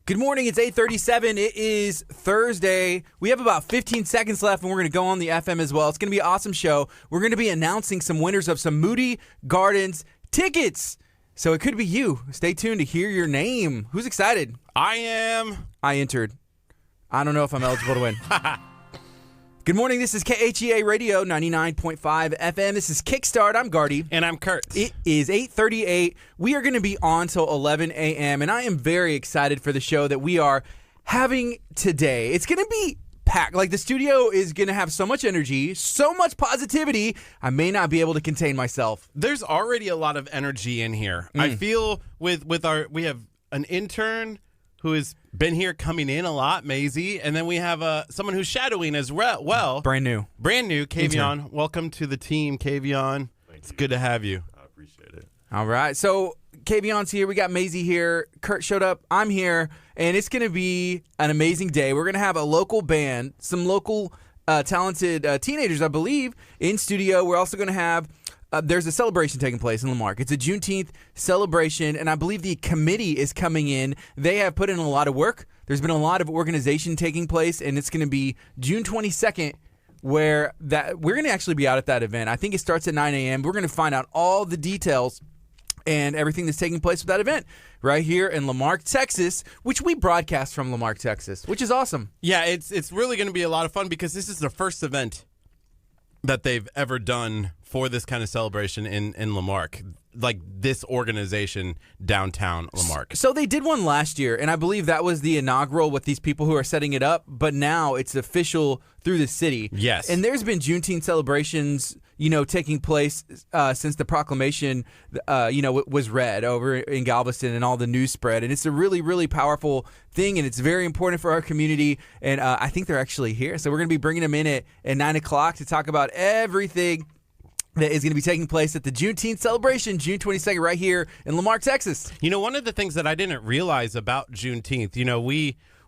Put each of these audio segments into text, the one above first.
Good morning. It's 8:37. It is Thursday. We have about 15 seconds left, and we're going to go on the FM as well. It's going to be an awesome show. We're going to be announcing some winners of some Moody Gardens tickets. So it could be you. Stay tuned to hear your name. Who's excited? I am. I entered. I don't know if I'm eligible to win. Good morning. This is KHEA Radio 99.5 FM. This is Kickstart. I'm Gardy. And I'm Curt. It is 8:38. We are going to be on till 11 a.m., and I am very excited for the show that we are having today. It's going to be packed. Like, the studio is going to have so much energy, so much positivity, I may not be able to contain myself. There's already a lot of energy in here. I feel we have an intern who has been here coming in a lot, Maisie, and then we have someone who's shadowing as well. Brand new, Kavion. Welcome to the team, Kavion. It's good to have you. I appreciate it. All right, so Kavion's here. We got Maisie here. Curt showed up. I'm here, and it's going to be an amazing day. We're going to have a local band, some local talented teenagers, I believe, in studio. We're also going to have there's a celebration taking place in Lamarck. It's a Juneteenth celebration, and I believe the committee is coming in. They have put in a lot of work. There's been a lot of organization taking place, and it's going to be June 22nd, where we're going to actually be out at that event. I think it starts at 9 a.m. We're going to find out all the details and everything that's taking place with that event right here in Lamarck, Texas, which we broadcast from Lamarck, Texas, which is awesome. Yeah, it's really going to be a lot of fun because this is the first event that they've ever done for this kind of celebration in Lamarck, like this organization downtown Lamarck. So they did one last year, and I believe that was the inaugural with these people who are setting it up, but now it's official through the city. Yes. And there's been Juneteenth celebrations, taking place since the proclamation, was read over in Galveston and all the news spread. And it's a really, really powerful thing, and it's very important for our community. And I think they're actually here. So we're going to be bringing them in at 9 o'clock to talk about everything that is going to be taking place at the Juneteenth celebration, June 22nd, right here in Lamarck, Texas. One of the things that I didn't realize about Juneteenth,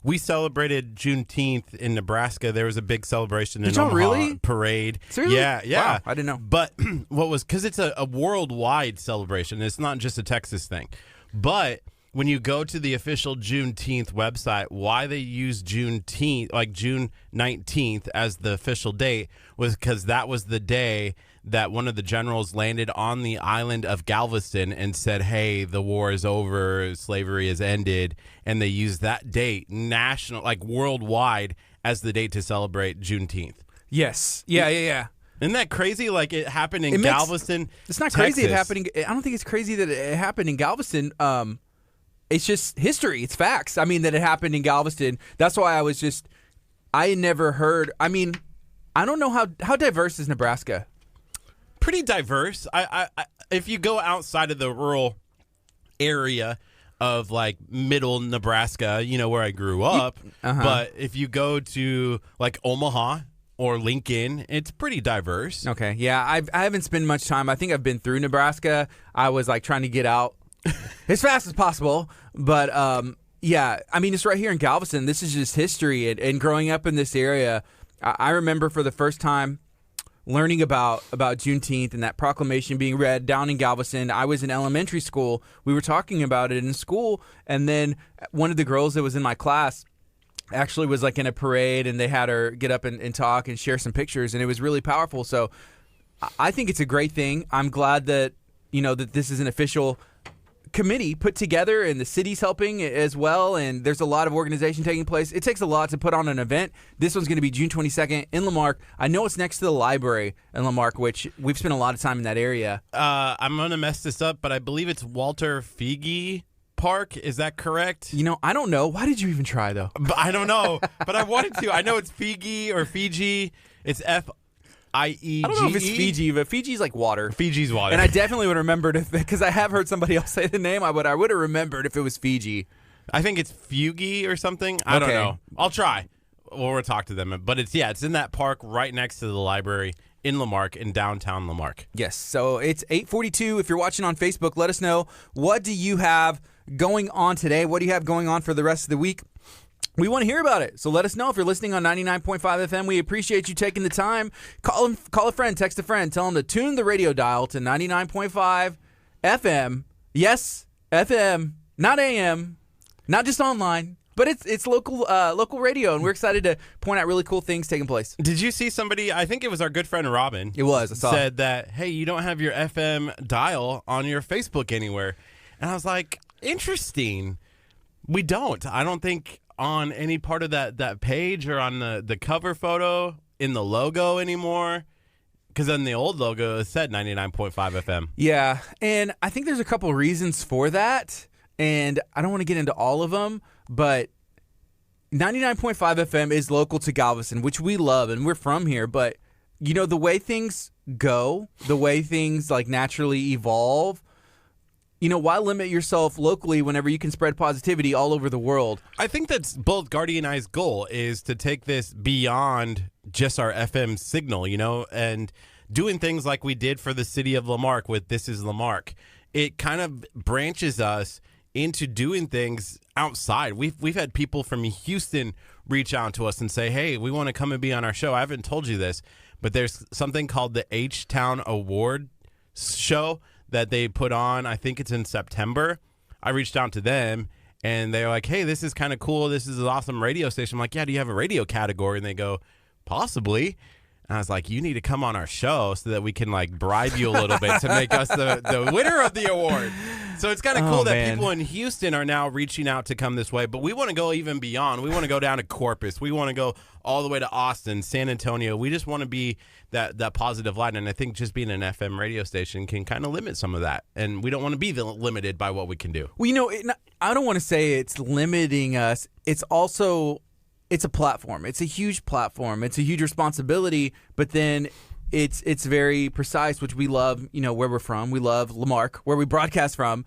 we celebrated Juneteenth in Nebraska. There was a big celebration in Omaha really? Parade. Seriously? Yeah. Wow, I didn't know. But because it's a worldwide celebration, it's not just a Texas thing. But when you go to the official Juneteenth website, why they use Juneteenth, like June 19th as the official date, was because that was the day that one of the generals landed on the island of Galveston and said, hey, the war is over, slavery is ended, and they used that date worldwide as the date to celebrate Juneteenth. Yes. Yeah. Isn't that crazy? Like, it happened in Galveston, It's not Texas. crazy it happened. I don't think it's crazy that it happened in Galveston. It's just history. It's facts. I mean, that it happened in Galveston. That's why I never heard. I mean, I don't know how diverse is Nebraska? Pretty diverse. I if you go outside of the rural area of like middle Nebraska, where I grew up, but if you go to like Omaha or Lincoln, it's pretty diverse. Okay, yeah, I haven't spent much time. I think I've been through Nebraska. I was like trying to get out as fast as possible, but yeah, I mean, it's right here in Galveston. This is just history, and growing up in this area, I remember for the first time learning about Juneteenth and that proclamation being read down in Galveston. I was in elementary school. We were talking about it in school, and then one of the girls that was in my class actually was like in a parade, and they had her get up and talk and share some pictures, and it was really powerful. So I think it's a great thing. I'm glad that that this is an official committee put together, and the city's helping as well, and there's a lot of organization taking place. It takes a lot to put on an event. This one's going to be June 22nd in Lamarck. I know it's next to the library in Lamarck, which we've spent a lot of time in that area. I'm going to mess this up, but I believe it's Walter Figi Park. Is that correct? I don't know. Why did you even try, though? I don't know, but I wanted to. I know it's Figi or Fiji. It's Figi. I don't know if it's Fiji, but Fiji's like water. Fiji's water. And I definitely would have remembered it because I have heard somebody else say the name, but I would have remembered if it was Fiji. I think it's Fugi or something. I don't know. I'll try. We'll talk to them. But it's in that park right next to the library in Lamarck, in downtown Lamarck. Yes. So it's 8:42. If you're watching on Facebook, let us know, what do you have going on today? What do you have going on for the rest of the week? We want to hear about it. So let us know if you're listening on 99.5 FM. We appreciate you taking the time. Call a friend, text a friend, tell them to tune the radio dial to 99.5 FM. Yes, FM, not AM, not just online. But it's local radio, and we're excited to point out really cool things taking place. Did you see somebody, I think it was our good friend Robin. It was, I saw. Said that, hey, you don't have your FM dial on your Facebook anywhere. And I was like, interesting. We don't. I don't think on any part of that page or on the cover photo in the logo anymore. Because on the old logo, it said 99.5 FM. Yeah, and I think there's a couple reasons for that, and I don't want to get into all of them, but 99.5 FM is local to Galveston, which we love, and we're from here, but, you know, the way things go, the way things, like, naturally evolve, you know, why limit yourself locally whenever you can spread positivity all over the world? I think that's both Gardy and I's goal, is to take this beyond just our FM signal, you know, and doing things like we did for the city of Lamarck with This is Lamarck. It kind of branches us into doing things outside. We've had people from Houston reach out to us and say, hey, we want to come and be on our show. I haven't told you this, but there's something called the H-Town Award show that they put on. I think it's in September. I reached out to them, and they're like, hey, this is kind of cool. This is an awesome radio station. I'm like, yeah, do you have a radio category? And they go, possibly. And I was like, you need to come on our show so that we can, like, bribe you a little bit to make us the winner of the award. So it's kind of cool that people in Houston are now reaching out to come this way. But we want to go even beyond. We want to go down to Corpus. We want to go all the way to Austin, San Antonio. We just want to be that positive light. And I think just being an FM radio station can kind of limit some of that. And we don't want to be limited by what we can do. Well, you know, I don't want to say it's limiting us. It's also... it's a platform. It's a huge platform. It's a huge responsibility, but then it's very precise, which we love, you know, where we're from. We love Lamarck, where we broadcast from.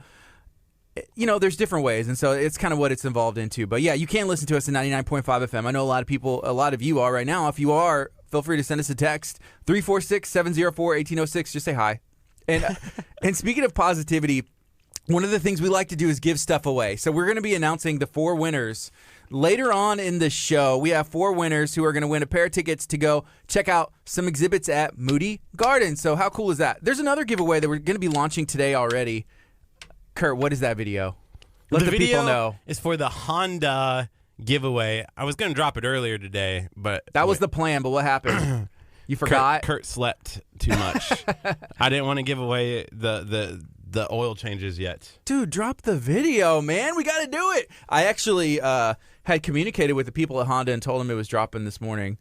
You know, there's different ways, and so it's kind of what it's involved into. But yeah, you can listen to us at 99.5 FM. I know a lot of you are right now. If you are, feel free to send us a text, 346-704-1806. Just say hi. And speaking of positivity, one of the things we like to do is give stuff away. So we're going to be announcing the 4 winners later on in the show. We have 4 winners who are going to win a pair of tickets to go check out some exhibits at Moody Gardens. So how cool is that? There's another giveaway that we're going to be launching today already. Kurt, what is that video? Let the people know. It's for the Honda giveaway. I was going to drop it earlier today, but... that was the plan, but what happened? You forgot? Kurt slept too much. I didn't want to give away the oil changes yet. Dude, drop the video, man. We got to do it. I actually had communicated with the people at Honda and told them it was dropping this morning.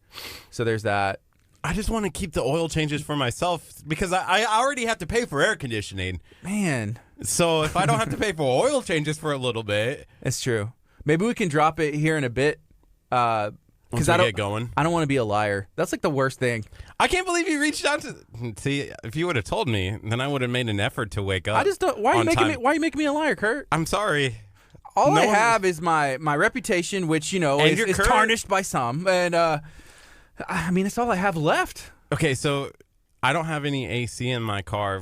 So there's that. I just want to keep the oil changes for myself because I already have to pay for air conditioning. Man. So if I don't have to pay for oil changes for a little bit. That's true. Maybe we can drop it here in a bit. Once we get going. I don't want to be a liar. That's like the worst thing. I can't believe you reached out to... See, if you would have told me, then I would have made an effort to wake up. I just don't... Why are you making me a liar, Kurt? I'm sorry. All I have is my reputation, which, you know, is tarnished by some. And, I mean, it's all I have left. Okay, so I don't have any AC in my car.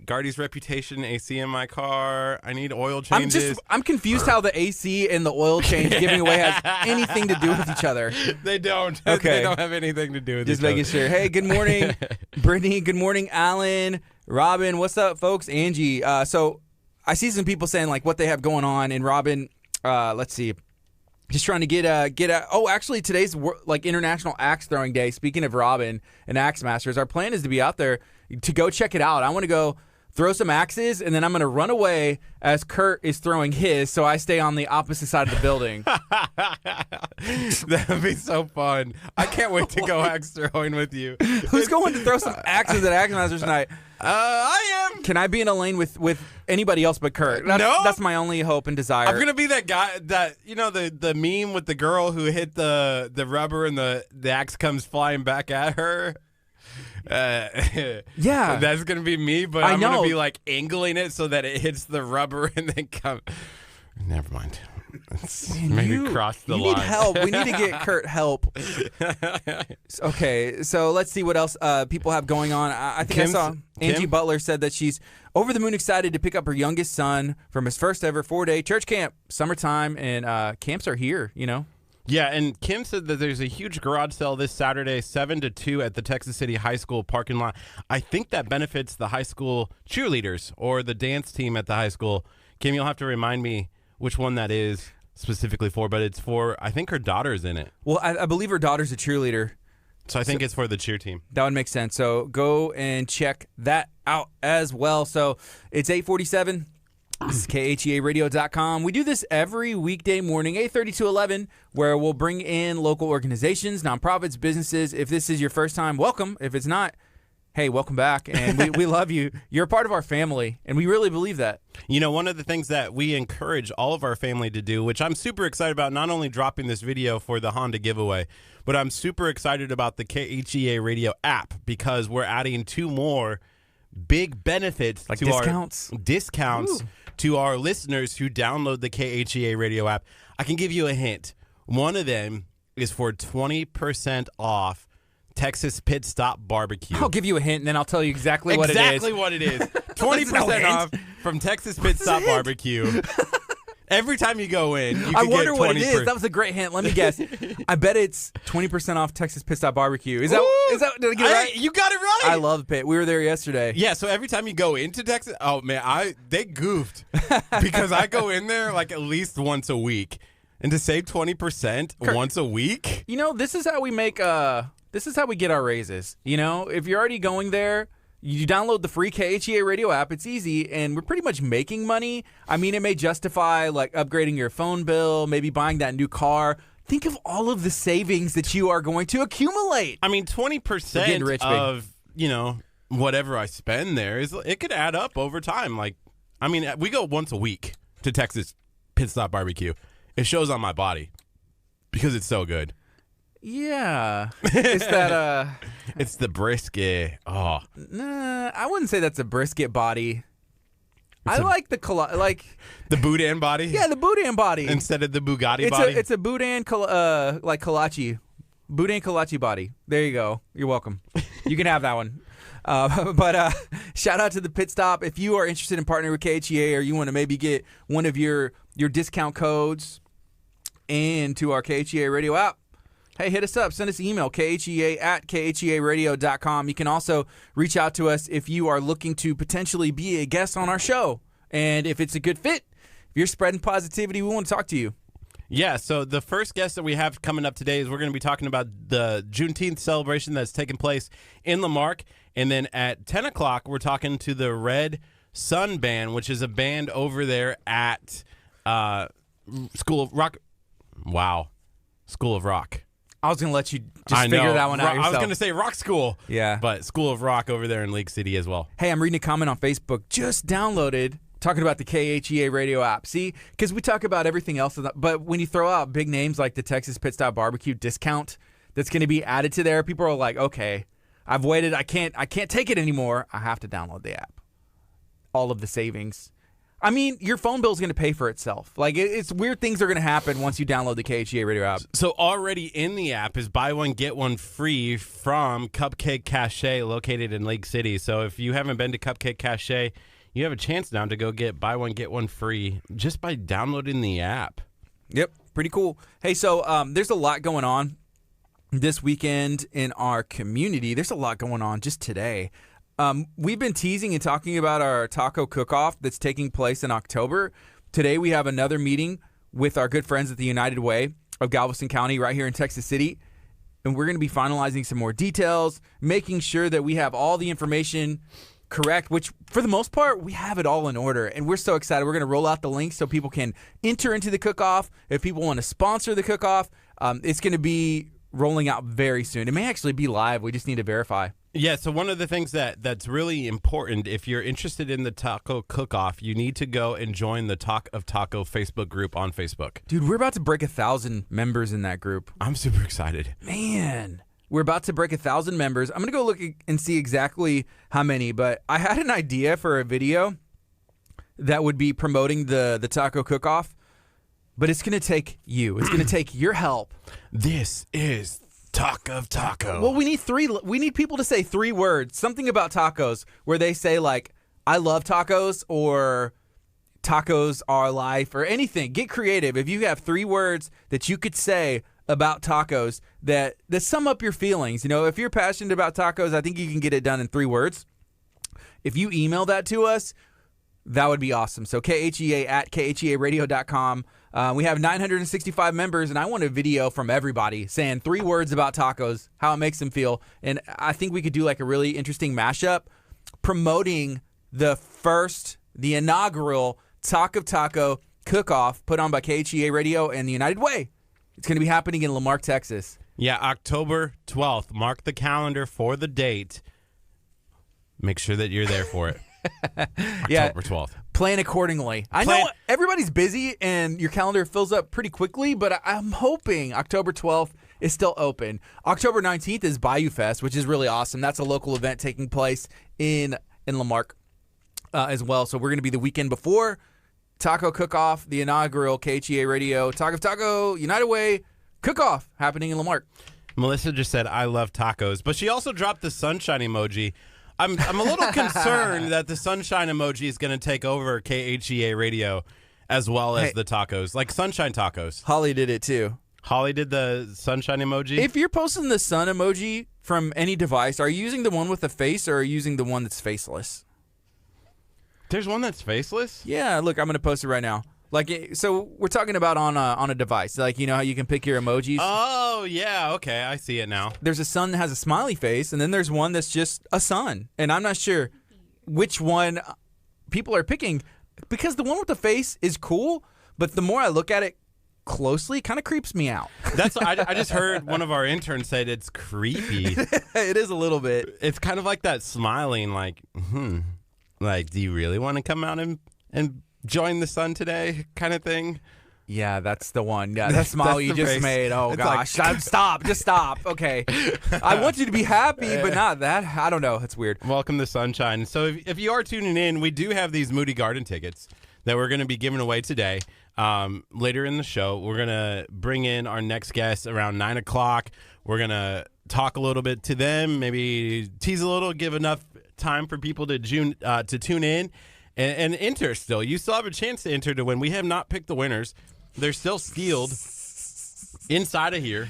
Gardy's reputation, AC in my car. I need oil changes. I'm confused how the AC and the oil change giving away has anything to do with each other. They don't. Okay. They don't have anything to do with Just each other. making sure. Hey, good morning, Brittany. Good morning, Alan. Robin, what's up, folks? Angie. So I see some people saying, like, what they have going on. And Robin, let's see. Just trying to get oh, actually, today's like International Axe Throwing Day. Speaking of Robin and Axe Masters, our plan is to be out there to go check it out. I want to go throw some axes, and then I'm going to run away as Kurt is throwing his, so I stay on the opposite side of the building. That would be so fun. I can't wait to go axe throwing with you. Who's going to throw some axes at Axe Masters tonight? I am. Can I be in a lane with anybody else but Kurt? No. That's my only hope and desire. I'm going to be that guy that, you know, the meme with the girl who hit the rubber and the axe comes flying back at her. Yeah. That's going to be me, but I'm going to be like angling it so that it hits the rubber and then come. Never mind. Maybe cross the line. You need help. We need to get Kurt help. Okay, so let's see what else people have going on. I think I saw Angie Butler said that she's over the moon excited to pick up her youngest son from his first ever 4-day church camp. Summertime, and camps are here, you know. Yeah, and Kim said that there's a huge garage sale this Saturday, 7 to 2 at the Texas City High School parking lot. I think that benefits the high school cheerleaders or the dance team at the high school. Kim, you'll have to remind me which one that is. specifically for, but it's for, I think her daughter's in it. Well, I believe her daughter's a cheerleader. So I think it's for the cheer team. That would make sense. So go and check that out as well. So it's 8:47. This is KHEAradio.com. We do this every weekday morning, 8:30 to 11, where we'll bring in local organizations, nonprofits, businesses. If this is your first time, welcome. If it's not, hey, welcome back. And we love you. You're a part of our family, and we really believe that. You know, one of the things that we encourage all of our family to do, which I'm super excited about, not only dropping this video for the Honda giveaway, but I'm super excited about the KHEA Radio app because we're adding 2 more big benefits like to discounts. our discounts to our listeners who download the KHEA Radio app. I can give you a hint. One of them is for 20% off Texas Pit Stop Barbecue. I'll give you a hint, and then I'll tell you exactly what it is. Exactly what it is. 20% off from Texas Pit Stop Barbecue. Every time you go in, you I can wonder get 20%. what it is. That was a great hint. Let me guess. I bet it's 20% off Texas Pit Stop Barbecue. Is that did I get it right? You got it right. I love Pit. We were there yesterday. Yeah, so every time you go into Texas, oh man, they goofed because I go in there like at least once a week, and to save 20% once a week. You know, this is how we make this is how we get our raises. You know, if you're already going there, you download the free KHEA Radio app. It's easy, and we're pretty much making money. I mean, it may justify like upgrading your phone bill, maybe buying that new car. Think of all of the savings that you are going to accumulate. I mean, 20% rich, of, you know, whatever I spend there, it could add up over time. Like, I mean, we go once a week to Texas Pit Stop Barbecue. It shows on my body because it's so good. Yeah. It's that it's the brisket. Oh. Nah, I wouldn't say that's a brisket body. I like the the boudin body. Yeah, the boudin body instead of the Bugatti body. It's a boudin like kolache, boudin kolache body. There you go. You're welcome. You can have that one. But shout out to the Pit Stop. If you are interested in partnering with KHEA or you want to maybe get one of your discount codes into our KHEA Radio app, hey, hit us up. Send us an email, KHEA@KHEAradio.com. You can also reach out to us if you are looking to potentially be a guest on our show. And if it's a good fit, if you're spreading positivity, we want to talk to you. Yeah, so the first guest that we have coming up today is we're going to be talking about the Juneteenth celebration that's taking place in Lamarck. And then at 10 o'clock, we're talking to the Red Sun Band, which is a band over there at School of Rock. Wow. School of Rock. I was going to let you just figure that one out yourself. I was going to say Rock School. Yeah. But School of Rock over there in Lake City as well. Hey, I'm reading a comment on Facebook. Just downloaded, talking about the KHEA Radio app. See? Because we talk about everything else. But when you throw out big names like the Texas Pit Stop Barbecue discount that's going to be added to there, people are like, okay, I've waited. I can't take it anymore. I have to download the app. All of the savings. I mean, your phone bill is going to pay for itself. Like, it's weird things are going to happen once you download the KHEA Radio app. So already in the app is buy one, get one free from Cupcake Cache located in Lake City. So if you haven't been to Cupcake Cache, you have a chance now to go get buy one, get one free just by downloading the app. Yep, pretty cool. Hey, so there's a lot going on this weekend in our community. There's a lot going on just today. We've been teasing and talking about our taco cook-off that's taking place in October. Today we have another meeting with our good friends at the United Way of Galveston County right here in Texas City. And we're going to be finalizing some more details, making sure that we have all the information correct, which for the most part, we have it all in order. And we're so excited. We're going to roll out the links so people can enter into the cook-off. If people want to sponsor the cook-off, it's going to be rolling out very soon. It may actually be live. We just need to verify. Yeah, so one of the things that's really important, if you're interested in the taco cook-off, you need to go and join the Talk of Taco Facebook group on Facebook. Dude, we're about to break 1,000 members in that group. I'm super excited. Man, we're about to break 1,000 members. I'm going to go look and see exactly how many, but I had an idea for a video that would be promoting the taco cook-off, but it's going to take you. It's going to take your help. This is Talk of Taco. Well, we need people to say 3 words, something about tacos, where they say like, I love tacos, or tacos are life, or anything. Get creative. If you have 3 words that you could say about tacos that sum up your feelings. You know, if you're passionate about tacos, I think you can get it done in 3 words. If you email that to us, that would be awesome. So KHEA@KHEAradio.com. We have 965 members, and I want a video from everybody saying 3 words about tacos, how it makes them feel. And I think we could do like a really interesting mashup promoting the inaugural Talk of Taco cook-off put on by KHEA Radio and the United Way. It's going to be happening in Lamarck, Texas. Yeah, October 12th. Mark the calendar for the date. Make sure that you're there for it. October 12th. Plan accordingly. I know everybody's busy and your calendar fills up pretty quickly, but I'm hoping October 12th is still open. October 19th is Bayou Fest, which is really awesome. That's a local event taking place in Lamarck as well. So we're going to be the weekend before Taco Cook-Off, the inaugural KHEA Radio Talk of Taco United Way Cook-Off happening in Lamarck. Melissa just said, I love tacos, but she also dropped the sunshine emoji. I'm a little concerned that the sunshine emoji is going to take over KHEA Radio as well as the tacos, like sunshine tacos. Holly did it too. Holly did the sunshine emoji? If you're posting the sun emoji from any device, are you using the one with the face or are you using the one that's faceless? There's one that's faceless? Yeah, look, I'm going to post it right now. Like, so we're talking about on a device. Like, you know how you can pick your emojis? Oh, yeah, okay, I see it now. There's a sun that has a smiley face, and then there's one that's just a sun. And I'm not sure which one people are picking because the one with the face is cool, but the more I look at it closely, it kind of creeps me out. I just heard one of our interns said it's creepy. It is a little bit. It's kind of like that smiling, like, like, do you really want to come out and join the sun today kind of thing? Yeah, that's the one. Yeah, that smile you just face. made. Oh, It's gosh. like- Stop. Just stop. Okay. I want you to be happy, but not that. I don't know. It's weird. Welcome to Sunshine. So if you are tuning in, we do have these Moody Garden tickets that we're going to be giving away today. Later in the show, we're going to bring in our next guest around 9 o'clock. We're going to talk a little bit to them, maybe tease a little, give enough time for people to tune in and enter still. You still have a chance to enter to win. We have not picked the winners. They're still sealed inside of here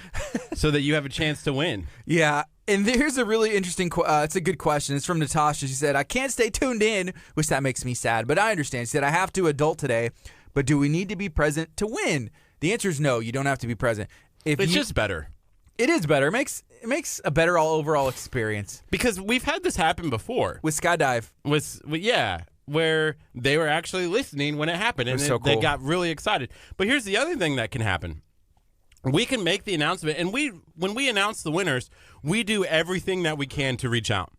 so that you have a chance to win. Yeah. And here's a really interesting it's a good question. It's from Natasha. She said, I can't stay tuned in, which that makes me sad, but I understand. She said, I have to adult today, but do we need to be present to win? The answer is no, you don't have to be present. It's just better. It is better. It makes a better overall experience. Because we've had this happen before. With Skydive. Where they were actually listening when it happened, and they got really excited. But here's the other thing that can happen. We can make the announcement, and when we announce the winners, we do everything that we can to reach out.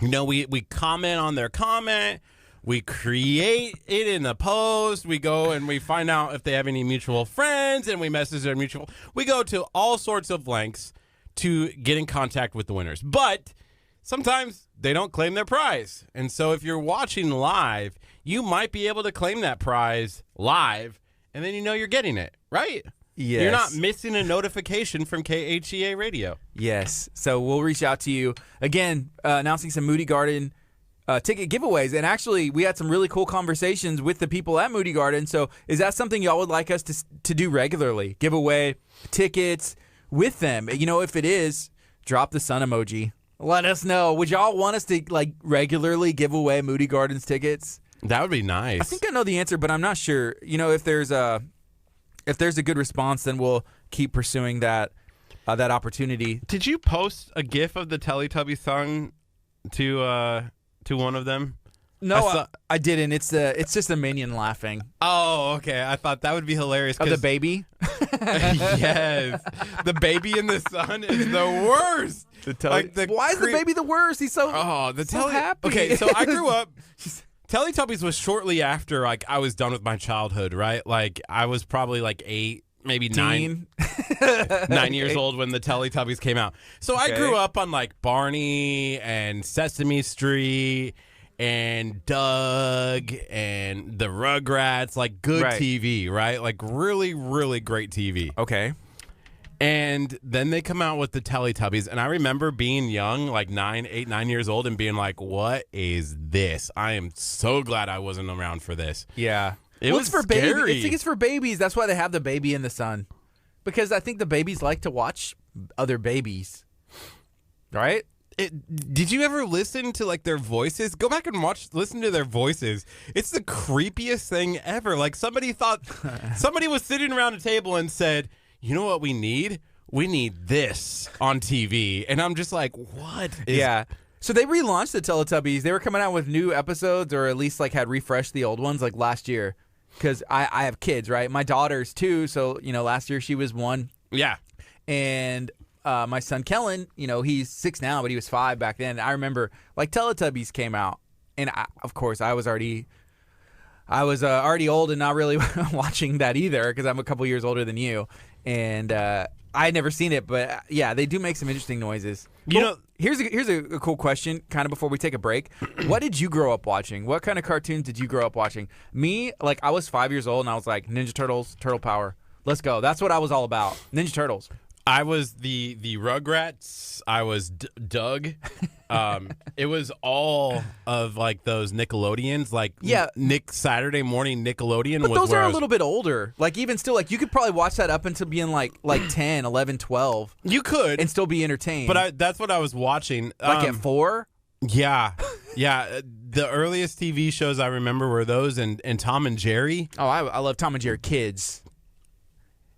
You know, we comment on their comment. We create it in the post. We go and we find out if they have any mutual friends, and we message their mutual. We go to all sorts of lengths to get in contact with the winners. But sometimes they don't claim their prize. And so if you're watching live, you might be able to claim that prize live, and then you know you're getting it, right? Yes. You're not missing a notification from KHEA Radio. Yes. So we'll reach out to you. Again, announcing some Moody Garden ticket giveaways. And actually, we had some really cool conversations with the people at Moody Garden. So is that something y'all would like us to do regularly? Give away tickets with them? You know, if it is, drop the sun emoji. Let us know. Would y'all want us to like regularly give away Moody Gardens tickets? That would be nice. I think I know the answer, but I'm not sure. You know, if there's a good response, then we'll keep pursuing that opportunity. Did you post a GIF of the Teletubby song to one of them? No, I didn't. It's just a minion laughing. Oh, okay. I thought that would be hilarious. Of the baby? Yes. The baby in the sun is the worst. Why is the baby the worst? He's so happy. Okay, so I grew up. Teletubbies was shortly after like I was done with my childhood, right? Like I was probably like 8, maybe 9 years old when the Teletubbies came out. So I grew up on like Barney and Sesame Street and Doug and the Rugrats, like good TV, right? Like really, really great TV. Okay. And then they come out with the Teletubbies, and I remember being young, like 9 years old, and being like, what is this? I am so glad I wasn't around for this. Yeah. It was for scary. babies. I think it's for babies. That's why they have the baby in the sun. Because I think the babies like to watch other babies. Right? Did you ever listen to like their voices? Go back and listen to their voices. It's the creepiest thing ever. Like somebody was sitting around a table and said, "You know what we need? We need this on TV." And I'm just like, what? Yeah. So they relaunched the Teletubbies. They were coming out with new episodes, or at least like had refreshed the old ones like last year. Because I have kids, right? My daughter's 2, so last year she was 1. Yeah. And my son Kellen, he's 6 now, but he was 5 back then. I remember like Teletubbies came out, and of course I was already old and not really watching that either because I'm a couple years older than you, and I had never seen it, but yeah, they do make some interesting noises. Here's a cool question, kind of before we take a break. What did you grow up watching? What kind of cartoons did you grow up watching? Me, like I was 5 years old and I was like Ninja Turtles, Turtle Power. Let's go. That's what I was all about. Ninja Turtles. I was the Rugrats. I was Doug. It was all of like those Nickelodeons, like Nick Saturday Morning Nickelodeon. But those are a little bit older. Like even still, like you could probably watch that up until being like 10, 11, 12. You could. And still be entertained. But that's what I was watching. Like at 4? Yeah. Yeah. The earliest TV shows I remember were those and Tom and Jerry. Oh, I love Tom and Jerry kids.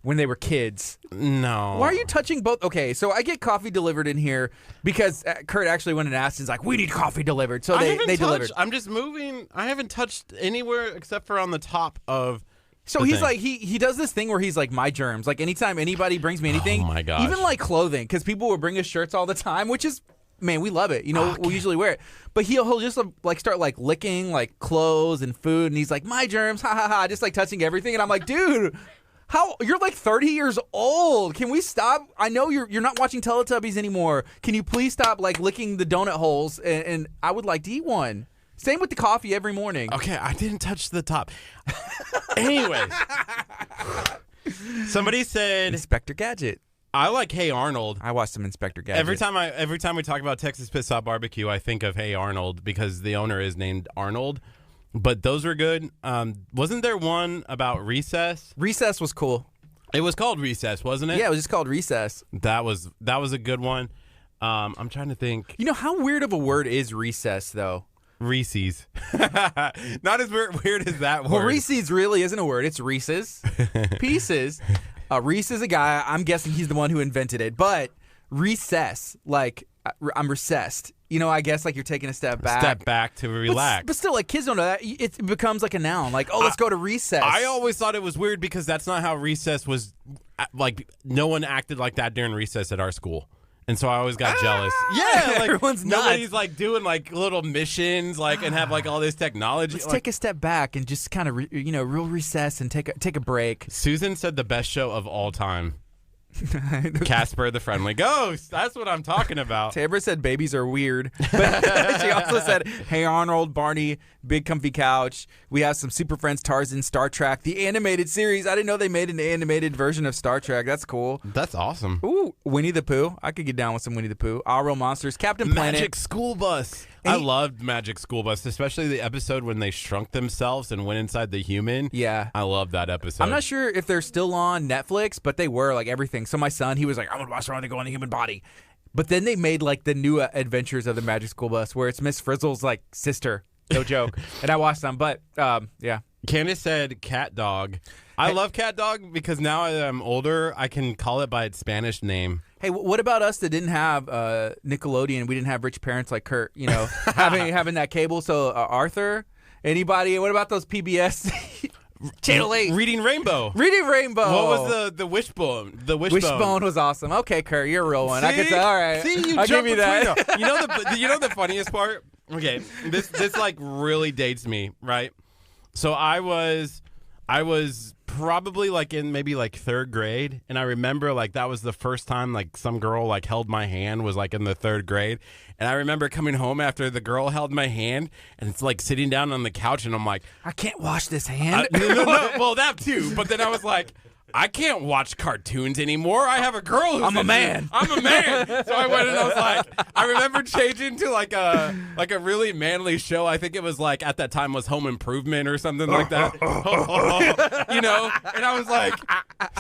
When they were kids. No. Why are you touching both? Okay, so I get coffee delivered in here because Kurt actually went and asked. He's like, we need coffee delivered. So they delivered. I'm just moving. I haven't touched anywhere except for on the top of. So he's like, he does this thing where he's like, my germs. Like anytime anybody brings me anything. Oh my gosh. Even like clothing, because people will bring us shirts all the time, which is, man, we love it. We usually wear it. But he'll just like start like licking like clothes and food. And he's like, my germs, ha ha ha. Just like touching everything. And I'm like, dude. You're like 30 years old. Can we stop? I know you're not watching Teletubbies anymore. Can you please stop like licking the donut holes? And I would like to eat one. Same with the coffee every morning. Okay, I didn't touch the top. Anyways, somebody said Inspector Gadget. I like Hey Arnold. I watched some Inspector Gadget. Every time we talk about Texas Pit Stop Barbecue, I think of Hey Arnold because the owner is named Arnold. But those were good. Wasn't there one about Recess? Recess was cool. It was called Recess, wasn't it? Yeah, it was just called Recess. That was a good one. I'm trying to think. How weird of a word is recess, though? Reese's. Not as weird as that word. Well, Reese's really isn't a word. It's Reese's Pieces. Reese is a guy. I'm guessing he's the one who invented it. But recess, like I'm recessed. I guess like you're taking a step back. Step back to relax. But still, like kids don't know that. It becomes like a noun. Like, let's go to recess. I always thought it was weird because that's not how recess was. Like, no one acted like that during recess at our school. And so I always got jealous. Yeah, like everyone's nobody's like doing like little missions, like and have like all this technology. Let's take a step back and just kind of real recess and take a break. Susan said the best show of all time. Casper the Friendly Ghost. That's what I'm talking about. Tabra said babies are weird. But she also said, hey Arnold, Barney, Big Comfy Couch. We have some Super Friends, Tarzan, Star Trek, the animated series. I didn't know they made an animated version of Star Trek. That's cool. That's awesome. Ooh, Winnie the Pooh. I could get down with some Winnie the Pooh. Our Real Monsters, Captain Planet. Magic School Bus. I loved Magic School Bus, especially the episode when they shrunk themselves and went inside the human. Yeah. I love that episode. I'm not sure if they're still on Netflix, but they were, like, everything. So my son, he was like, I'm going to watch around they go in the human body. But then they made, like, the new adventures of the Magic School Bus where it's Miss Frizzle's, like, sister. No joke. And I watched them, but, yeah. Candace said Cat Dog. I love Cat Dog because now that I'm older, I can call it by its Spanish name. Hey, what about us that didn't have Nickelodeon? We didn't have rich parents like Kurt, having that cable. So Arthur, anybody? What about those PBS Channel 8? Reading Rainbow. Reading Rainbow. What was the Wishbone? The Wishbone was awesome. Okay, Kurt, you're a real one. See? I could say, all right. See, I'll give you that. You know the funniest part? Okay, this like really dates me, right? So I was probably like in maybe like third grade, and I remember like that was the first time like some girl like held my hand was like in the third grade, and I remember coming home after the girl held my hand, and it's like sitting down on the couch, and I'm like, I can't wash this hand. No, well that too, but then I was like, I can't watch cartoons anymore. I have a girl who's I'm a man. I'm a man. So I went and I was like, I remember changing to like a really manly show. I think it was like at that time was Home Improvement or something like that. You know? And I was like,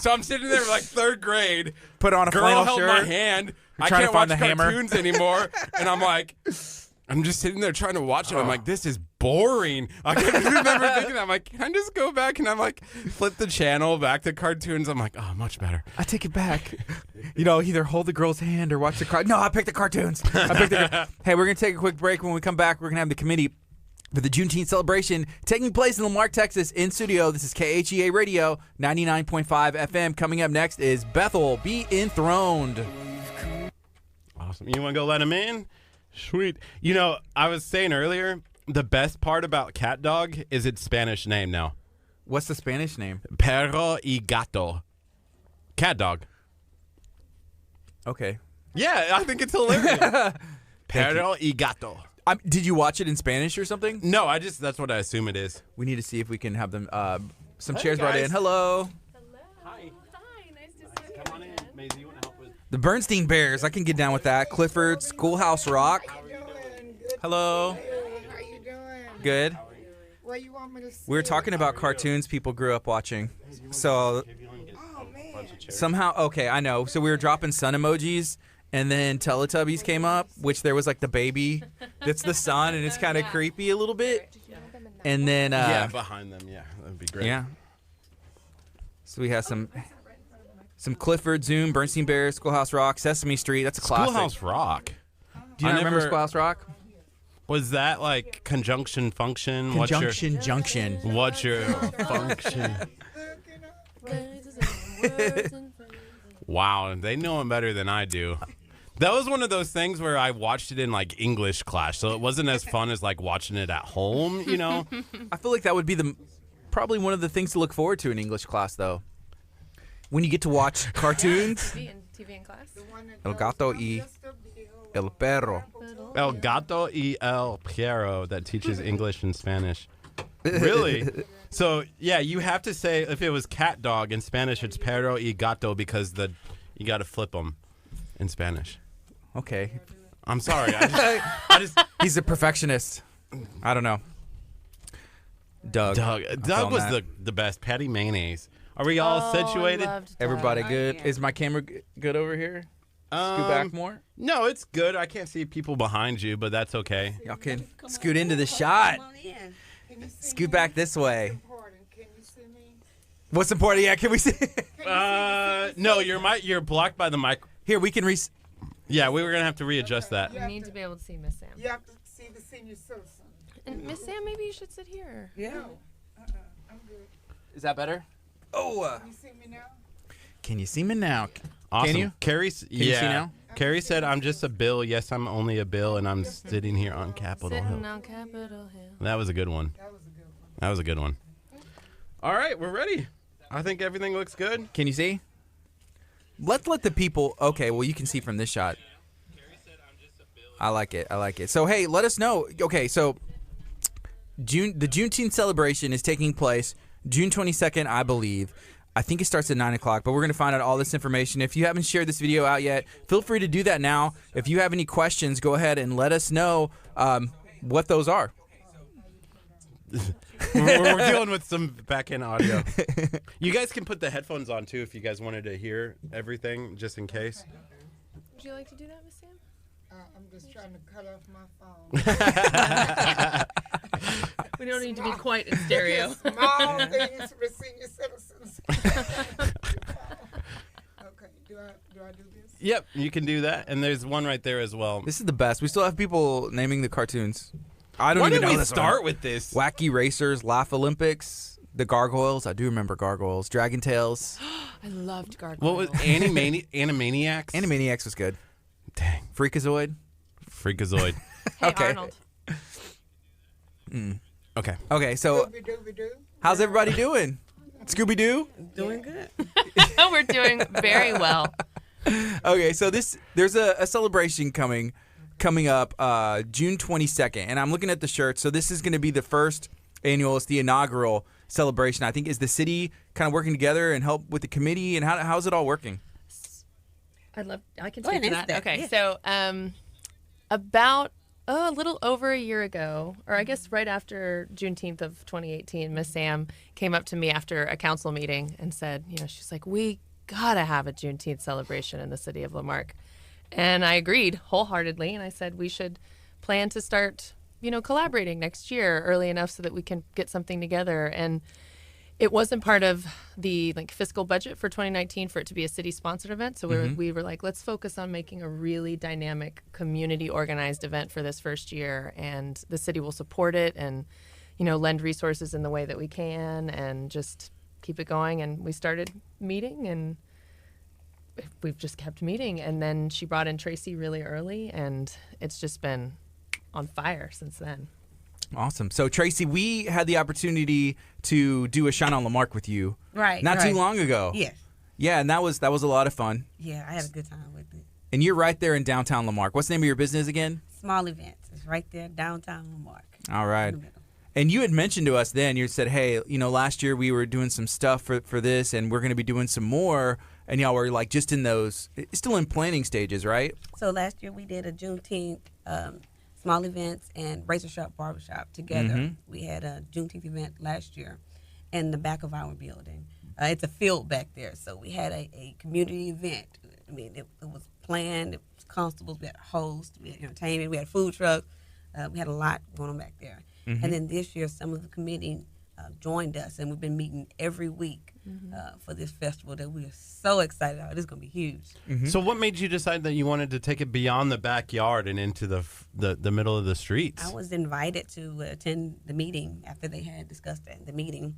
so I'm sitting there like third grade. Put on a girl flannel held shirt. my hand. I trying to can't find watch the hammer. cartoons anymore. And I'm like, I'm just sitting there trying to watch it. I'm like, this is boring. I can remember thinking that. I'm like, can I just go back? And I'm like, flip the channel back to cartoons. I'm like, oh, much better. I take it back. You know, either hold the girl's hand or watch the car. No, I picked the cartoons. Hey, we're going to take a quick break. When we come back, we're going to have the committee for the Juneteenth celebration taking place in Lamar, Texas, in studio. This is KHEA Radio, 99.5 FM. Coming up next is Bethel Be Enthroned. Awesome. You want to go let him in? Sweet. You know, I was saying earlier, the best part about cat dog is its Spanish name now. What's the Spanish name? Perro y gato. Cat dog. Okay. Yeah, I think it's hilarious. Perro y gato. Did you watch it in Spanish or something? No, that's what I assume it is. We need to see if we can have them some Hey, chairs brought guys. in. Hello. Hi. Hi, nice to see you. Come on in. Maisie, you want to help with? The Bernstein Bears. I can get down with that. Clifford, Schoolhouse Rock. Hello. How you doing? Good. What you want me to say? We were talking about cartoons people grew up watching. So Oh man. somehow, okay, I know. So we were dropping sun emojis, and then Teletubbies came up, which there was like the baby that's the sun, and it's kind of creepy a little bit. And then, Yeah, behind them. Yeah, that would be great. yeah. So we have some Clifford, Zoom, Bernstein Bears, Schoolhouse Rock, Sesame Street. That's a classic. Schoolhouse Rock. Do you I not remember never- Schoolhouse Rock? Was that like conjunction function? Conjunction Junction. What's your function? Wow, they know him better than I do. That was one of those things where I watched it in like English class, so it wasn't as fun as like watching it at home, you know? I feel like that would be probably one of the things to look forward to in English class, though. When you get to watch cartoons. TV in class. El gato y el perro. El gato y el perro that teaches English and Spanish. Really? So, yeah, you have to say, if it was cat dog in Spanish, it's perro y gato because you got to flip them in Spanish. Okay. I'm sorry. I just He's a perfectionist. I don't know. Doug. Doug was the best. Patty mayonnaise. Are we all situated? Everybody good? Is my camera good over here? Scoot back more? No, it's good. I can't see people behind you, but that's okay. Y'all can scoot into the shot. Scoot back this way. Can you see me? What's important? Yeah, can we see? No, you're blocked by the mic. Here, we can Yeah, we were gonna have to readjust that. You need to be able to see Miss Sam. You have to see the senior citizen. And Miss Sam, maybe you should sit here. Yeah. I'm good. Is that better? Oh. You see me now? Can you see me now? Awesome. Can you? Carrie, you see now? Carrie said, "I'm just a bill. Yes, I'm only a bill, and I'm sitting here on Capitol Sitting Hill." on Capitol Hill. That was a good one. That was a good one. All right, we're ready. I think everything looks good. Can you see? Let's let the people. Okay, well, you can see from this shot. I like it. I like it. So, hey, let us know. Okay, so the Juneteenth celebration is taking place June 22nd, I believe. I think it starts at 9 o'clock, but we're going to find out all this information. If you haven't shared this video out yet, feel free to do that now. If you have any questions, go ahead and let us know what those are. We're dealing with some back-end audio. You guys can put the headphones on, too, if you guys wanted to hear everything, just in case. Would you like to do that, Miss Sam? I'm just trying to cut off my phone. We don't need to be quite in stereo. Small things for senior citizens. Okay, do I do this? Yep, you can do that. And there's one right there as well. This is the best. We still have people naming the cartoons. I don't Why even did know we this start one. with this? Wacky Racers, Laugh Olympics, the Gargoyles. I do remember Gargoyles. Dragon Tales. I loved Gargoyles. What was Animaniacs? Animaniacs was good. Dang. Freakazoid. Freakazoid. Hey, Okay. Arnold. Okay. Okay, so Dooby-dooby-doo. how's everybody doing? Scooby-Doo? Doing good. We're doing very well. Okay, so there's a celebration coming up June 22nd, and I'm looking at the shirt. So this is going to be the first annual. It's the inaugural celebration. I think is the city kind of working together and help with the committee, and how's it all working? I can Go speak ahead to and that. answer that, Okay, yeah. so about a little over a year ago, or I guess right after Juneteenth of 2018, Miss Sam came up to me after a council meeting and said, she's like, we gotta have a Juneteenth celebration in the city of Lamarck. And I agreed wholeheartedly, and I said we should plan to start, collaborating next year early enough so that we can get something together. And it wasn't part of the fiscal budget for 2019 for it to be a city-sponsored event. So we were like, let's focus on making a really dynamic, community-organized event for this first year, and the city will support it and, lend resources in the way that we can, and just keep it going. And we started meeting, and we've just kept meeting. And then she brought in Tracy really early, and it's just been on fire since then. Awesome. So Tracy, we had the opportunity to do a Shine on Lamarck with you Right. not right. too long ago. Yes. Yeah, and that was a lot of fun. Yeah, I had a good time with it. And you're right there in downtown Lamarck. What's the name of your business again? Small events. It's right there, downtown Lamarck. All right. In the middle. And you had mentioned to us then, you said, hey, last year we were doing some stuff for this, and we're going to be doing some more. And y'all were just in those, still in planning stages, right? So last year we did a Juneteenth small events and razor sharp barbershop together. We had a Juneteenth event last year in the back of our building. It's a field back there, so we had a community event. I mean, it was planned. It was constables. We had a host. We had entertainment. We had a food truck. We had a lot going on back there. And then this year, some of the committee joined us, and we've been meeting every week for this festival that we are so excited about. It's going to be huge. So what made you decide that you wanted to take it beyond the backyard and into the middle of the streets? I was invited to attend the meeting after they had discussed it, the meeting,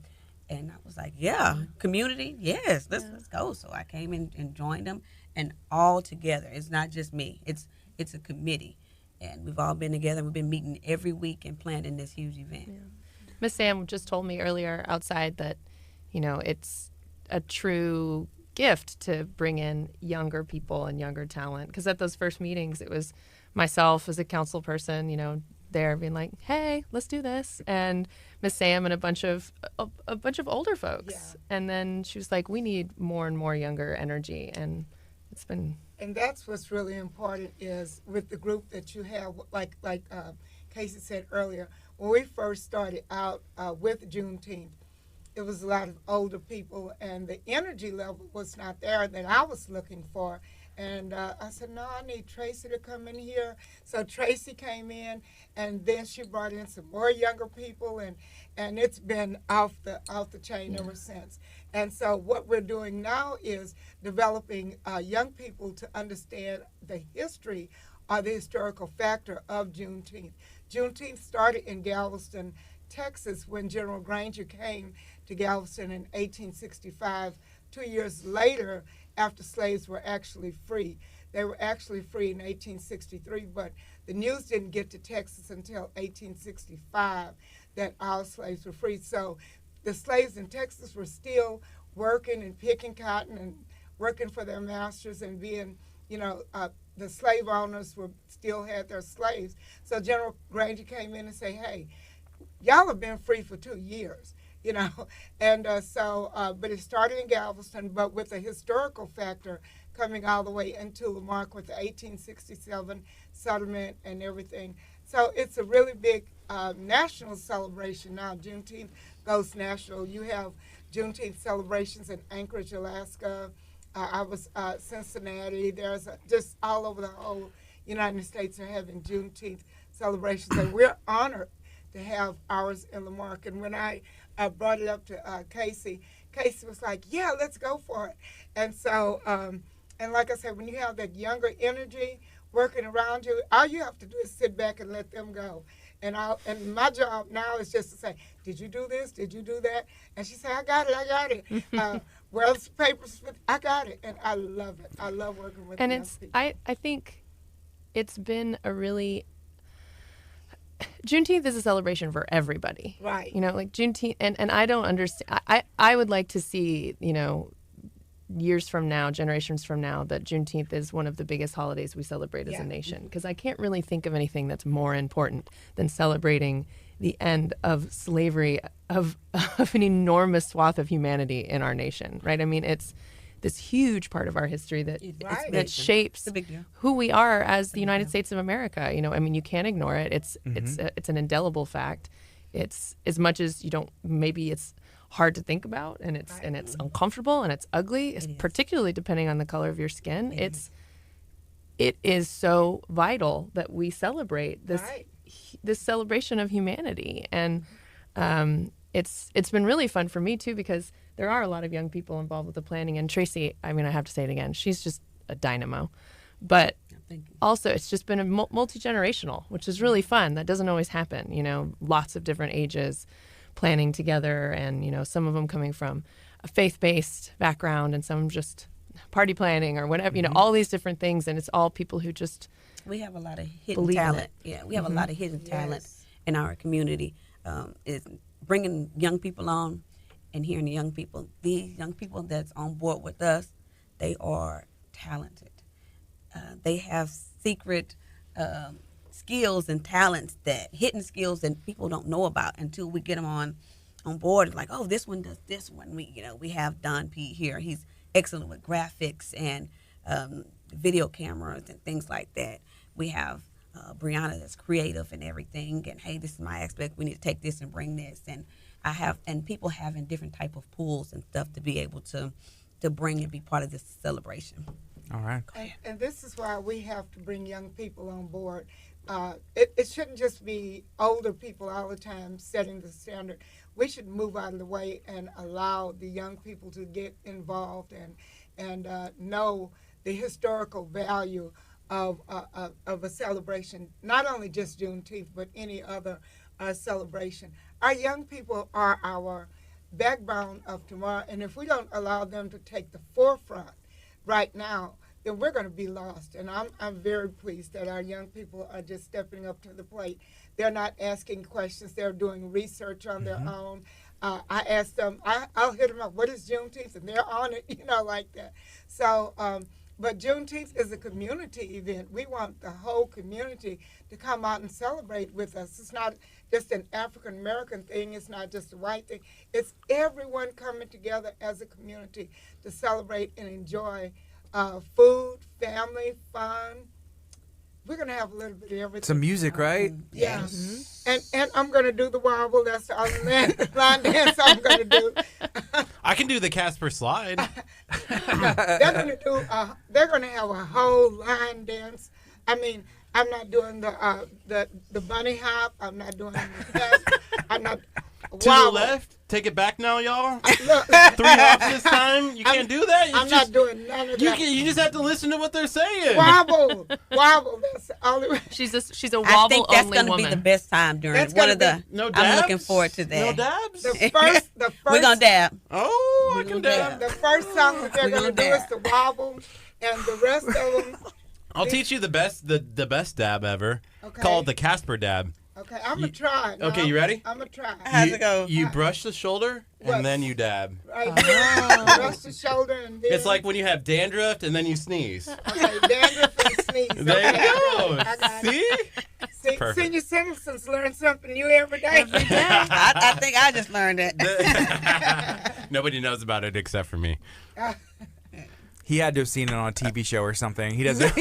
and I was like, yeah, community, yes, let's go. So I came in and joined them, and all together. It's not just me. It's a committee, and we've all been together. We've been meeting every week and planning this huge event. Yeah. Miss Sam just told me earlier outside that, it's a true gift to bring in younger people and younger talent. Because at those first meetings, it was myself as a council person, there being like, hey, let's do this. And Miss Sam and a bunch of older folks. Yeah. And then she was like, we need more and more younger energy. And it's been... And that's what's really important is with the group that you have, like Casey said earlier, when we first started out with Juneteenth, it was a lot of older people, and the energy level was not there that I was looking for. And I said, no, I need Tracy to come in here. So Tracy came in, and then she brought in some more younger people, and it's been off the chain ever since. And so what we're doing now is developing young people to understand the history or the historical factor of Juneteenth. Juneteenth started in Galveston, Texas, when General Granger came to Galveston in 1865. 2 years later, after slaves were actually free. They were actually free in 1863, but the news didn't get to Texas until 1865 that our slaves were free. So the slaves in Texas were still working and picking cotton and working for their masters and being, the slave owners still had their slaves. So General Granger came in and said, hey, y'all have been free for 2 years. And but it started in Galveston, but with a historical factor coming all the way into Lamarck with the 1867 settlement and everything. So it's a really big national celebration now. Juneteenth goes national. You have Juneteenth celebrations in Anchorage, Alaska. I was Cincinnati. There's just all over the whole United States are having Juneteenth celebrations, and we're honored to have ours in Lamarck. And when I brought it up to Casey was like, yeah, let's go for it. And so, and like I said, when you have that younger energy working around you, all you have to do is sit back and let them go. And my job now is just to say, did you do this? Did you do that? And she said, I got it. Where's the papers? I got it. And I love it. I love working with and young it's people. I think it's been a really... Juneteenth is a celebration for everybody. Right. Like Juneteenth, and I don't understand. I would like to see, years from now, generations from now, that Juneteenth is one of the biggest holidays we celebrate as a nation. Because I can't really think of anything that's more important than celebrating the end of slavery of an enormous swath of humanity in our nation, right? I mean, it's this huge part of our history that Right. that shapes a big deal. who we are as the United States of America. You know, I mean, you can't ignore it. It's an indelible fact. It's as much as you don't. Maybe it's hard to think about, and it's uncomfortable and it's ugly. It's particularly depending on the color of your skin. It is so vital that we celebrate this Right. this celebration of humanity, and it's been really fun for me too, because there are a lot of young people involved with the planning. And Tracy, I mean, I have to say it again, she's just a dynamo. But also, it's just been a multi-generational, which is really fun. That doesn't always happen, you know, lots of different ages planning together, and, you know, some of them coming from a faith-based background and some just party planning or whatever, you know, all these different things. And it's all people who just We have a lot of hidden Believe in talent. it. Yeah, we have a lot of hidden talent Yes. in our community. Is bringing young people on and hearing the young people. These young people that's on board with us, they are talented. They have secret skills and talents, that hidden skills that people don't know about until we get them on board. It's like, oh, this one does this one. We have Don P here. He's excellent with graphics and video cameras and things like that. We have Brianna that's creative and everything. And hey, this is my aspect. We need to take this and bring this. And people having different type of pools and stuff to be able to bring and be part of this celebration. All right. And this is why we have to bring young people on board. It shouldn't just be older people all the time setting the standard. We should move out of the way and allow the young people to get involved and know the historical value of a celebration, not only just Juneteenth, but any other celebration. Our young people are our backbone of tomorrow, and if we don't allow them to take the forefront right now, then we're going to be lost. And I'm very pleased that our young people are just stepping up to the plate. They're not asking questions. They're doing research on their own. I ask them, I'll hit them up, what is Juneteenth? And they're on it, you know, like that. So, but Juneteenth is a community event. We want the whole community to come out and celebrate with us. It's not just an African-American thing. It's not just a white thing. It's everyone coming together as a community to celebrate and enjoy food, family, fun. We're going to have a little bit of everything. Some music, right? Yeah. And I'm going to do the wobble. That's the only line dance I'm going to do. I can do the Casper slide. They're going to have a whole line dance. I mean, I'm not doing the bunny hop. I'm not doing the I'm not To the left. Take it back now, y'all. Look, 3 hops this time. You can't do that. I'm not doing none of that. You just have to listen to what they're saying. Wobble. That's the only way. she's a I think that's wobble-only going to be woman. the best time during That's one gonna of the. No dabs? I'm looking forward to that. No dabs? The first We're gonna dab. Oh, I We're can gonna dab. The first song that they're We're going to gonna do is the wobble, and the rest of them. I'll teach you the best dab ever. Okay. Called the Casper dab. Okay, I'm going to try. Now. Okay, you ready? I'm going to try. How's it go? You brush the shoulder What? and then you dab. Right there, brush the shoulder, and then. It's like when you have dandruff and then you sneeze. Okay, dandruff and sneeze. There Okay, you go. I got it. See? Perfect. Senior citizens learn something new every day. I think I just learned it. Nobody knows about it except for me. He had to have seen it on a TV show or something. He doesn't.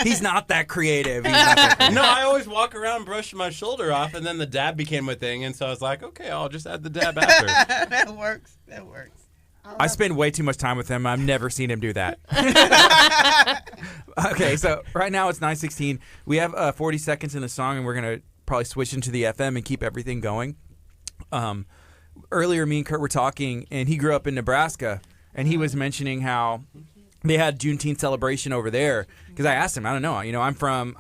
He's not that creative. He's not that creative. No, I always walk around brushing my shoulder off, and then the dab became a thing, and so I was like, okay, I'll just add the dab after. That works. I spend way too much time with him. I've never seen him do that. Okay, so right now it's 9:16. We have 40 seconds in the song, and we're going to probably switch into the FM and keep everything going. Earlier, me and Curt were talking, and he grew up in Nebraska, and he was mentioning how they had Juneteenth celebration over there. Because I asked him, I don't know, I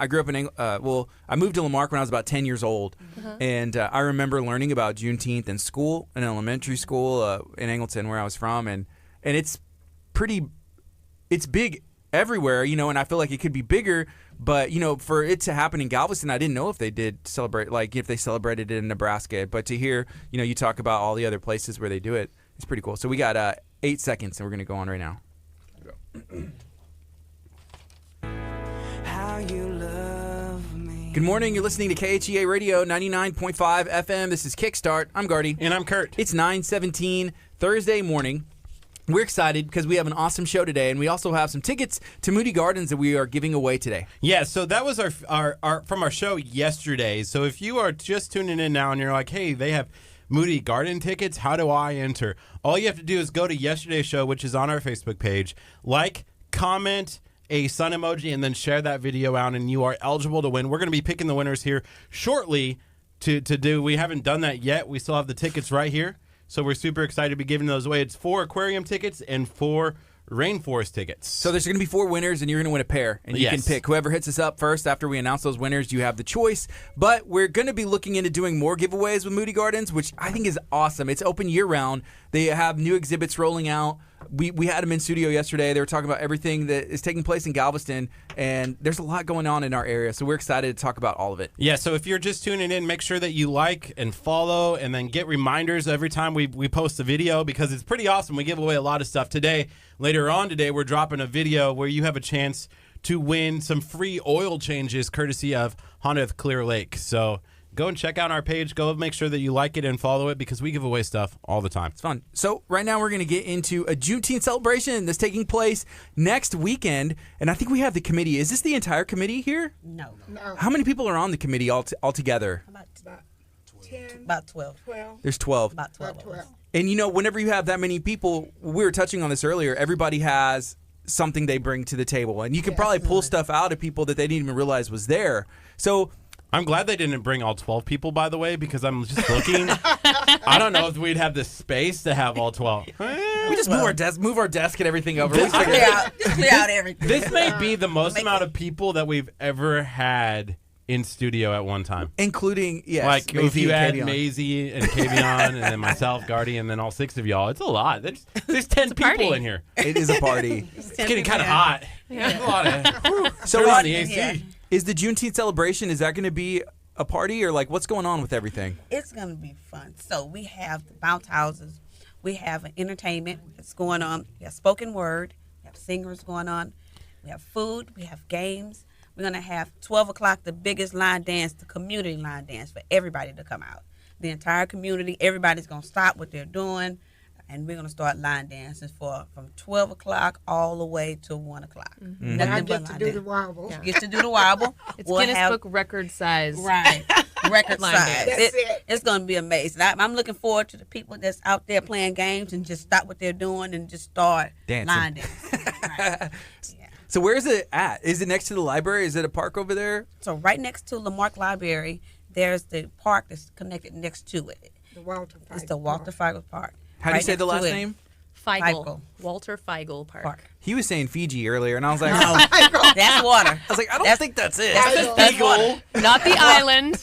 grew up in, I moved to Lamarck when I was about 10 years old. And I remember learning about Juneteenth in school, in elementary school in Angleton, where I was from. And it's big everywhere, and I feel like it could be bigger. But, for it to happen in Galveston, I didn't know if they did celebrate, like if they celebrated it in Nebraska. But to hear, you talk about all the other places where they do it, it's pretty cool. So we got 8 seconds, and we're going to go on right now. How you love me. Good morning. You're listening to KHEA Radio 99.5 FM. This is Kickstart. I'm Gardy. And I'm Curt. It's 9:17 Thursday morning. We're excited because we have an awesome show today, and we also have some tickets to Moody Gardens that we are giving away today. Yeah, so that was our from our show yesterday. So if you are just tuning in now and you're like, hey, they have Moody Garden tickets, how do I enter? All you have to do is go to yesterday's show, which is on our Facebook page, like, comment a sun emoji, and then share that video out, and you are eligible to win. We're going to be picking the winners here shortly to do. We haven't done that yet. We still have the tickets right here. So we're super excited to be giving those away. It's 4 aquarium tickets and 4 rainforest tickets. So there's going to be 4 winners, and you're going to win a pair. And you can pick whoever hits us up first after we announce those winners. You have the choice. But we're going to be looking into doing more giveaways with Moody Gardens, which I think is awesome. It's open year-round. They have new exhibits rolling out. We had them in studio yesterday. They were talking about everything that is taking place in Galveston, and there's a lot going on in our area, so we're excited to talk about all of it. Yeah, so if you're just tuning in, make sure that you like and follow and then get reminders every time we post a video, because it's pretty awesome. We give away a lot of stuff today. Later on today, we're dropping a video where you have a chance to win some free oil changes courtesy of Honda of Clear Lake. So go and check out our page. Go make sure that you like it and follow it, because we give away stuff all the time. It's fun. So right now we're going to get into a Juneteenth celebration that's taking place next weekend, and I think we have the committee. Is this the entire committee here? No. How many people are on the committee altogether? About 10, about 12. 12. There's 12. About 12. About 12. And, whenever you have that many people, we were touching on this earlier, everybody has something they bring to the table. And you can probably pull stuff out of people that they didn't even realize was there. So I'm glad they didn't bring all 12 people, by the way, because I'm just looking. I don't know if we'd have the space to have all 12. we just move our desk and everything over. Just clear out everything. This may be the most amount of people that we've ever had in studio at one time. Including, yes, like if Maisie you and add Kavion. Maisie and Kavion and then myself, Gardy, and then all 6 of y'all, it's a lot. There's 10 party. people in here. It is a party. It's getting kind of hot. Yeah. A lot of, So turn on the AC. Yeah. Is the Juneteenth celebration, is that going to be a party, or like what's going on with everything? It's going to be fun. So we have the bounce houses. We have an entertainment that's going on. We have spoken word. We have singers going on. We have food. We have games. We're going to have 12 o'clock, the biggest line dance, the community line dance for everybody to come out. The entire community, everybody's going to stop what they're doing, and we're going to start line dances from 12 o'clock all the way to 1 o'clock. And I get to do the wobble. Yeah. Get to do the wobble. It's Guinness Book record size. Right. Record Line size. dance. That's it. It's going to be amazing. I'm looking forward to the people that's out there playing games and just stop what they're doing and just start Dancing. line dancing. Right. Yeah. So where is it at? Is it next to the library? Is it a park over there? So right next to Lamarck Library, there's the park that's connected next to it. The Walter It's Pike the Walter Park. Feigl Park. How do you Right say the next last to it. name? Feigl. Feigl. Walter Feigl Park. Park. He was saying Fiji earlier, and I was like, No, that's water. I was like, I don't That's- think that's it. That's water. Not the island.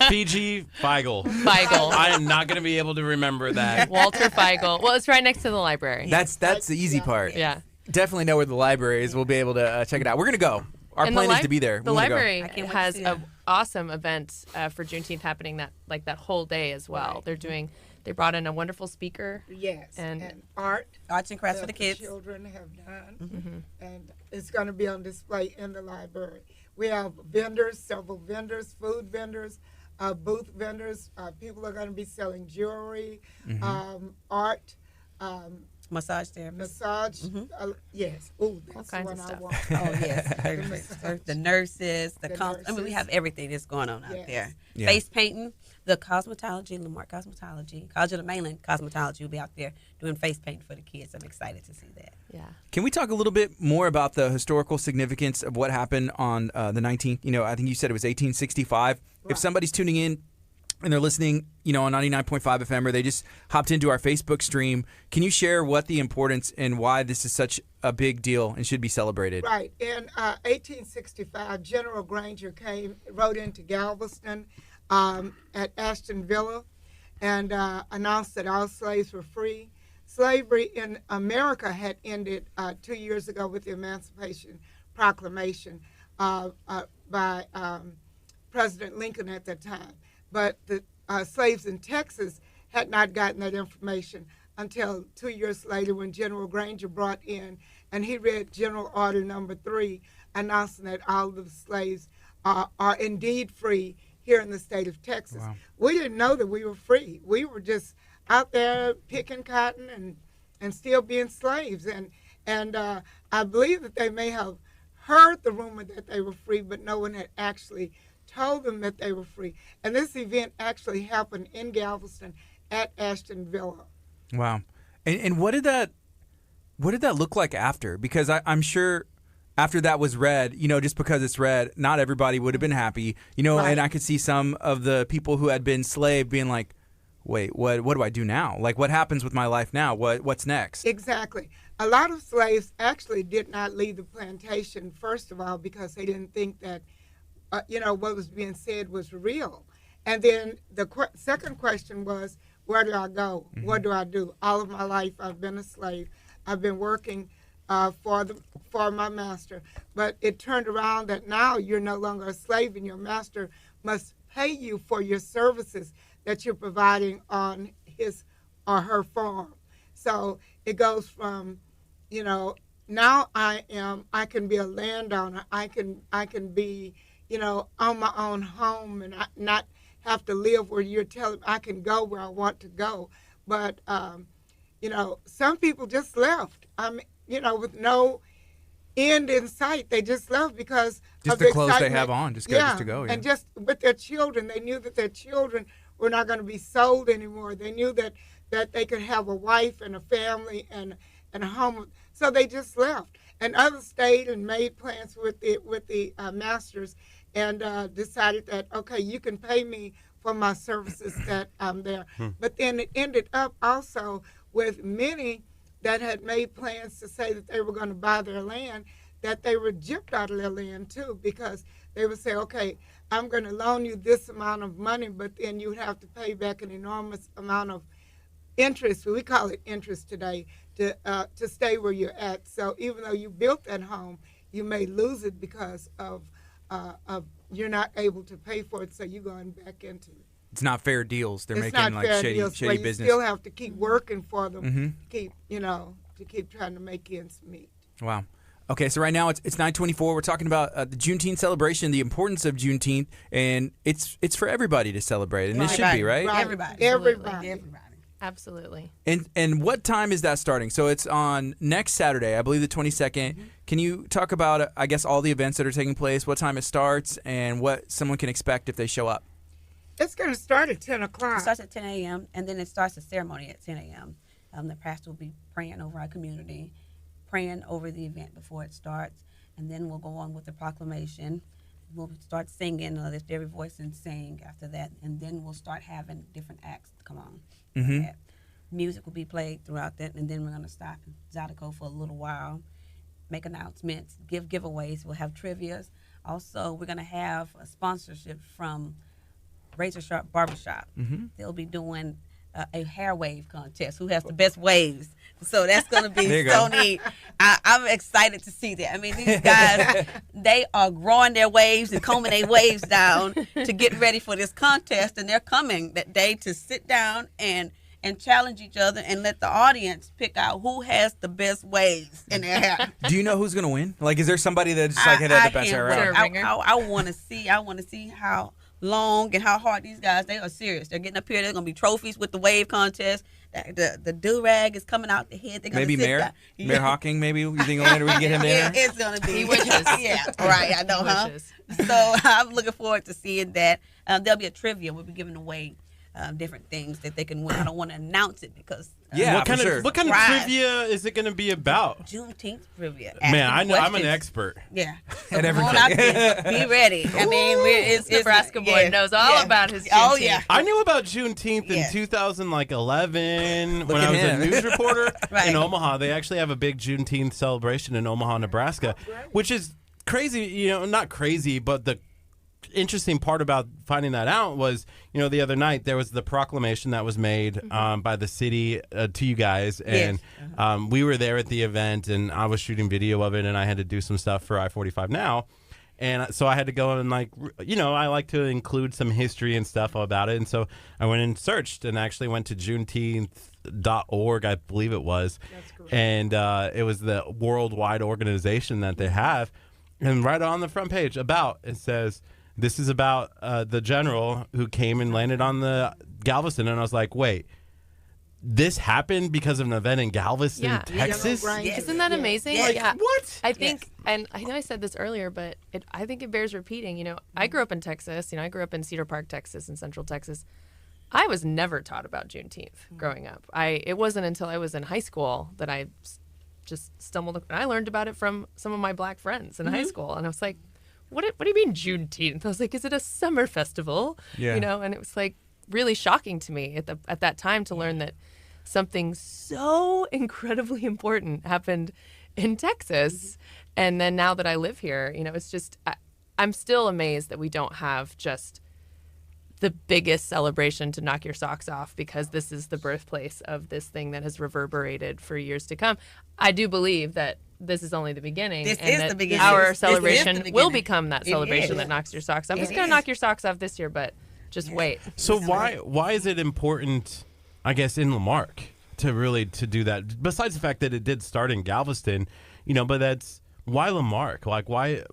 Fiji Feigl. Feigl. I am not going to be able to remember that. Walter Feigl. Well, it's right next to the library. That's the easy part. Yeah. Definitely know where the library is. We'll be able to check it out. We're gonna go. Our And plan the is to be there. The We wanna go. library I can't wait to has see an it. awesome event for Juneteenth happening that whole day as well. Right. They brought in a wonderful speaker. Yes. And- And art. Arts and crafts for that the kids. children have done. And it's going to be on display in the library. We have vendors, several vendors, food vendors, booth vendors. People are going to be selling jewelry, art, Massage therapist. massage. Yes. Ooh, that's the kinds one of I stuff. want. Oh, yes. The nurses, The I mean, we have everything that's going on out Yes. there. Yeah. Face painting, the cosmetology, Lamar Cosmetology, College of the Mainland Cosmetology will be out there doing face painting for the kids. I'm excited to see that. Yeah. Can we talk a little bit more about the historical significance of what happened on the 19th? I think you said it was 1865. If somebody's tuning in and they're listening, on 99.5 FM, or they just hopped into our Facebook stream, can you share what the importance and why this is such a big deal and should be celebrated? Right. In 1865, General Granger rode into Galveston at Ashton Villa and announced that all slaves were free. Slavery in America had ended 2 years ago with the Emancipation Proclamation by President Lincoln at that time. But the slaves in Texas had not gotten that information until 2 years later when General Granger brought in, and he read General Order Number 3, announcing that all of the slaves are indeed free here in the state of Texas. Wow. We didn't know that we were free. We were just out there picking cotton and still being slaves. And I believe that they may have heard the rumor that they were free, but no one had actually told them that they were free. And this event actually happened in Galveston at Ashton Villa. Wow. And what did that look like after? Because I'm sure after that was read, just because it's read, not everybody would have been happy, Right. And I could see some of the people who had been enslaved being like, wait, what do I do now? Like, what happens with my life now? What's next? Exactly. A lot of slaves actually did not leave the plantation, first of all, because they didn't think that, what was being said was real. And then the second question was, where do I go? Mm-hmm. What do I do? All of my life, I've been a slave. I've been working for my master. But it turned around that now you're no longer a slave, and your master must pay you for your services that you're providing on his or her farm. So it goes from, now I can be a landowner. I can be, on my own home and not have to live where you're telling me I can go where I want to go. But, some people just left. With no end in sight. They just left because just of the clothes excitement. they have on, just to go. Yeah. And just with their children, they knew that their children were not going to be sold anymore. They knew that they could have a wife and a family and a home. So they just left. And others stayed and made plans with the masters and decided that, okay, you can pay me for my services that I'm there. But then it ended up also with many that had made plans to say that they were going to buy their land, that they were gypped out of their land too, because they would say, okay, I'm going to loan you this amount of money, but then you have to pay back an enormous amount of interest. We call it interest today, to stay where you're at. So even though you built that home, you may lose it because of you're not able to pay for it, so you're going back into it. It's not fair deals. They're It's making not like fair shady deals, where you business. still have to keep working for them, Mm-hmm. to keep trying to make ends meet. Wow. Okay, so right now it's 9:24. We're talking about the Juneteenth celebration, the importance of Juneteenth, and it's for everybody to celebrate, and it should be, right? Everybody. Everybody. Absolutely. And what time is that starting? So it's on next Saturday, I believe the 22nd. Mm-hmm. Can you talk about, I guess, all the events that are taking place, what time it starts, and what someone can expect if they show up? It's going to start at 10 o'clock. It starts at 10 a.m., and then it starts the ceremony at 10 a.m. The pastor will be praying over our community, praying over the event before it starts, and then we'll go on with the proclamation. We'll start singing, lift every voice and sing after that, and then we'll start having different acts to come on. Mm-hmm. Music will be played throughout that, and then we're going to stop in Zydeco for a little while, make announcements, give giveaways. We'll have trivias. Also, we're going to have a sponsorship from Razor Sharp Barbershop. Mm-hmm. They'll be doing a hair wave contest. Who has the best waves? So that's going to be so neat. I'm excited to see that. I mean, these guys, they are growing their waves and combing their waves down to get ready for this contest, and they're coming that day to sit down and challenge each other and let the audience pick out who has the best waves in their hair. Do you know who's going to win? Like, is there somebody that's like had the best hair around? I want to see how long and how hard these guys, they are serious. They're getting up here. There's going to be trophies with the wave contest. The do-rag is coming out the head. They're gonna maybe Mayor Hawking, maybe? You think later we can get him there? It's going to be. He wishes. Yeah, right. I know, huh? So I'm looking forward to seeing that. There'll be a trivia. We'll be giving away different things that they can win. I don't want to announce it because what kind of trivia is it going to be about? Juneteenth trivia. Man, I know I'm an expert. Yeah, so and come on out there. Be ready. I mean, it's Nebraska boy knows all about his Juneteenth. Oh yeah, I knew about Juneteenth in 2011 when I was a news reporter in Omaha. They actually have a big Juneteenth celebration in Omaha, Nebraska, which is crazy. Not crazy, but the interesting part about finding that out was, the other night there was the proclamation that was made by the city to you guys, and we were there at the event, and I was shooting video of it, and I had to do some stuff for I-45 Now, and so I had to go and I like to include some history and stuff about it, and so I went and searched and actually went to Juneteenth.org, I believe it was, and it was the worldwide organization that they have. And right on the front page, about, it says, this is about the general who came and landed on the Galveston. And I was like, wait, this happened because of an event in Galveston, Yeah. Texas? Yes. Isn't that amazing? Like, Yeah. what? I think, and I know I said this earlier, but I think it bears repeating. You know, I grew up in Texas. You know, I grew up in Cedar Park, Texas, in Central Texas. I was never taught about Juneteenth growing up. It wasn't until I was in high school that I just stumbled. And I learned about it from some of my black friends in high school, and I was like, "What do you mean Juneteenth?" I was like, "Is it a summer festival?" Yeah. You know, and it was like really shocking to me at that time to learn that something so incredibly important happened in Texas. And then now that I live here, you know, it's just I'm still amazed that we don't have just the biggest celebration to knock your socks off, because this is the birthplace of this thing that has reverberated for years to come. I do believe that this is only the beginning, This and is that the beginning. our This is the celebration will beginning. become that It celebration is. that knocks your socks off. It It's going to is. knock your socks off this year, but just wait. So why is it important, I guess, in Lamarck to do that? Besides the fact that it did start in Galveston, you know, but that's why Lamarck? Like, why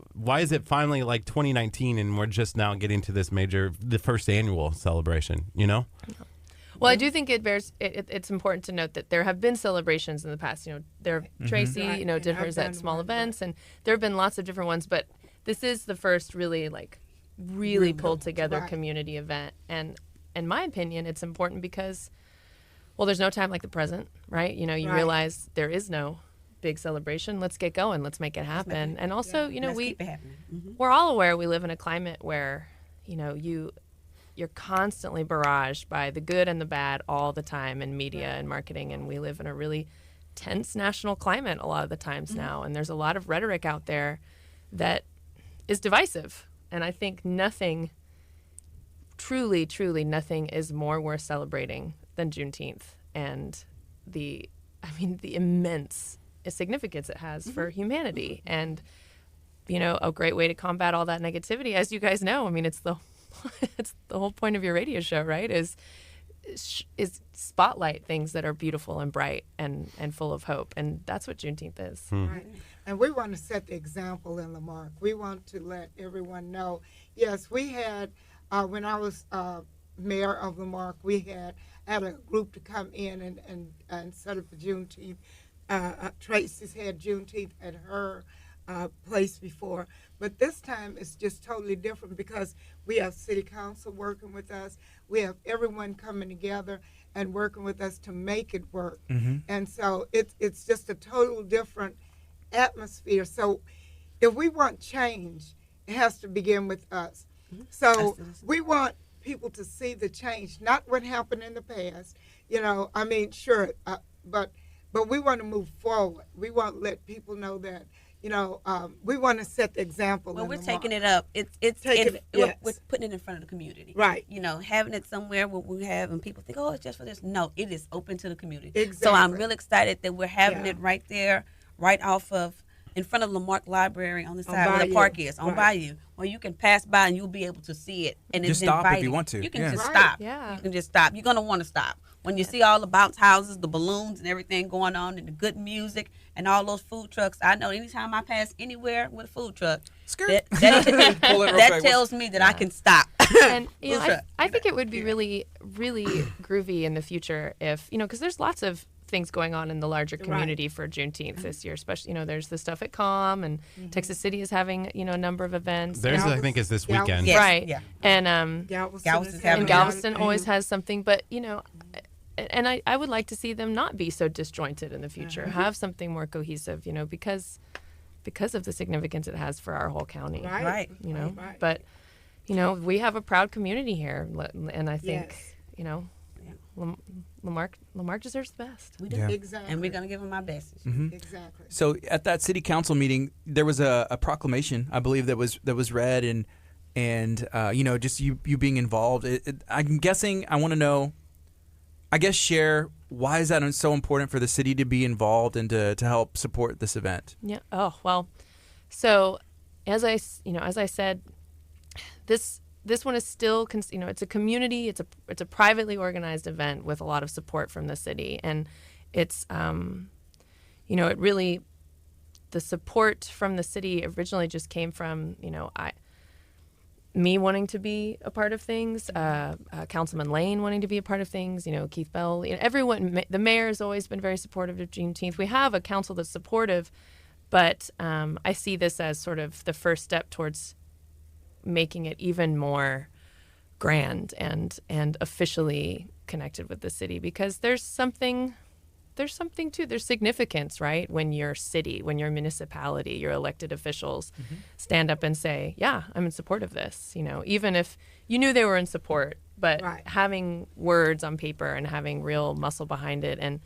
is it finally like 2019 and we're just now getting to this the first annual celebration, you know? Well, I do think it's important to note that there have been celebrations in the past. You know, Tracy, Right. you know, did And I've hers at done small one, events, and there have been lots of different ones. But this is the first really pulled together Right. community event. And in my opinion, it's important because, well, there's no time like the present, right? You know, you Right. realize there is no big celebration. Let's get going. Let's make it happen. And also, you know, Let's keep it happening. we're all aware we live in a climate where, you know, you're constantly barraged by the good and the bad all the time in media and marketing, and we live in a really tense national climate a lot of the times now, and there's a lot of rhetoric out there that is divisive, and I think truly nothing is more worth celebrating than Juneteenth and the immense significance it has for humanity. And, you know, a great way to combat all that negativity, as you guys know, I mean, it's the whole point of your radio show, right? Is spotlight things that are beautiful and bright and full of hope. And that's what Juneteenth is. Right. And we want to set the example in Lamarck. We want to let everyone know, yes, we had, when I was mayor of Lamarck, we had a group to come in and set up the Juneteenth. Tracy's had Juneteenth at her place before. But this time it's just totally different because we have city council working with us. We have everyone coming together and working with us to make it work. And so it's just a total different atmosphere. So if we want change, it has to begin with us. So we want people to see the change, not what happened in the past. You know, I mean, sure, but we want to move forward. We want to let people know that, you know, we want to set the example. Well, in we're Lamarck. taking it up. We're putting it in front of the community. Right. You know, having it somewhere where we have, and people think, oh, it's just for this. No, it is open to the community. Exactly. So I'm real excited that we're having Yeah. it right there, right off of, in front of Lamarck Library on the side where the Bayou. park is, on Right. Bayou, where you can pass by and you'll be able to see it. And Just it's stop if you inviting. want to. You can Yeah. just Right. stop. Yeah. You can just stop. You're going to want to stop. When you see all the bounce houses, the balloons and everything going on, and the good music and all those food trucks, I know anytime I pass anywhere with a food truck, Skirt. that Pull it real that quick. tells me that I can stop. And you know, Food truck. I think it would be really groovy in the future if, you know, because there's lots of things going on in the larger community for Juneteenth this year, especially, you know, there's the stuff at COM, and Texas City is having, you know, a number of events. Theirs, Yeah. I think, is this Yeah. weekend. Yes, Right. yeah. And Galveston is is having and it. Galveston always has something, but, you know, and I would like to see them not be so disjointed in the future. Have something more cohesive, you know, because of the significance it has for our whole county. Right. You know, Right. but, you know, we have a proud community here, and I think, Yes. you know, Lamarck deserves the best. We do. Yeah. Exactly. And we're going to give them our best. Exactly. So at that city council meeting, there was a proclamation, I believe, that was read, and you know, just you being involved. I'm guessing, I want to know, I guess, share why is that so important for the city to be involved and to help support this event? Yeah. Oh, well. So, as I said, this one is still, you know, it's a community, it's a privately organized event with a lot of support from the city, and it's, you know, it really the support from the city originally just came from, me wanting to be a part of things, Councilman Lane wanting to be a part of things, Keith Bell, everyone, the mayor's always been very supportive of Juneteenth. We have a council that's supportive, but I see this as sort of the first step towards making it even more grand and officially connected with the city, because there's something too. There's significance, right? When your city, when your municipality, your elected officials stand up and say, yeah, I'm in support of this, even if you knew they were in support, but having words on paper and having real muscle behind it. And,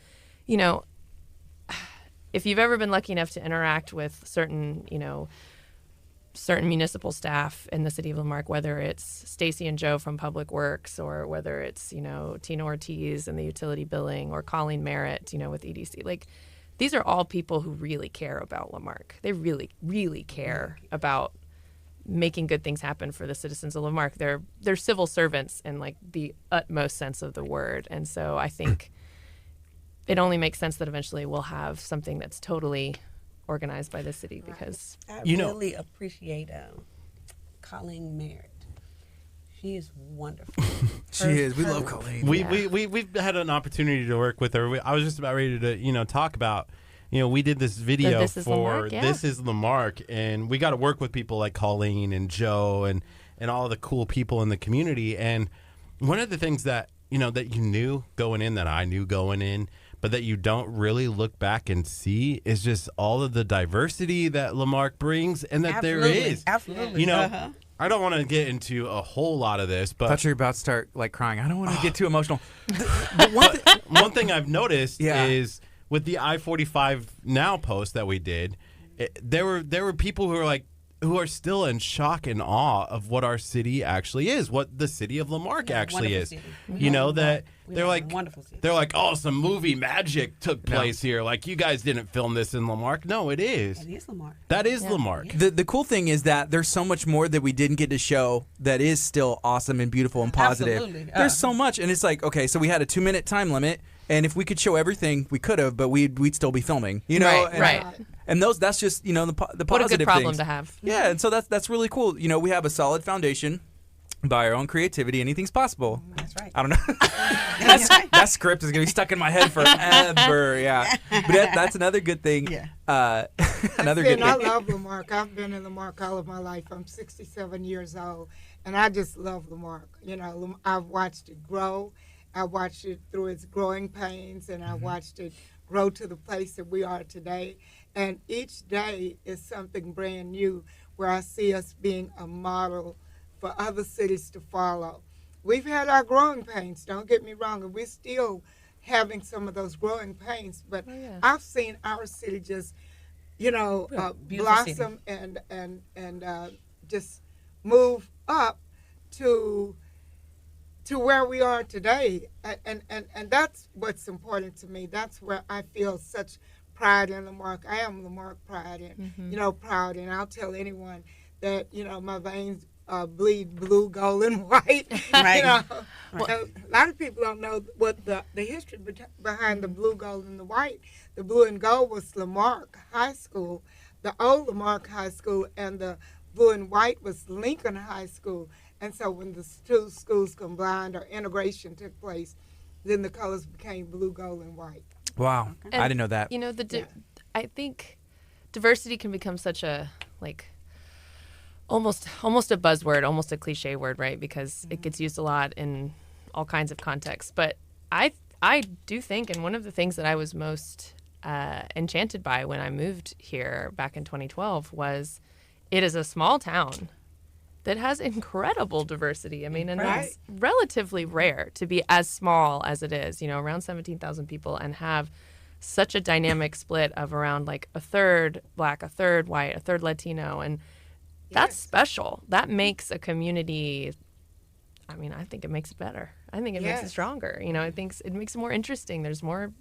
if you've ever been lucky enough to interact with certain municipal staff in the city of Lamarck, whether it's Stacy and Joe from Public Works, or whether it's, Tina Ortiz in the utility billing, or Colleen Merritt, with EDC. Like, these are all people who really care about Lamarck. They really, really care about making good things happen for the citizens of Lamarck. They're civil servants in like the utmost sense of the word. And so I think it only makes sense that eventually we'll have something that's totally organized by the city, because I really appreciate Colleen Merritt. She is wonderful. She is. We love Colleen. We've had an opportunity to work with her. I was just about ready to talk about, we did this video This is for Lamarck, yeah. This is Lamarck, and we got to work with people like Colleen and Joe and all the cool people in the community. And one of the things that that you knew going in, that I knew going in, but that you don't really look back and see, is just all of the diversity that Lamarck brings, and that there is. Absolutely. I don't want to get into a whole lot of this, but I thought you were about to start like crying. I don't want to get too emotional. one thing I've noticed is with the I-45 Now post that we did, there were people who are still in shock and awe of what our city actually is, what the city of Lamarck actually is. That they're like, oh, some movie magic took place here. Like, you guys didn't film this in Lamarck. No, it is. It is Lamarck. That is Lamarck. The cool thing is that there's so much more that we didn't get to show that is still awesome and beautiful and positive. Absolutely. There's so much, and it's like, okay, so we had a 2-minute time limit, and if we could show everything, we could have, but we'd still be filming. Right. And that's just the positive what a good problem things. to have. Yeah, and so that's really cool. We have a solid foundation. By our own creativity, anything's possible. That's right. I don't know. that script is gonna be stuck in my head forever. Yeah, but that's another good thing. Yeah. Another good thing. I love Lamarck. I've been in Lamarck all of my life. I'm 67 years old, and I just love Lamarck. I've watched it grow. I watched it through its growing pains, and I watched it grow to the place that we are today. And each day is something brand new, where I see us being a model for other cities to follow. We've had our growing pains, don't get me wrong, and we're still having some of those growing pains, but I've seen our city just, blossom and just move up to where we are today. And that's what's important to me. That's where I feel such pride in Lamarck. I am Lamarck pride and, proud, and I'll tell anyone that, my veins bleed blue, gold, and white. Right. A lot of people don't know what the history behind the blue, gold, and the white. The blue and gold was Lamarck High School, the old Lamarck High School, and the blue and white was Lincoln High School. And so when the two schools combined or integration took place, then the colors became blue, gold, and white. Wow, And, I didn't know that. I think diversity can become such a almost a buzzword, almost a cliche word, right? Because it gets used a lot in all kinds of contexts. But I do think, and one of the things that I was most enchanted by when I moved here back in 2012 was it is a small town that has incredible diversity. I mean, and it's relatively rare to be as small as it is, around 17,000 people, and have such a dynamic split of around like a third Black, a third white, a third Latino. And that's special. That makes a community, I think it makes it better. I think it makes it stronger. It makes it more interesting. There's more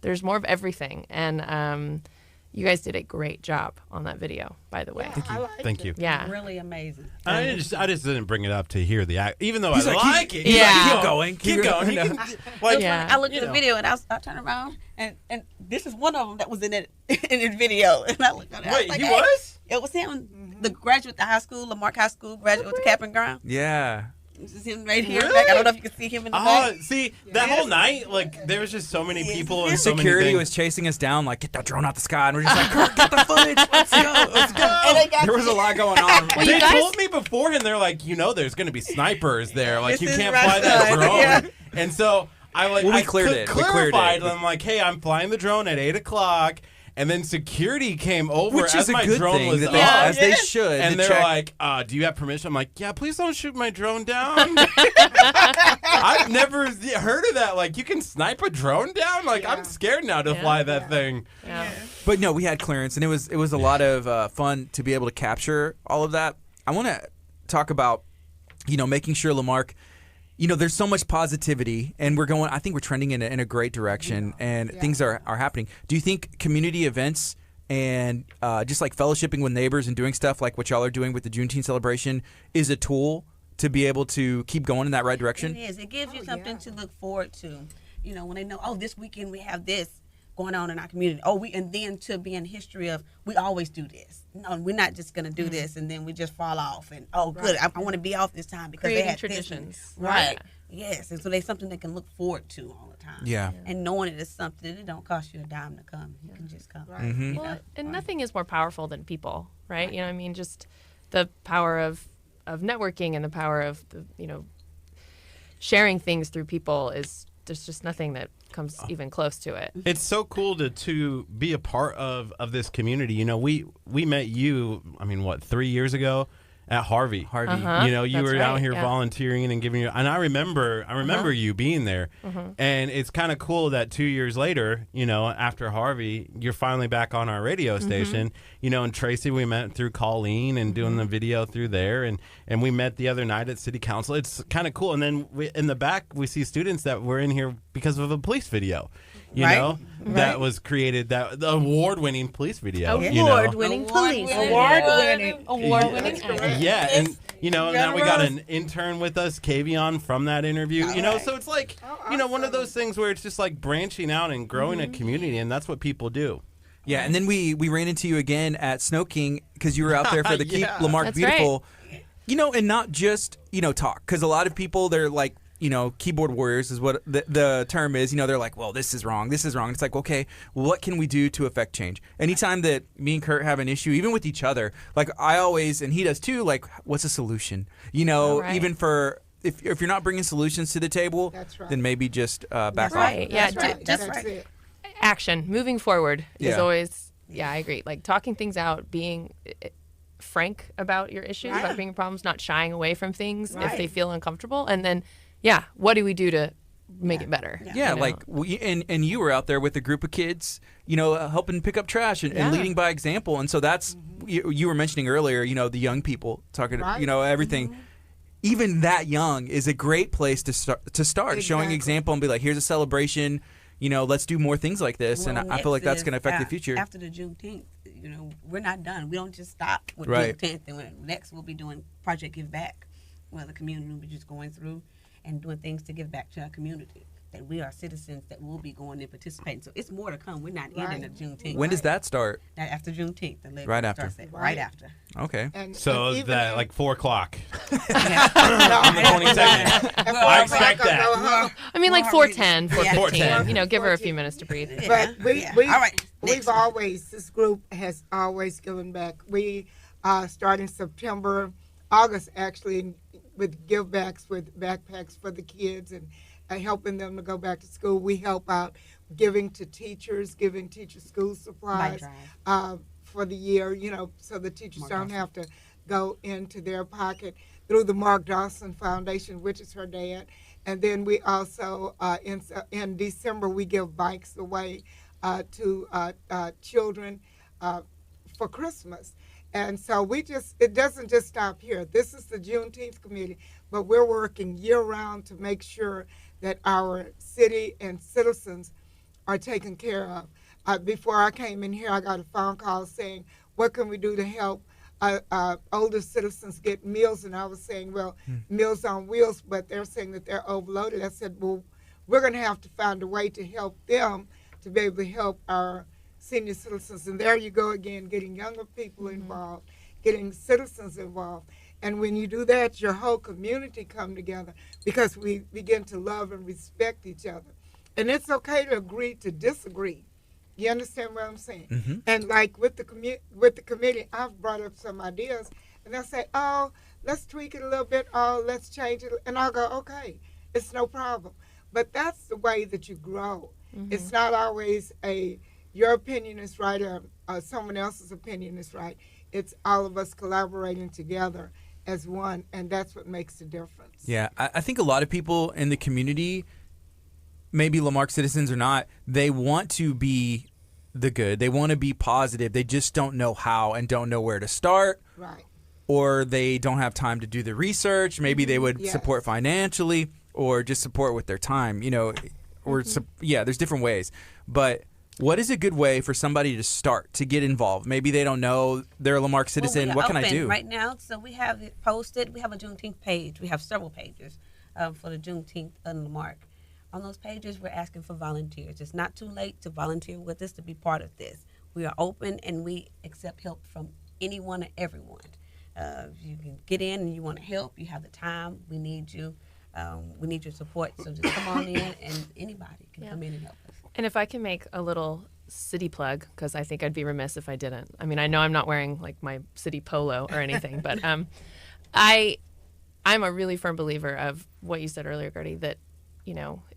of everything. And, You guys did a great job on that video, by the way. Thank you. Yeah. Really amazing. I just didn't bring it up to hear the act, even though He's I like it. He's Yeah. like, keep going. Keep going. You can, like, Yeah. I looked you at the know. video and I turned around and this is one of them that was in it in the video. And I looked at it. I was Wait, like, he hey. was? It was him, the graduate of the high school, Lamarck High School, graduate with the cap and gown. Yeah. This is him right here. Really? Back. I don't know if you can see him in the back. See, that whole night, like, there was just so many people and so many Security things. was chasing us down, like, get that drone out the sky. And we're just like, Kurt, get the footage. Let's go. Let's go. And they got There was a lot going on. Well, They you guys- told me beforehand, they're like, there's going to be snipers there. Like, This you is can't right fly that side, drone. yeah. And so I we cleared it. We cleared clarified it. them, like, hey, I'm flying the drone at 8 o'clock. And then security came over Which as is a my good drone thing, was that up. they, as they should. And to they're check. like, do you have permission? I'm like, yeah, please don't shoot my drone down. I've never heard of that. Like, you can snipe a drone down? Like, I'm scared now to fly that thing. Yeah. But no, we had clearance, and it was a lot of fun to be able to capture all of that. I want to talk about, making sure Lamarck, there's so much positivity, and I think we're trending in a great direction, and things are happening. Do you think community events and just like fellowshipping with neighbors and doing stuff like what y'all are doing with the Juneteenth celebration is a tool to be able to keep going in that right direction? It is. It gives you something to look forward to. When they know, this weekend we have this going on in our community. And then to be in history of, we always do this. No, we're not just going to do this and then we just fall off. And, good, I want to be off this time because Creating they had traditions. This. Right. Yeah. Yes. And so there's something they can look forward to all the time. Yeah. And knowing it is something, it don't cost you a dime to come. You can just come. Right. Mm-hmm. Well, and nothing is more powerful than people, right? Just the power of networking and the power of sharing things through people there's just nothing that comes even close to it. It's so cool to be a part of this community. We met you, 3 years ago at Harvey. Harvey. Uh-huh. You That's were out right, here yeah. volunteering and giving and I remember you being there. And it's kind of cool that 2 years later, after Harvey, you're finally back on our radio station. And Tracy, we met through Colleen and doing the video through there, and we met the other night at City Council. It's kind of cool. And then in the back, we see students that were in here because of a police video. That was created, the award-winning police video. Award-winning police. Award-winning. Award-winning. Yeah, and now we got an intern with us, Kavion, from that interview. So it's like, one of those things where it's just like branching out and growing a community, and that's what people do. Yeah, and then we ran into you again at Snow King because you were out there for the Keep Lamarck That's Beautiful. And not just, talk. Because a lot of people, they're like, keyboard warriors is what the term is. They're like, well, this is wrong. This is wrong. It's like, okay, what can we do to affect change? Anytime that me and Kurt have an issue, even with each other, like I always, and he does too, like, what's a solution? Right. Even for, if you're not bringing solutions to the table, That's right. then maybe just back That's off. right. Yeah, That's right. just That's it. action. Moving forward is Yeah. always, I agree. Like talking things out, being frank about your issues, about being problems, not shying away from things if they feel uncomfortable. And then, what do we do to make it better? Yeah, like and you were out there with a group of kids, helping pick up trash and leading by example. And so that's you were mentioning earlier, the young people talking, Right. everything. Even that young is a great place to start showing Exactly. example and be like, here's a celebration. Let's do more things like this. Well, and I feel like that's going to affect the future. After the Juneteenth, we're not done. We don't just stop with Right. Juneteenth. And next, we'll be doing Project Give Back, where the community will be just going through and doing things to give back to our community. That we are citizens that will be going and participating. So it's more to come. We're not ending the Juneteenth. When does that start? After Juneteenth, the labor Right after. starts at- right after. Okay. So and even that in- like 4 o'clock. No, on the 22nd. and I expect Rebecca, that. go home. I mean, like 4:10, 4:15. 4:10. Give her a few minutes to breathe. But we All right. we've always, this group has always given back. We started in September, August actually, with give backs with backpacks for the kids and helping them to go back to school. We help out giving teachers school supplies for the year, so the teachers don't have to go into their pocket through the Mark Dawson Foundation, which is her dad. And then we also, in December, we give bikes away to children for Christmas. And so it doesn't just stop here. This is the Juneteenth committee, but we're working year-round to make sure that our city and citizens are taken care of. Before I came in here, I got a phone call saying, what can we do to help older citizens get meals? And I was saying, well, Meals on Wheels, but they're saying that they're overloaded. I said, well, we're going to have to find a way to help them to be able to help our senior citizens. And there you go again, getting younger people involved, getting citizens involved. And when you do that, your whole community come together because we begin to love and respect each other. And it's okay to agree to disagree. You understand what I'm saying? And like with the committee, I've brought up some ideas, and they'll say, "Oh, let's tweak it a little bit. Oh, let's change it," and I'll go, "Okay, it's no problem." But that's the way that you grow. It's not always your opinion is right or someone else's opinion is right. It's all of us collaborating together as one, and that's what makes the difference. Yeah, I think a lot of people in the community, maybe Lamarck citizens or not, they want to be the good. They want to be positive. They just don't know how and don't know where to start. Right. Or they don't have time to do the research. Maybe they would support financially or just support with their time, or there's different ways. But what is a good way for somebody to start to get involved? Maybe they don't know they're a Lamarck citizen. Well, what can I do? Right now, so we have it posted. We have a Juneteenth page. We have several pages for the Juneteenth in Lamarck. On those pages, we're asking for volunteers. It's not too late to volunteer with us to be part of this. We are open and we accept help from anyone and everyone. You can get in and you want to help. You have the time. We need you. We need your support. So just come on in and anybody can come in and help us. And if I can make a little city plug, because I think I'd be remiss if I didn't. I mean, I know I'm not wearing like my city polo or anything, but I'm a really firm believer of what you said earlier, Gardy, that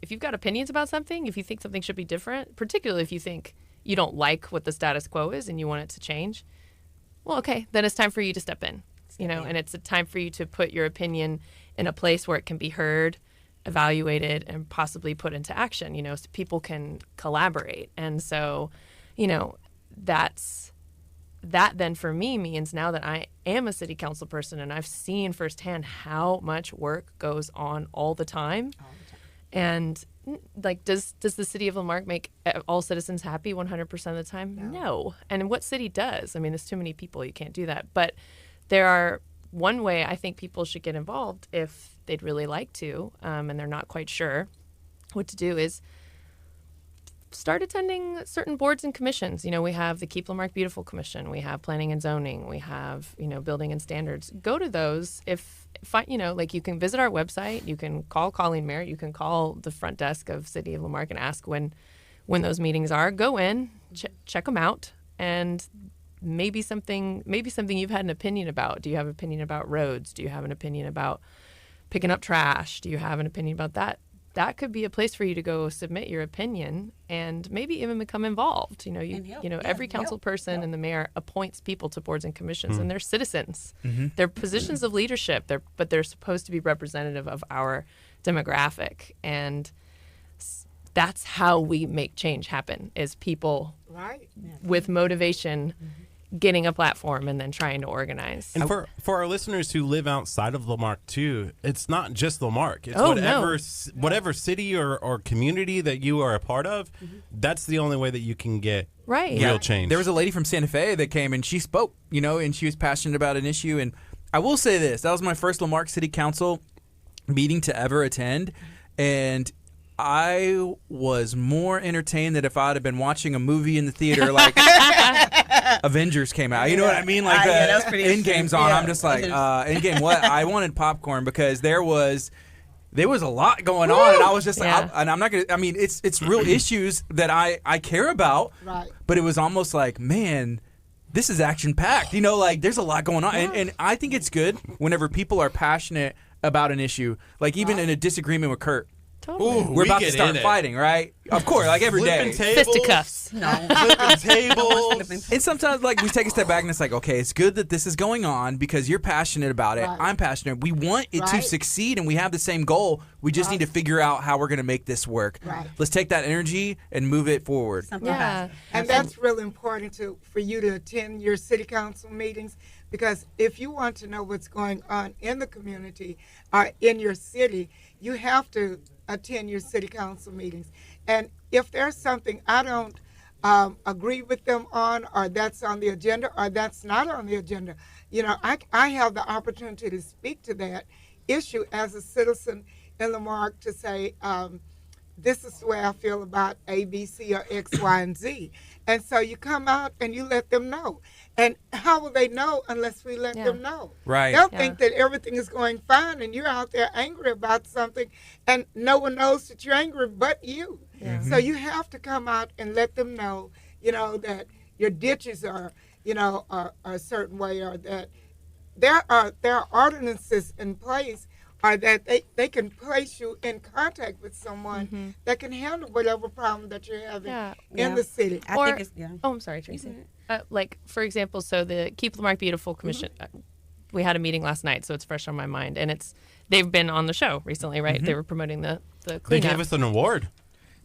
if you've got opinions about something, if you think something should be different, particularly if you think you don't like what the status quo is and you want it to change, well, okay, then it's time for you to step in, and it's a time for you to put your opinion in a place where it can be heard, evaluated, and possibly put into action, so people can collaborate. And so, that then for me means now that I am a city council person and I've seen firsthand how much work goes on all the time. And like, does the city of Lamarck make all citizens happy 100% of the time? No. And what city does? I mean, there's too many people. You can't do that. But there are one way I think people should get involved if they'd really like to, and they're not quite sure what to do, is start attending certain boards and commissions. We have the Keep Lamarck Beautiful Commission. We have Planning and Zoning. We have, Building and Standards. Go to those. You can visit our website. You can call Colleen Merritt. You can call the front desk of City of Lamarck and ask when those meetings are. Go in, check them out, and maybe something you've had an opinion about. Do you have an opinion about roads? Do you have an opinion about picking up trash? Do you have an opinion about that? That could be a place for you to go submit your opinion and maybe even become involved. Every council person and the mayor appoints people to boards and commissions, and they're citizens. They're positions of leadership, but they're supposed to be representative of our demographic. And that's how we make change happen, is people with motivation getting a platform and then trying to organize. And for our listeners who live outside of Lamarck too, it's not just Lamarck. It's whatever city or community that you are a part of, that's the only way that you can get real change. There was a lady from Santa Fe that came and she spoke, and she was passionate about an issue. And I will say this, that was my first Lamarck City Council meeting to ever attend. And I was more entertained than if I'd have been watching a movie in the theater, like Avengers came out. You know what I mean? Like Endgame's on. I'm just like, Endgame, what? I wanted popcorn because there was a lot going on, and I was just like, and I'm not gonna. I mean, it's real issues that I care about, but it was almost like, man, this is action packed. There's a lot going on, and I think it's good whenever people are passionate about an issue, like even in a disagreement with Curt. Totally. Ooh, we're about to start fighting, right? Of course, like every day. Fisticuffs. No. Flipping tables. And sometimes, like, we take a step back and it's like, okay, it's good that this is going on because you're passionate about it. I'm passionate. We want it to succeed, and we have the same goal. We just need to figure out how we're going to make this work. Let's take that energy and move it forward. Yeah. And that's really important for you to attend your city council meetings, because if you want to know what's going on in the community or in your city, you have to attend your city council meetings. And if there's something I don't agree with them on, or that's on the agenda, or that's not on the agenda. I have the opportunity to speak to that issue as a citizen in Lamarck to say, this is the way I feel about A, B, C, or X, Y, and Z. And so you come out and you let them know. And how will they know unless we let them know? Right. They'll think that everything is going fine and you're out there angry about something and no one knows that you're angry but you. Yeah. So you have to come out and let them know, that your ditches are, are a certain way, or that there are ordinances in place, or that they can place you in contact with someone that can handle whatever problem that you're having in the city. I think it's, Oh, I'm sorry, Tracy. Like, for example, so the Keep Lamarck Beautiful Commission, we had a meeting last night, so it's fresh on my mind. And they've been on the show recently, right? They were promoting the They cleanup. gave us an award.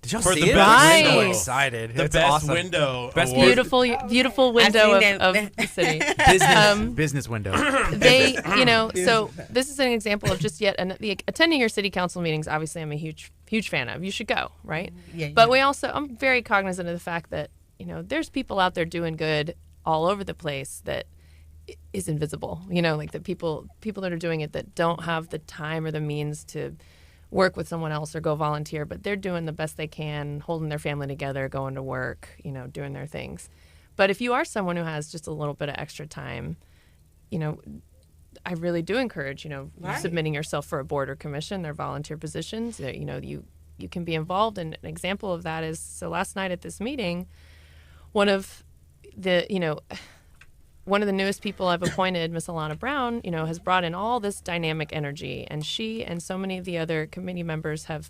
Did y'all For see the it? best I'm so window. excited. The It's best awesome. window Best award. Beautiful window I've seen of that. the city. Business window. They, so this is an example of just attending your city council meetings. Obviously, I'm a huge fan of. You should go, right? Yeah, But I'm very cognizant of the fact that there's people out there doing good all over the place that is invisible. Like the people that are doing it that don't have the time or the means to work with someone else or go volunteer, but they're doing the best they can, holding their family together, going to work, doing their things. But if you are someone who has just a little bit of extra time, I really do encourage, submitting yourself for a board or commission. They're volunteer positions. You can be involved. And an example of that is, so last night at this meeting, one of the newest people I've appointed, Miss Alana Brown, has brought in all this dynamic energy, and she and so many of the other committee members have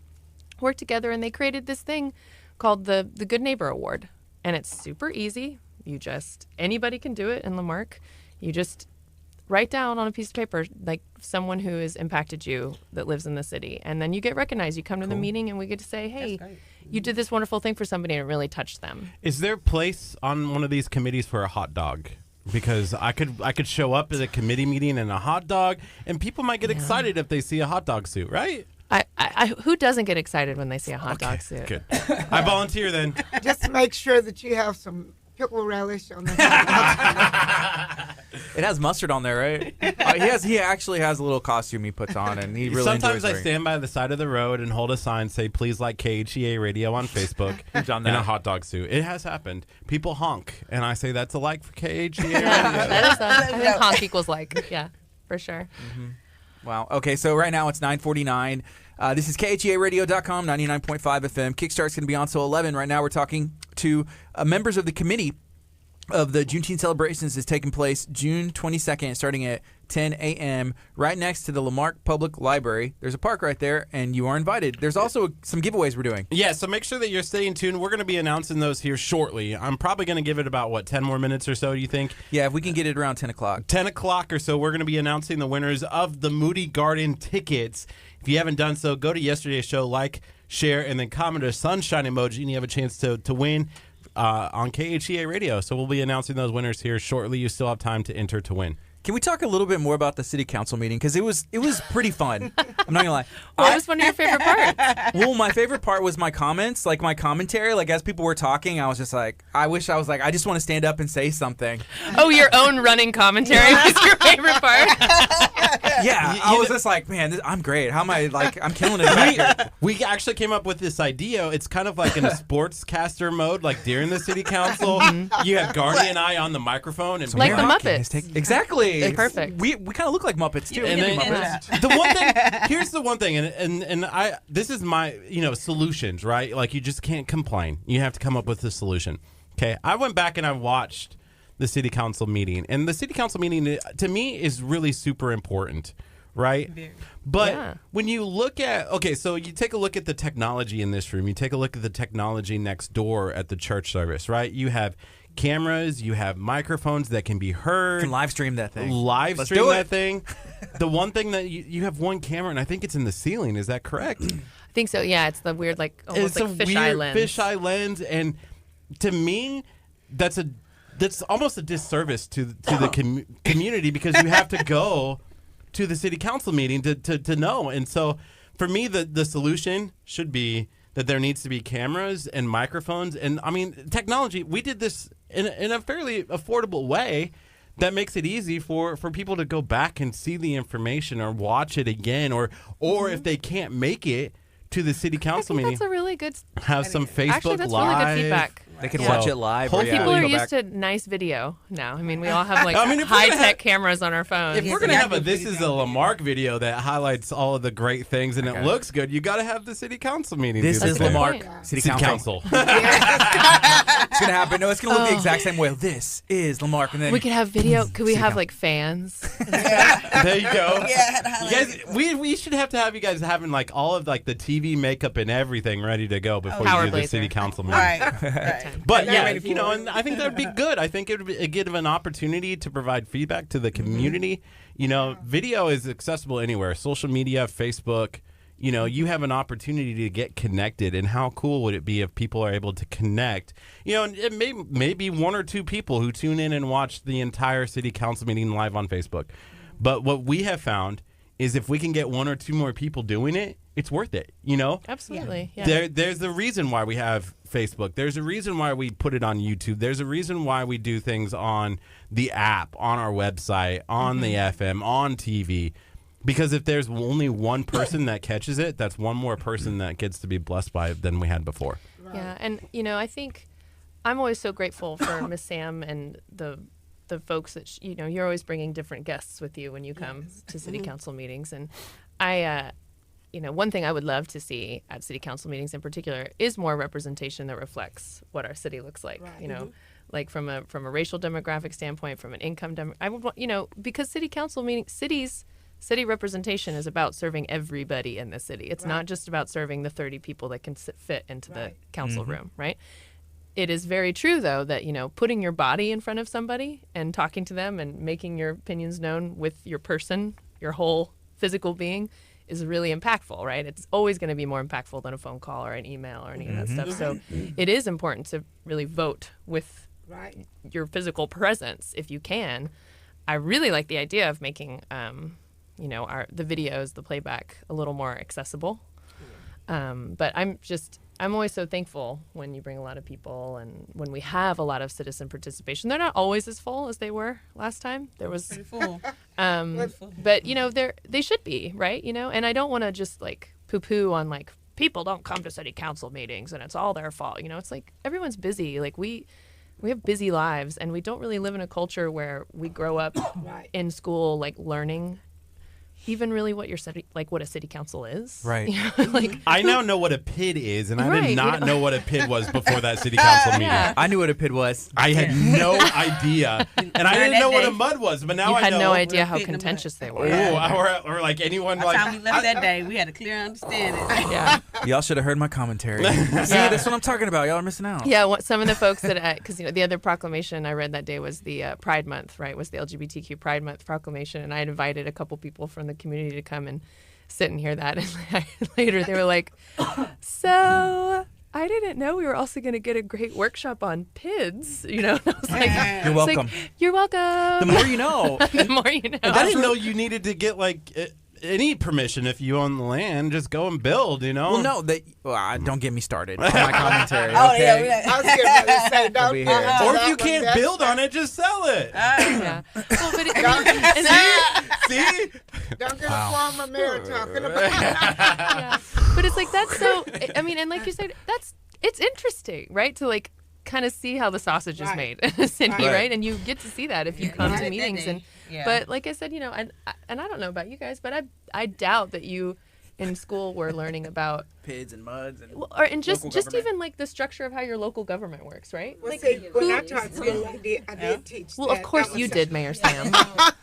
worked together, and they created this thing called the Good Neighbor Award, and it's super easy. Anybody can do it in Lamarck. You just write down on a piece of paper, like, someone who has impacted you that lives in the city, and then you get recognized. You come to the meeting, and we get to say, hey, you did this wonderful thing for somebody, and it really touched them. Is there a place on one of these committees for a hot dog? Because I could show up at a committee meeting in a hot dog, and people might get excited if they see a hot dog suit, right? I who doesn't get excited when they see a hot dog suit? Good. I volunteer then. Just make sure that you have some pickle relish on the It has mustard on there, right? He actually has a little costume he puts on, and he really Sometimes enjoys I stand by the side of the road and hold a sign, say, please like KHEA radio on Facebook done in that. a hot dog suit. It has happened. People honk, and I say, that's a like for KHEA radio. That is I think honk equals like. Yeah, for sure. Wow. Okay, so right now it's 9:49. This is KHEARadio.com, 99.5 FM. Kickstart's going to be on till 11. Right now we're talking to members of the committee of the Juneteenth celebrations is taking place June 22nd, starting at 10 a.m. right next to the Lamarck Public Library. There's a park right there, and you are invited. There's also some giveaways we're doing. Yeah, so make sure that you're staying tuned. We're going to be announcing those here shortly. I'm probably going to give it about, 10 more minutes or so, do you think? Yeah, if we can get it around 10 o'clock. 10 o'clock or so, we're going to be announcing the winners of the Moody Garden tickets. If you haven't done so, go to yesterday's show, like, share, and then comment a sunshine emoji, and you have a chance to win on KHEA Radio. So we'll be announcing those winners here shortly. You still have time to enter to win. Can we talk a little bit more about the city council meeting? Because it was pretty fun. I'm not going to lie. What was one of your favorite parts? Well, my favorite part was my comments, like my commentary. Like, as people were talking, I was just like, I just want to stand up and say something. Oh, your own running commentary was your favorite part? Yeah, I was just like, man, I'm great. How am I, I'm killing it back here. We actually came up with this idea. It's kind of like in a sportscaster mode, like during the city council. You have Gardy and I on the microphone. And Like the Mayor Muppets. Hawkins exactly. Perfect. We kind of look like Muppets, too. And We then, can be Muppets. the one thing, here's the one thing, and I, this is my, solutions, right? Like, you just can't complain. You have to come up with a solution. Okay, I went back and I watched the city council meeting, and the city council meeting, to me, is really super important, right? But when you look at, so you take a look at the technology in this room, you take a look at the technology next door at the church service, right? You have cameras, you have microphones that can be heard. You can live stream that thing. Live Let's stream do that it. thing. The one thing that you have one camera, and I think it's in the ceiling. Is that correct? I think so. Yeah, it's the weird, almost It's like a fisheye weird lens. fisheye lens, and to me, that's almost a disservice to the community, because you have to go to the city council meeting to know. And so, for me, the solution should be that there needs to be cameras and microphones. And, I mean, technology, we did this in a fairly affordable way that makes it easy for people to go back and see the information or watch it again. Or if they can't make it to the city council meeting, that's a really good. have some Facebook Actually, that's Live. really good feedback. They can watch it live. Hopefully People are go used back. to nice video now. I mean, we all have like I mean, if we're gonna high-tech have- cameras on our phones. If Yes, we're they gonna gotta have a do "This pretty is a damn good. Lamarck" video that highlights all of the great things and it Okay. looks good, you got to have the city council meeting. This do the is same. Lamarck point. City City Council. council. It's gonna happen. No, it's gonna look the exact same way. This is Lamarck, and then we could have video. Could we City have council. like fans? There you go. Yeah, You guys, we should have you guys having like all of like the TV makeup and everything ready to go before Power you do the blazer. city council meeting. right. But I'm yeah, ready you know, for it. and I think that'd be good. I think it would give an opportunity to provide feedback to the community. You know, video is accessible anywhere. Social media, Facebook. You know, you have an opportunity to get connected, and how cool would it be if people are able to connect? You know, and it may be one or two people who tune in and watch the entire city council meeting live on Facebook. But what we have found is if we can get one or two more people doing it, it's worth it. You know, Absolutely. Yeah. there's a reason why we have Facebook. There's a reason why we put it on YouTube. There's a reason why we do things on the app, on our website, on the FM, on TV. Because if there's only one person that catches it, that's one more person that gets to be blessed by it than we had before. Yeah, and you know, I think I'm always so grateful for Miss Sam and the folks that you know. You're always bringing different guests with you when you come to city council meetings, and I, you know, one thing I would love to see at city council meetings in particular is more representation that reflects what our city looks like. Right. You know, like from a racial demographic standpoint, from an income I would want, you know, because city council meetings, city representation is about serving everybody in the city. It's not just about serving the 30 people that can fit into the council room, right? It is very true, though, that, you know, putting your body in front of somebody and talking to them and making your opinions known with your person, your whole physical being, is really impactful, right? It's always going to be more impactful than a phone call or an email or any of that stuff. So it is important to really vote with Right. your physical presence if you can. I really like the idea of making you know, the videos, the playback a little more accessible. But I'm always so thankful when you bring a lot of people and when we have a lot of citizen participation. They're not always as full as they were last time. There was, Pretty full. but you know, they should be, right? You know, and I don't want to just like poo-poo on like people don't come to city council meetings and it's all their fault. You know, it's like everyone's busy. Like we have busy lives and we don't really live in a culture where we grow up Right. in school like learning even really what your city, like what a city council is. Right. You know, like I now know what a PID is, and I Right, did you not know. know what a PID was before that city council meeting. Yeah. I knew what a PID was. I had no idea, and I didn't that know what day. a mud was, but now you I had know. no idea We're how fitting them contentious up. they Ooh, were. or like anyone By the time we like. left that day, we had a clear understanding. Yeah. Y'all should have heard my commentary. See, that's what I'm talking about. Y'all are missing out. Yeah, some of the folks that, because you know, the other proclamation I read that day was the Pride Month, right? Was the LGBTQ Pride Month proclamation, and I had invited a couple people from the community to come and sit and hear that. And later they were like, "So I didn't know we were also going to get a great workshop on PIDs." You know, and I was like, You're it's like, welcome. You're welcome. The more you know. The more you know. I didn't know you needed to get like any permission if you own the land. Just go and build. You know. Well, no, don't get me started on my commentary. Oh, Okay? yeah. I was getting ready to say, don't Over here. Or if you can't build on it, just sell it. Yeah. Well, but it, Don't, See? don't get a former mayor talking about yeah. But it's like that's so. I mean, and like you said, it's interesting, right? To like kind of see how the sausage is Right. made in a city, Right. right? And you get to see that if you Yeah, come right. to That meetings. day. And Yeah. but like I said, you know, and I don't know about you guys, but I doubt that you in school were learning about PIDs and muds and or and just Local just government. even like the structure of how your local government works, right? Well, Like see, when I who- taught school, I did teach well, that. of course That was you a- did, Mayor Sam,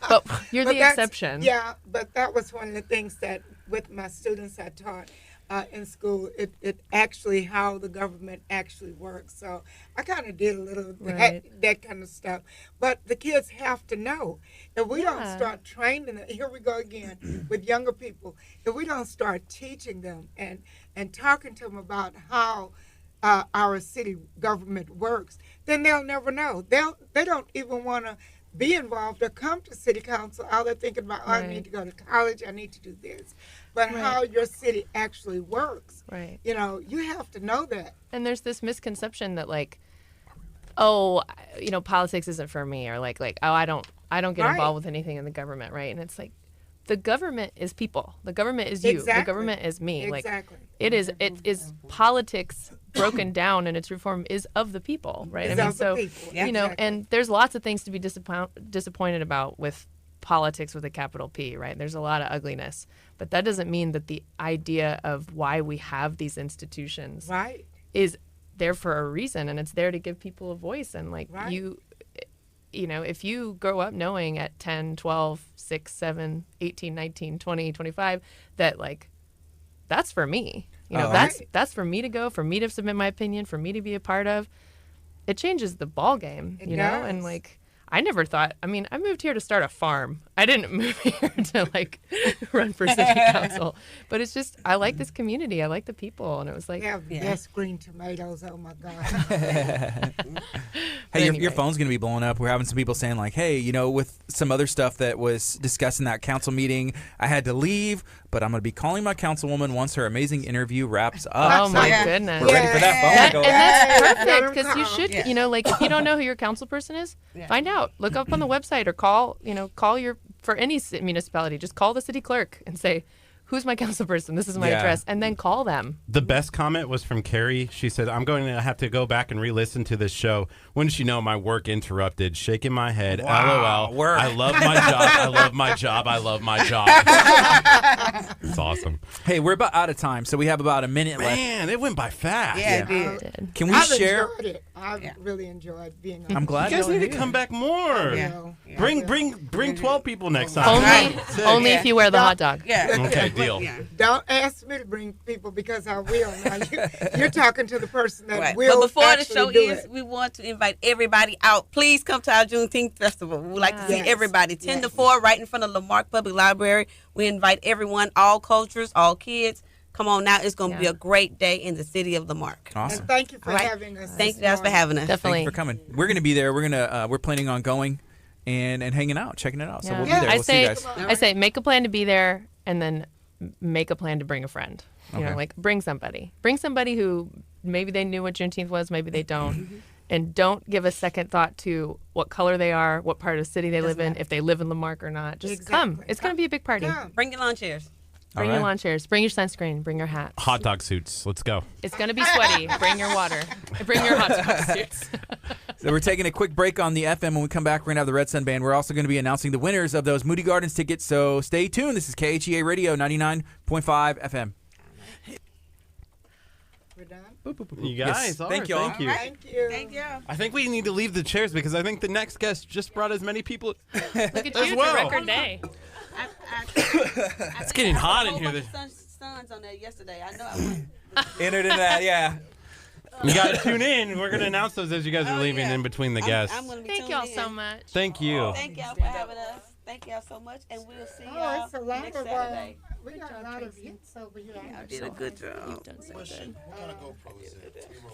but you're But the that's- exception. Yeah, but that was one of the things that with my students I taught in school, it actually how the government actually works. So I kind of did a little of Right. that kind of stuff. But the kids have to know. If we don't Yeah. start training them, here we go again with younger people, if we don't start teaching them and talking to them about how our city government works, then they'll never know. They don't even want to be involved or come to city council. All they're thinking about, oh, I Right. need to go to college, I need to do this. But Right. how your city actually works, Right. you know, you have to know that. And there's this misconception that like, oh, politics isn't for me, or like, oh, I don't get Right. involved with anything in the government, right? And it's like, the government is people. The government is you. Exactly. The government is me. Exactly. Like, it is politics broken down, and its reform is of the people, right? It's of the people. you know, Exactly. and there's lots of things to be disappointed about with politics with a capital P, right? There's a lot of ugliness, but that doesn't mean that the idea of why we have these institutions Right. is there for a reason, and it's there to give people a voice. And like Right. you know, if you grow up knowing at 10, 12, 6, 7, 18, 19, 20, 25 that like that's for me. You know, Right. that's for me to go, for me to submit my opinion, for me to be a part of. It changes the ball game, It you know? And does. like I never thought, I mean, I moved here to start a farm. I didn't move here to like run for city council. But it's just, I like this community. I like the people. And it was like, They have the Yeah. best green tomatoes. Oh my God. Hey, your Anyway. phone's going to be blowing up. We're having some people saying, like, hey, you know, with some other stuff that was discussed in that council meeting, I had to leave, but I'm going to be calling my councilwoman once her amazing interview wraps up. oh my Yeah. goodness. We're ready for that phone That- to go and off. that's Let 'em perfect because you call. should, Yeah. you know, like if you don't know who your council person is, Yeah. find out. Look up on the website or call your, for any municipality, just call the city clerk and say, who's my council person? This is my Yeah. address. And then call them. The best comment was from Carrie. She said, I'm going to have to go back and re-listen to this show. Wouldn't you know, my work interrupted. Shaking my head. Wow, LOL. work. I love my job. I love my job. I love my job. It's awesome. Hey, we're about out of time, so we have about a minute left. Man, it went by fast. Yeah, it Yeah. did. Did. Can we I've share? enjoyed it. I've Yeah. really enjoyed being on I'm glad You guys y'all need to here. come back more. Yeah. know. Yeah. Bring 12 people next time. Only, Right. only Yeah. if you wear the hot dog. Yeah. Okay, deal. Yeah. Don't ask me to bring people because I will. Now, you're talking to the person that Right. will But before the actually show do ends, it. we want to invite everybody out. Please come to our Juneteenth festival. We would like to see Yes. everybody. 10 to Yes. 4, right in front of Lamarck Public Library. We invite everyone, all cultures, all kids. Come on now. It's going to be Yeah. a great day in the city of Lamarck. Awesome. And thank you for All right. having us. Thank this you guys for morning. having us. Thank Definitely. you for coming. We're going to be there. We're planning on going and hanging out, checking it out. So Yeah. we'll be Yeah. there. I We'll see you say, guys. I say, make a plan to be there, and then make a plan to bring a friend. You Okay. know, like bring somebody who maybe they knew what Juneteenth was, maybe they don't, and don't give a second thought to what color they are, what part of the city they live in, if they live in Lamarck or not. Just come. Exactly. It's going to be a big party. Come. Bring your lawn chairs. Bring All your right. lawn chairs. Bring your sunscreen. Bring your hats. Hot dog suits. Let's go. It's going to be sweaty. Bring your water. Bring your hot dog suits. So we're taking a quick break on the FM. When we come back, we're going to have the Red Sun Band. We're also going to be announcing the winners of those Moody Gardens tickets. So stay tuned. This is KHEA Radio 99.5 FM. We're done. You Yes. guys are. Thank y'all. Thank you. Thank you. Thank you. I think we need to leave the chairs because I think the next guest just brought as many people. Look at As you. well. It's a record day. It's getting hot in here. Suns on there yesterday. I know I went. Entered in that, yeah. You got to tune in. We're going to announce those as you guys are Oh, leaving yeah. in between the guests. I'm gonna be Thank tuned y'all in. so much. Thank you. Thank y'all for having us. Thank y'all so much, and we'll see Oh, y'all it's a lot next of Saturday. we got a lot of hits over here. Y'all did a good job.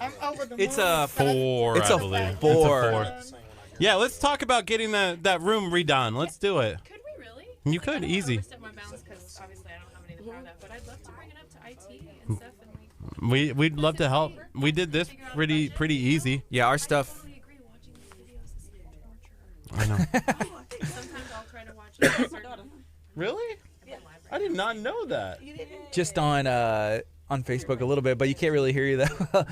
I'm over the It's moon. a 4, It's I a believe. 4. It's a 4. Yeah, let's talk about getting that room redone. Let's do it. Could we really? You could, easy. Overstep my bounds because obviously I don't have any of the power of that, but I'd love to bring it up to IT and stuff and like. We'd love to help. We did this pretty easy. Yeah, our stuff. Totally agree. Watching these videos is torture. I know. Sometimes I'll try to watch it. Really? I did not know that. Just on Facebook a little bit, but you can't really hear you though.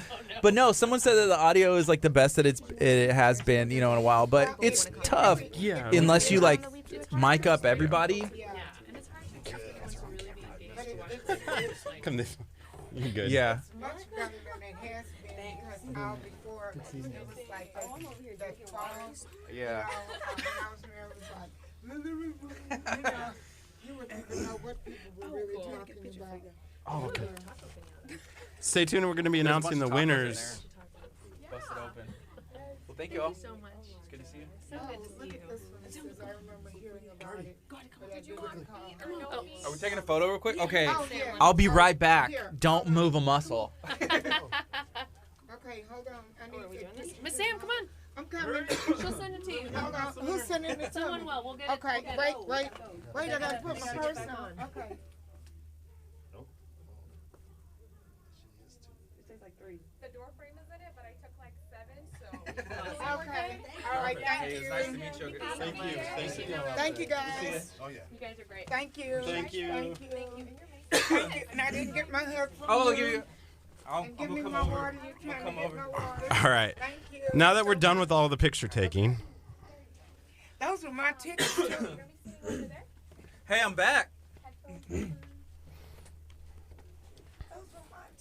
But no, someone said that the audio is like the best that it has been, in a while. But it's tough, Yeah. unless you like mic up everybody. Yeah, and it's hard to get everyone to really be engaged to watch the videos. Like, Come this. You're good. Yeah. much better than it has been because all before it was like that phone. Yeah. When I was there, it was like, you wouldn't even know what people were really talking about. Oh, okay. Stay tuned. We're going to be announcing the winners. Busted open. Well, thank you all. so much. It's good to see you. So good to Look see at you. this one. It says, I remember hearing about it. But I didn't call. Are we taking a photo real quick? Okay. Oh, yeah. I'll be right back. Here. Don't move a muscle. Okay, hold on. I need to. Miss Sam, come on. I'm coming? She'll send it to you. Hold on. Who's sending it to me? Someone will. We'll get it. Okay, We'll get it. wait. I gotta put my purse on. Okay. The door frame is in it, but I took like 7, so. Okay. All right. Thank you. Nice to meet you. Thank you. Thank you. Thank you, guys. Oh, yeah. You guys are great. Thank you. Thank you. Thank you. Thank you. And I didn't get my help from Oh, you. I'll give you. And give me my water. You're trying to get my water. All right. Thank you. Now that we're done with all the picture taking, Those were my tickets too. Hey, I'm back.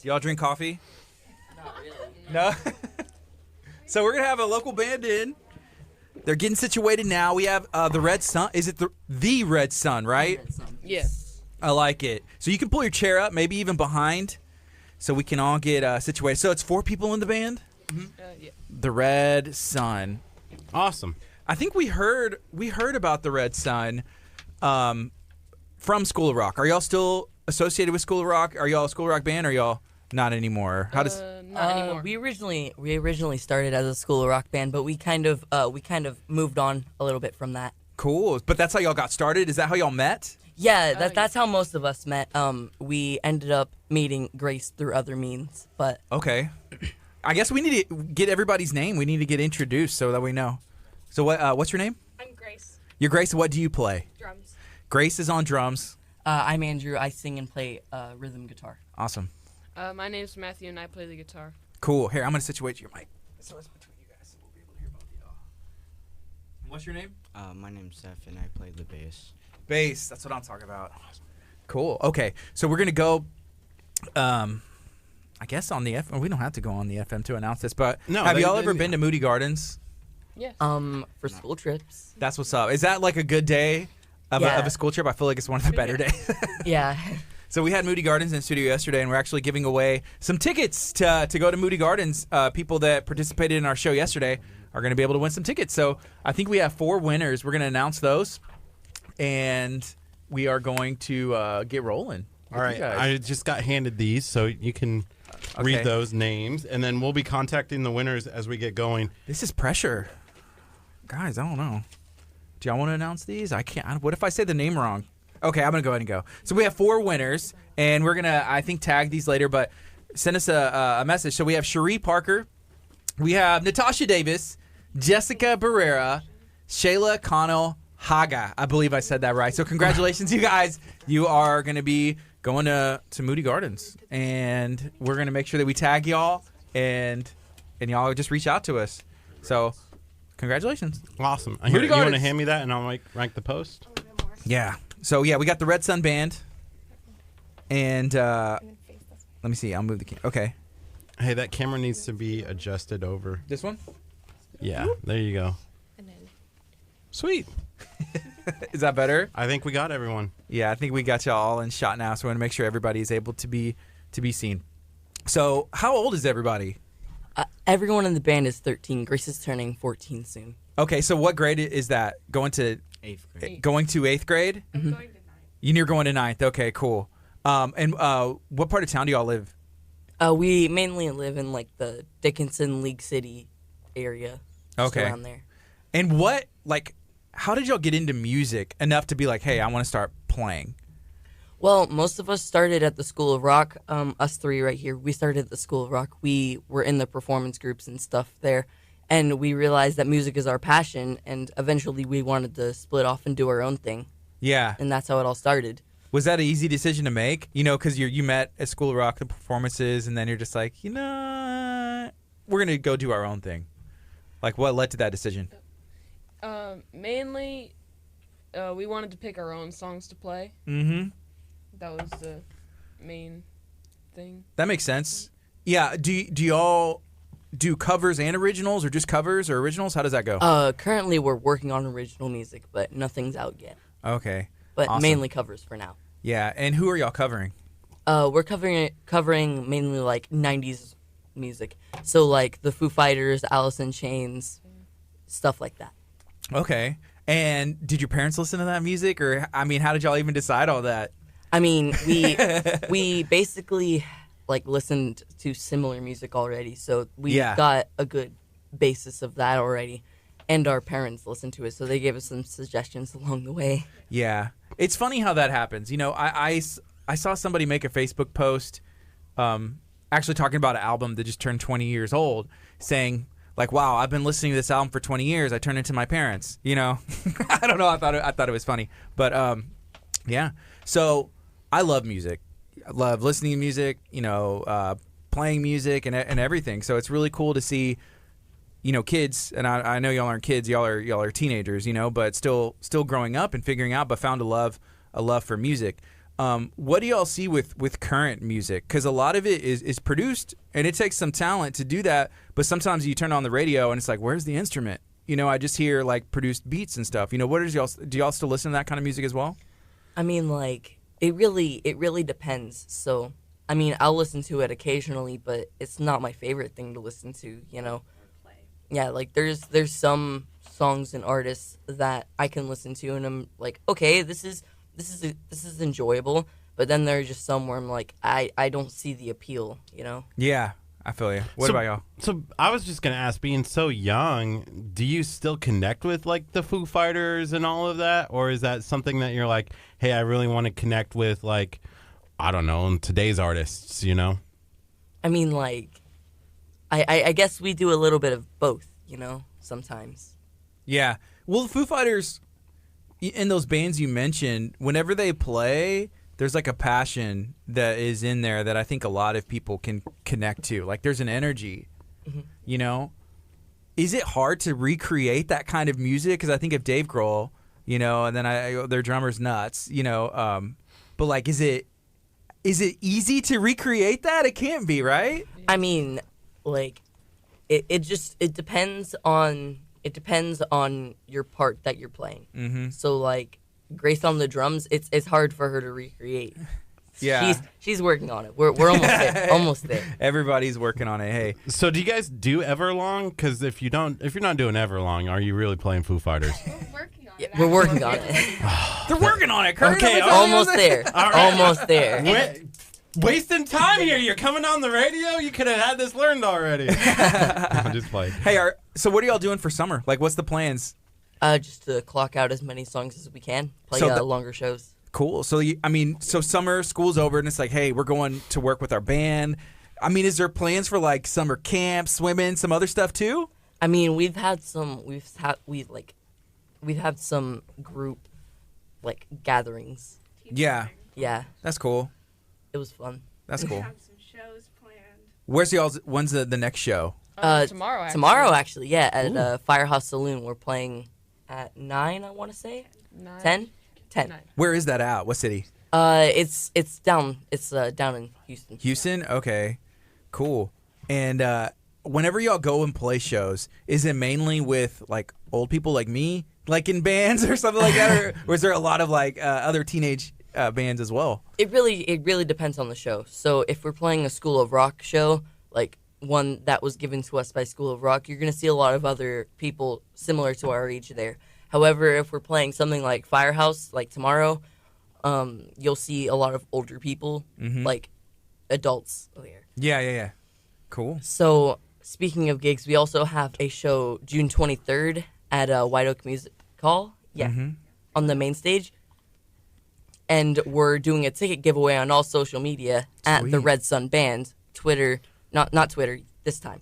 Y'all drink coffee? Not really. No. So we're gonna have a local band in. They're getting situated now. We have the Red Sun. Is it the Red Sun, right? Yes. I like it. So you can pull your chair up, maybe even behind, so we can all get situated. So it's 4 people in the band. Yeah. The Red Sun. awesome. I think we heard about the Red Sun from School of Rock. Are y'all still associated with School of Rock? Are y'all a School of Rock band? Or are y'all not anymore? How does Not anymore. We originally started as a School of Rock band, but we kind of moved on a little bit from that. cool? But that's how y'all got started. Is that how y'all met? Yeah, that's how most of us met. We ended up meeting Grace through other means, but Okay. I guess we need to get everybody's name. We need to get introduced so that we know. So what's your name? I'm Grace. You're Grace. What do you play? Drums. Grace is on drums. I'm Andrew. I sing and play rhythm guitar. Awesome. My name's Matthew, and I play the guitar. Cool. Here, I'm going to situate your mic. So it's between you guys, so we'll be able to hear both of y'all. What's your name? My name's Seth, and I play the bass. Bass. That's what I'm talking about. Cool. Okay. So we're going to go, I guess on the FM. We don't have to go on the FM to announce this, but No, have y'all ever been to Moody Gardens? Yes. For school trips. That's what's up. Is that like a good day of a school trip? I feel like it's one of the better days. Yeah. So we had Moody Gardens in studio yesterday, and we're actually giving away some tickets to go to Moody Gardens. People that participated in our show yesterday are going to be able to win some tickets. So I think we have 4 winners. We're going to announce those, and we are going to get rolling. All right, I just got handed these, so you can read those names, and then we'll be contacting the winners as we get going. This is pressure. Guys, I don't know. Do y'all want to announce these? I can't. What if I say the name wrong? Okay, I'm going to go ahead and go. So we have 4 winners, and we're going to, I think, tag these later, but send us a message. So we have Cherie Parker. We have Natasha Davis, Jessica Barrera, Shayla Connell Haga. I believe I said that right. So congratulations, you guys. You are going to be going to Moody Gardens, and we're going to make sure that we tag y'all, and y'all just reach out to us. So congratulations. Awesome. Moody You want to Gardens. hand me that, and I'll rank the post? Yeah. So, yeah, we got the Red Sun Band. And let me see. I'll move the camera. Okay. Hey, that camera needs to be adjusted over. This one? Yeah, there you go. And then Sweet. Is that better? I think we got everyone. Yeah, I think we got y'all all in shot now. So, we want to make sure everybody is able to be seen. So, how old is everybody? Everyone in the band is 13. Grace is turning 14 soon. Okay, so what grade is that? Going to 8th grade. Going to 8th grade? I'm going to 9. You're going to 9th. Okay, cool. And what part of town do y'all live? We mainly live in like the Dickinson, League City area. Just Okay. around there. And how did y'all get into music enough to be like, hey, I want to start playing? Well, most of us started at the School of Rock. Us 3 right here, we started at the School of Rock. We were in the performance groups and stuff there. And we realized that music is our passion. And eventually we wanted to split off and do our own thing. Yeah. And that's how it all started. Was that an easy decision to make? You know, because you met at School of Rock, the performances, and then you're just like, we're going to go do our own thing. Like, what led to that decision? Mainly, we wanted to pick our own songs to play. Mm-hmm. That was the main thing. That makes sense. Yeah. Do y'all do covers and originals, or just covers or originals? How does that go? Currently we're working on original music, but nothing's out yet. Okay. But Awesome. mainly covers for now. Yeah. And who are y'all covering? We're covering mainly like 90s music. So like the Foo Fighters, Alice in Chains, stuff like that. Okay. And did your parents listen to that music, or how did y'all even decide all that? I mean, we basically like listened to similar music already, so we Yeah. got a good basis of that already. And our parents listened to it, so they gave us some suggestions along the way. Yeah. It's funny how that happens. You know, I saw somebody make a Facebook post actually talking about an album that just turned 20 years old, saying, like, wow, I've been listening to this album for 20 years. I turned it to my parents, you know. I don't know. I thought it was funny. But, yeah. So I love music. I love listening to music, you know, playing music and everything. So it's really cool to see, you know, kids, and I know y'all aren't kids, y'all are teenagers, you know, but still growing up and figuring out, but found a love for music. What do y'all see with current music? Because a lot of it is produced, and it takes some talent to do that. But sometimes you turn on the radio, and it's like, where's the instrument? You know, I just hear like produced beats and stuff. You know, do y'all still listen to that kind of music as well? I mean, like it really depends. So, I mean, I'll listen to it occasionally, but it's not my favorite thing to listen to. You know. Yeah, like there's some songs and artists that I can listen to, and I'm like, okay, this is enjoyable. But then there are just some where I'm like, I don't see the appeal, you know? Yeah, I feel you. What about y'all? So I was just gonna ask, being so young, do you still connect with like the Foo Fighters and all of that, or is that something that you're like, hey, I really want to connect with, like, I don't know, today's artists, you know? I mean, like, I guess we do a little bit of both, you know, sometimes. Yeah. Well, the Foo Fighters, in those bands you mentioned, whenever they play, there's like a passion that is in there that I think a lot of people can connect to. Like there's an energy, you know? Is it hard to recreate that kind of music? Because I think of Dave Grohl, you know, and then their drummer's nuts, you know. But like, is it easy to recreate that? It can't be, right? I mean, like, it depends on your part that you're playing. Mm-hmm. So like Grace on the drums, it's hard for her to recreate. Yeah, she's working on it. We're almost there. Almost there. Everybody's working on it. Hey, so do you guys do Everlong? Because if you're not doing Everlong, are you really playing Foo Fighters? We're working on it. Yeah, we're working on it. They're working on it, Kurt. Okay, almost there. All right. Almost there. Wasting time here. You're coming on the radio. You could have had this learned already. I'm just playing. Hey, so what are y'all doing for summer? Like, what's the plans? Just to clock out as many songs as we can. Play longer shows. Cool. So, so summer, school's over, and it's like, hey, we're going to work with our band. I mean, is there plans for, like, summer camp, swimming, some other stuff, too? I mean, we've had some group, like, gatherings. Yeah. Yeah. That's cool. It was fun. That's cool. We have some shows planned. When's the next show? Tomorrow, actually. Tomorrow, actually, yeah, at Firehouse Saloon. We're playing at 9, I want to say. 10? 10. 9. Where is that at? What city? It's down in Houston. Houston? Okay. Cool. And whenever y'all go and play shows, is it mainly with like old people like me, like in bands or something like that, or is there a lot of like other teenage bands as well? It really depends on the show. So if we're playing a School of Rock show, like one that was given to us by School of Rock, you're going to see a lot of other people similar to our age there. However, if we're playing something like Firehouse, like tomorrow, you'll see a lot of older people, like adults there. Yeah. Cool. So speaking of gigs, we also have a show June 23rd at White Oak Music Hall. Yeah, on the main stage. And we're doing a ticket giveaway on all social media at the Red Sun Band, Twitter, not Twitter this time,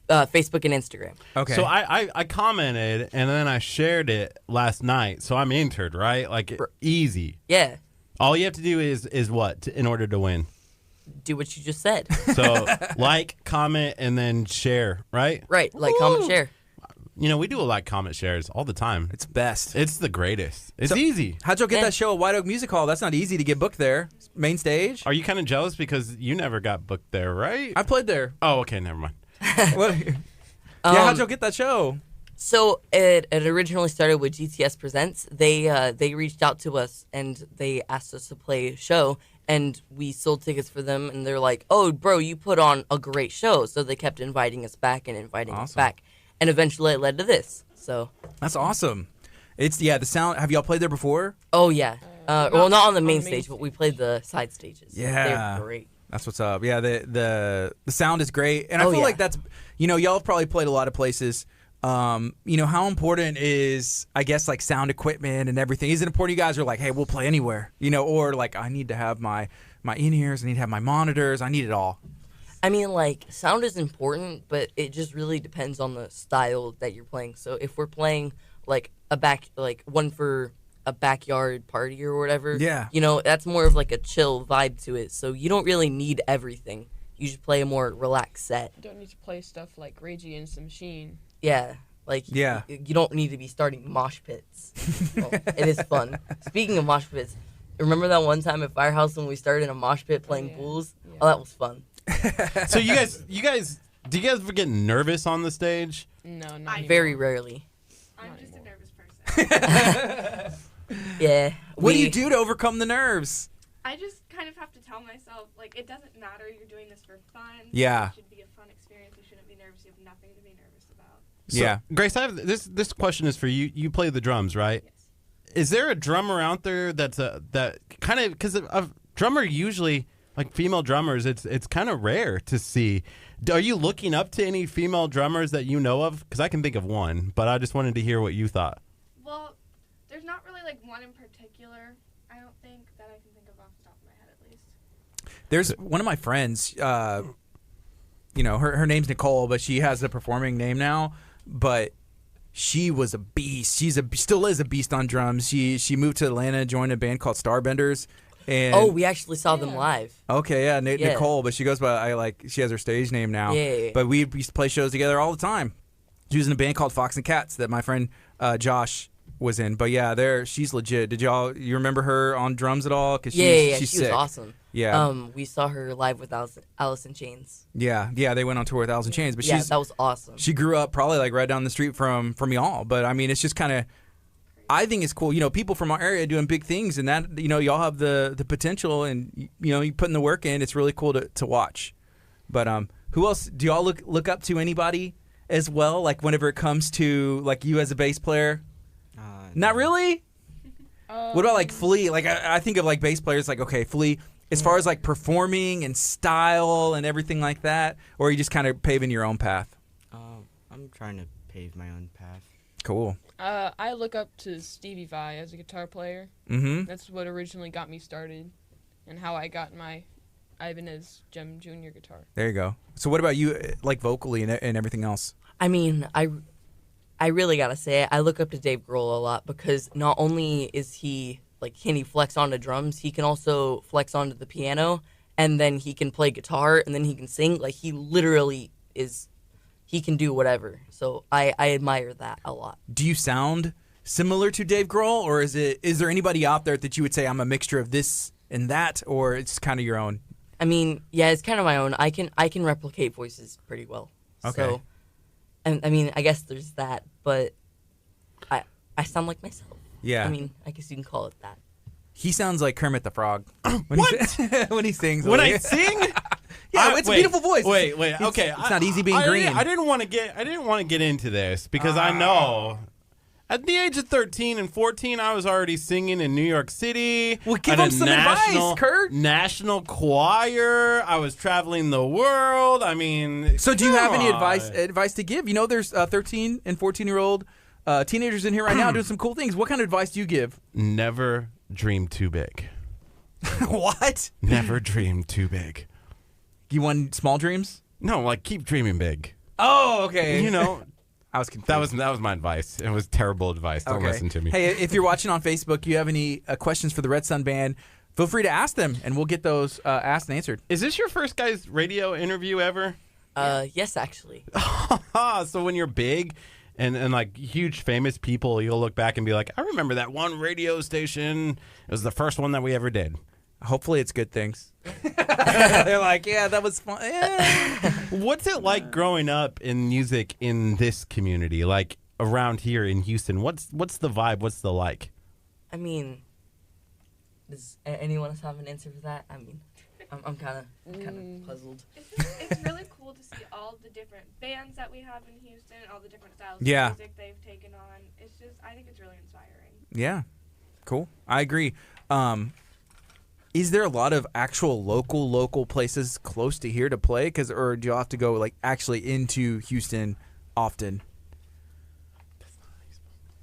Facebook and Instagram. Okay. So I commented and then I shared it last night. So I'm entered, right? Like easy. Yeah. All you have to do is what in order to win? Do what you just said. So like, comment, and then share, right? Right. Like, comment, share. You know, we do a like, comment, shares all the time. It's best. It's the greatest. It's easy. How'd y'all get that show at White Oak Music Hall? That's not easy to get booked there. Main stage. Are you kind of jealous because you never got booked there, right? I played there. Oh, okay, never mind. Yeah, how'd y'all get that show? So it originally started with GTS Presents. They reached out to us and they asked us to play a show, and we sold tickets for them. And they're like, "Oh, bro, you put on a great show." So they kept inviting us back and inviting us back, and eventually it led to this. So that's awesome. It's the sound. Have y'all played there before? Oh yeah. Well, not on the main stage, but we played the side stages. Yeah, they're great. That's what's up. Yeah, the sound is great, and I feel like that's y'all have probably played a lot of places. How important is, I guess, like sound equipment and everything? Is it important you guys are like, hey, we'll play anywhere, or like I need to have my in-ears, I need to have my monitors, I need it all. I mean, like, sound is important, but it just really depends on the style that you're playing. So if we're playing like one for a backyard party or whatever, that's more of like a chill vibe to it. So you don't really need everything. You just play a more relaxed set. You don't need to play stuff like Rage Against the Machine. Yeah. You don't need to be starting mosh pits. Well, it is fun. Speaking of mosh pits, remember that one time at Firehouse when we started in a mosh pit playing pools? Yeah. Oh, that was fun. So do you guys ever get nervous on the stage? No, not very rarely. I'm just a nervous person. Yeah. What do you do to overcome the nerves? I just kind of have to tell myself, like, it doesn't matter. You're doing this for fun. Yeah. It should be a fun experience. You shouldn't be nervous. You have nothing to be nervous about. So, Grace, I have this question is for you. You play the drums, right? Yes. Is there a drummer out there that kind of, because a drummer usually, like female drummers, it's kind of rare to see. Are you looking up to any female drummers that you know of? Because I can think of one, but I just wanted to hear what you thought. Well, there's not really like one in particular. I don't think that I can think of off the top of my head, at least. There's one of my friends. Her name's Nicole, but she has a performing name now. But she was a beast. Still is a beast on drums. She moved to Atlanta, joined a band called Starbenders. And we actually saw them live. Okay, yeah, Nicole, but she goes by she has her stage name now. Yeah. But we used to play shows together all the time. She was in a band called Fox and Cats that my friend Josh was in. But yeah, she's legit. You remember her on drums at all? Cause she's sick. She was awesome. Yeah. We saw her live with Alice in Chains. Yeah, they went on tour with Alice in Chains. But that was awesome. She grew up probably like right down the street from y'all. But I mean, it's just kind of, I think it's cool. People from our area doing big things, and that y'all have the potential, and you put in the work in. It's really cool to watch. But who else do y'all look up to? Anybody as well? Like whenever it comes to like you as a bass player. Not really. What about like Flea? Like I think of like bass players like, okay, Flea, as far as like performing and style and everything like that, or are you just kind of paving your own path? I'm trying to pave my own path. Cool. I look up to Stevie Vai as a guitar player. Mm-hmm. That's what originally got me started, and how I got my Ibanez Gem Junior guitar. There you go. So what about you, like vocally and everything else? I mean, I really gotta say, I look up to Dave Grohl a lot because not only is he can he flex onto drums, he can also flex onto the piano, and then he can play guitar, and then he can sing. Like he literally he can do whatever. So I admire that a lot. Do you sound similar to Dave Grohl, or is there anybody out there that you would say I'm a mixture of this and that, or it's kind of your own? I mean, yeah, it's kind of my own. I can replicate voices pretty well. Okay. So, and I mean, I guess there's that, but I sound like myself. Yeah. I mean, I guess you can call it that. He sounds like Kermit the Frog. When he sings. When I sing? Yeah, it's a beautiful voice. Wait. Okay, it's not easy being green. I didn't want to get into this because I know at the age of 13 and 14, I was already singing in New York City. Well, give him some advice, Kurt. National choir. I was traveling the world. I mean, so do you have any advice to give? There's 13 and 14-year-old teenagers in here right now doing some cool things. What kind of advice do you give? Never dream too big. What? Never dream too big. You want small dreams? No, like keep dreaming big. Oh, okay. I was confused. That was my advice. It was terrible advice. Don't listen to me. Hey, if you're watching on Facebook, you have any questions for the Red Sun Band, feel free to ask them, and we'll get those asked and answered. Is this your first guys radio interview ever? Yes, actually. So when you're big and like huge famous people, you'll look back and be like, I remember that one radio station. It was the first one that we ever did. Hopefully it's good things. They're like, yeah, that was fun. Yeah. What's it like growing up in music in this community, like around here in Houston? What's the vibe? What's the like? I mean, does anyone else have an answer for that? I mean, I'm kind of puzzled. It's really cool to see all the different bands that we have in Houston, all the different styles of music they've taken on. I think it's really inspiring. Yeah, cool. I agree. is there a lot of actual local places close to here to play? Or do you have to go like actually into Houston often?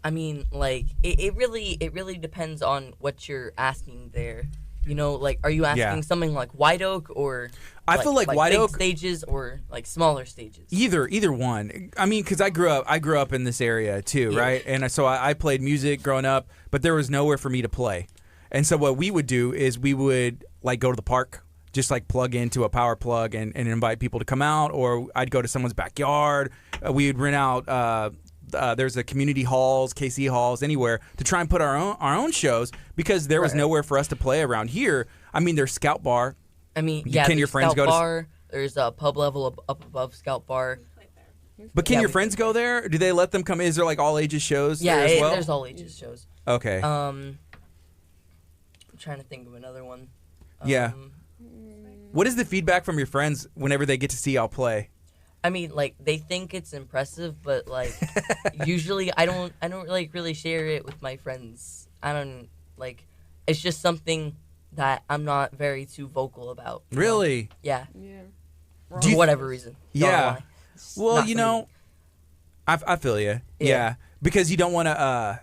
I mean, like it really depends on what you're asking there. You know, like, are you asking something like White Oak or? I feel like White big Oak stages or like smaller stages. Either one. I mean, because I grew up in this area too, right? And so I played music growing up, but there was nowhere for me to play. And so what we would do is we would like go to the park, just like plug into a power plug and invite people to come out, or I'd go to someone's backyard. We would rent out. There's a community halls, KHEA halls, anywhere to try and put our own shows because there was nowhere for us to play around here. I mean, there's Scout Bar. I mean, can your friends Scout go Bar, there's a pub level up above Scout Bar. But can your friends go there? Do they let them come? Is there like all ages shows there as well? There's all ages shows. Okay. I'm trying to think of another one. Yeah. What is the feedback from your friends whenever they get to see y'all play? I mean, like, they think it's impressive, but like usually I don't like really share it with my friends. I don't like, it's just something that I'm not very too vocal about. Really? Know? Yeah. Yeah. For whatever reason. Don't know Yeah. why. Well, you know, I feel you. Yeah. Because you don't want to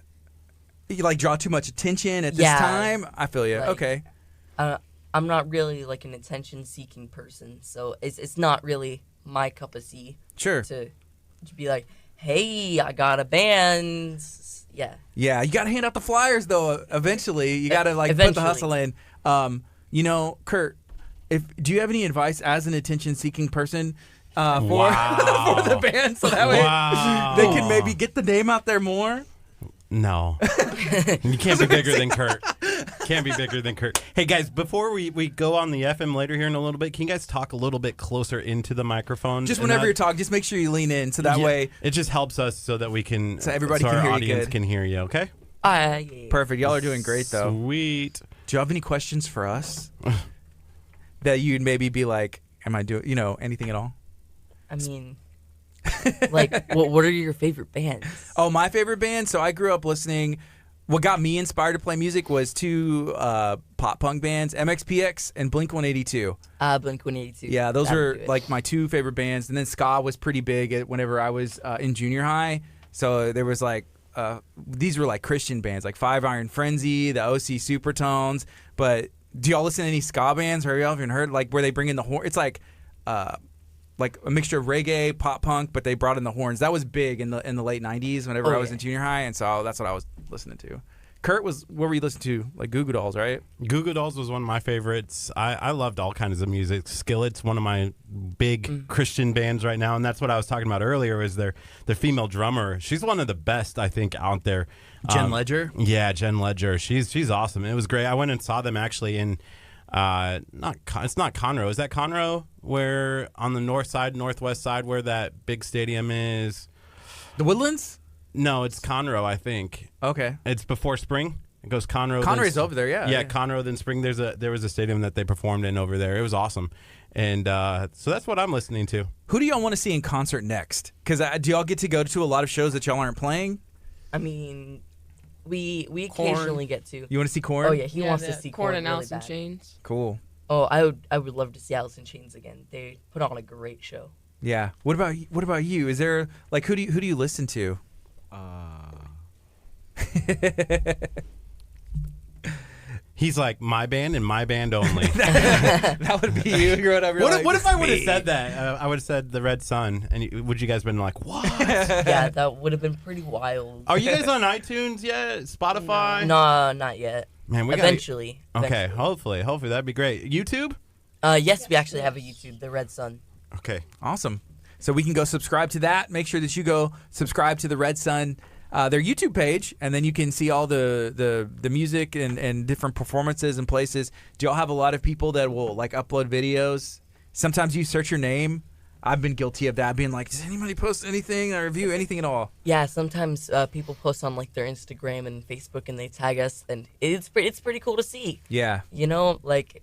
you like draw too much attention at this time. I feel you. Like, okay. I'm not really like an attention-seeking person, so it's not really my cup of tea. Sure. To be like, hey, I got a band. Yeah. Yeah, you got to hand out the flyers though. Eventually, you got to like put the hustle in. You know, Curt, do you have any advice as an attention-seeking person for the band, so that way they can maybe get the name out there more? No. You can't be bigger than Curt. Can't be bigger than Curt. Hey, guys, before we go on the FM later here in a little bit, can you guys talk a little bit closer into the microphone? Just whenever you're talking, just make sure you lean in, so that way... It just helps us so that we can... So everybody can our hear you audience good. can hear you, okay? Yeah. Perfect. Y'all are doing great, though. Sweet. Do you have any questions for us? That you'd maybe be like, am I doing, anything at all? I mean... like, what are your favorite bands? Oh, my favorite band? So I grew up listening... What got me inspired to play music was two pop punk bands, MXPX and Blink-182. Blink-182. Yeah, those are like my two favorite bands. And then ska was pretty big whenever I was in junior high. So there was like, these were like Christian bands, like Five Iron Frenzy, the OC Supertones. But do y'all listen to any ska bands? Or y'all even heard like where they bring in the horn? It's like a mixture of reggae, pop punk, but they brought in the horns. That was big in the late 90s whenever I was in junior high, and so that's what I was listening to. Curt, what were you listening to? Like Goo Goo Dolls, right? Goo Goo Dolls was one of my favorites. I loved all kinds of music. Skillet's one of my big Christian bands right now, and that's what I was talking about earlier, is their female drummer. She's one of the best, I think, out there. Jen Ledger? Yeah, Jen Ledger. She's awesome. It was great. I went and saw them actually in... it's not Conroe. Is that Conroe? Where on the northwest side, where that big stadium is? The Woodlands? No, it's Conroe, I think. Okay. It's before Spring. It goes Conroe. Conroe's over there, yeah. Yeah, Conroe, then Spring. There was a stadium that they performed in over there. It was awesome. And so that's what I'm listening to. Who do y'all want to see in concert next? Because do y'all get to go to a lot of shows that y'all aren't playing? I mean... We occasionally get to. You want to see Korn? Oh yeah, he wants to see Korn and really Alice in bad. Chains. Cool. Oh, I would love to see Alice in Chains again. They put on a great show. Yeah. What about you? Is there like who do you listen to? He's like, my band and my band only. That would be you growing up. What if I would have said that? I would have said the Red Sun, and would you guys been like, what? Yeah, that would have been pretty wild. Are you guys on iTunes yet? Spotify? No, not yet. Man, Eventually. Okay, hopefully that'd be great. YouTube? Yes, we actually have a YouTube, the Red Sun. Okay, awesome. So we can go subscribe to that. Make sure that you go subscribe to the Red Sun, their YouTube page, and then you can see all the music and different performances and places. Do y'all have a lot of people that will like upload videos? Sometimes you search your name. I've been guilty of that, being like, does anybody post anything or review anything at all? Yeah, sometimes people post on like their Instagram and Facebook, and they tag us, and it's pretty cool to see. Yeah. You know, like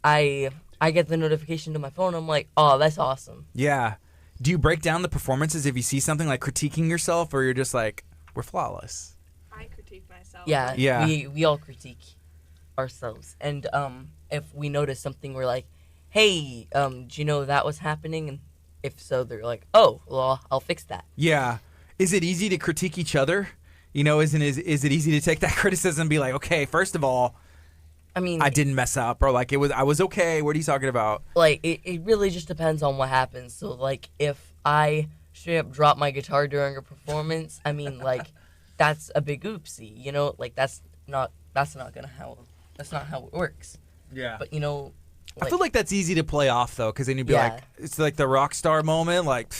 I get the notification to my phone. I'm like, oh, that's awesome. Yeah. Do you break down the performances if you see something like critiquing yourself, or you're just like, we're flawless? I critique myself. Yeah. Yeah. We all critique. ourselves. And if we notice something, we're like, hey, do you know that was happening? And if so, they're like, oh, well, I'll fix that. Yeah. Is it easy to critique each other? You know, is it easy to take that criticism and be like, okay, first of all, I mean, I didn't mess up, or like I was okay. What are you talking about? Like, it really just depends on what happens. So, like, if I straight up drop my guitar during a performance, I mean, like, that's a big oopsie, you know? Like, that's not how it works. Yeah. But, you know, I feel like that's easy to play off, though, because then you'd be like, it's like the rock star moment, like,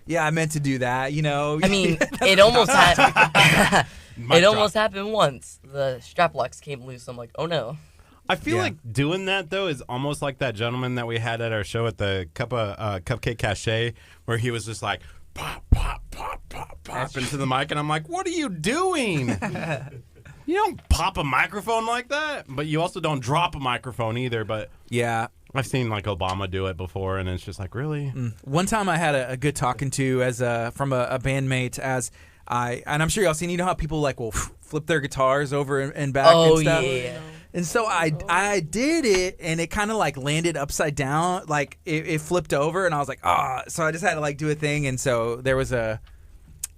yeah, I meant to do that, you know? I mean, it almost happened. It almost happened once. The strap locks came loose. I'm like, oh no. I feel like doing that though is almost like that gentleman that we had at our show at the Cupcake Cache, where he was just like pop, pop, pop, pop, pop into the mic, and I'm like, what are you doing? You don't pop a microphone like that, but you also don't drop a microphone either. But yeah, I've seen like Obama do it before, and it's just like, really? One time I had a good talking to from a bandmate and I'm sure y'all seen, you know how people like will flip their guitars over and back and stuff? Yeah. And so I did it, and it kind of like landed upside down, like it flipped over, and I was like, so I just had to like do a thing, and so there was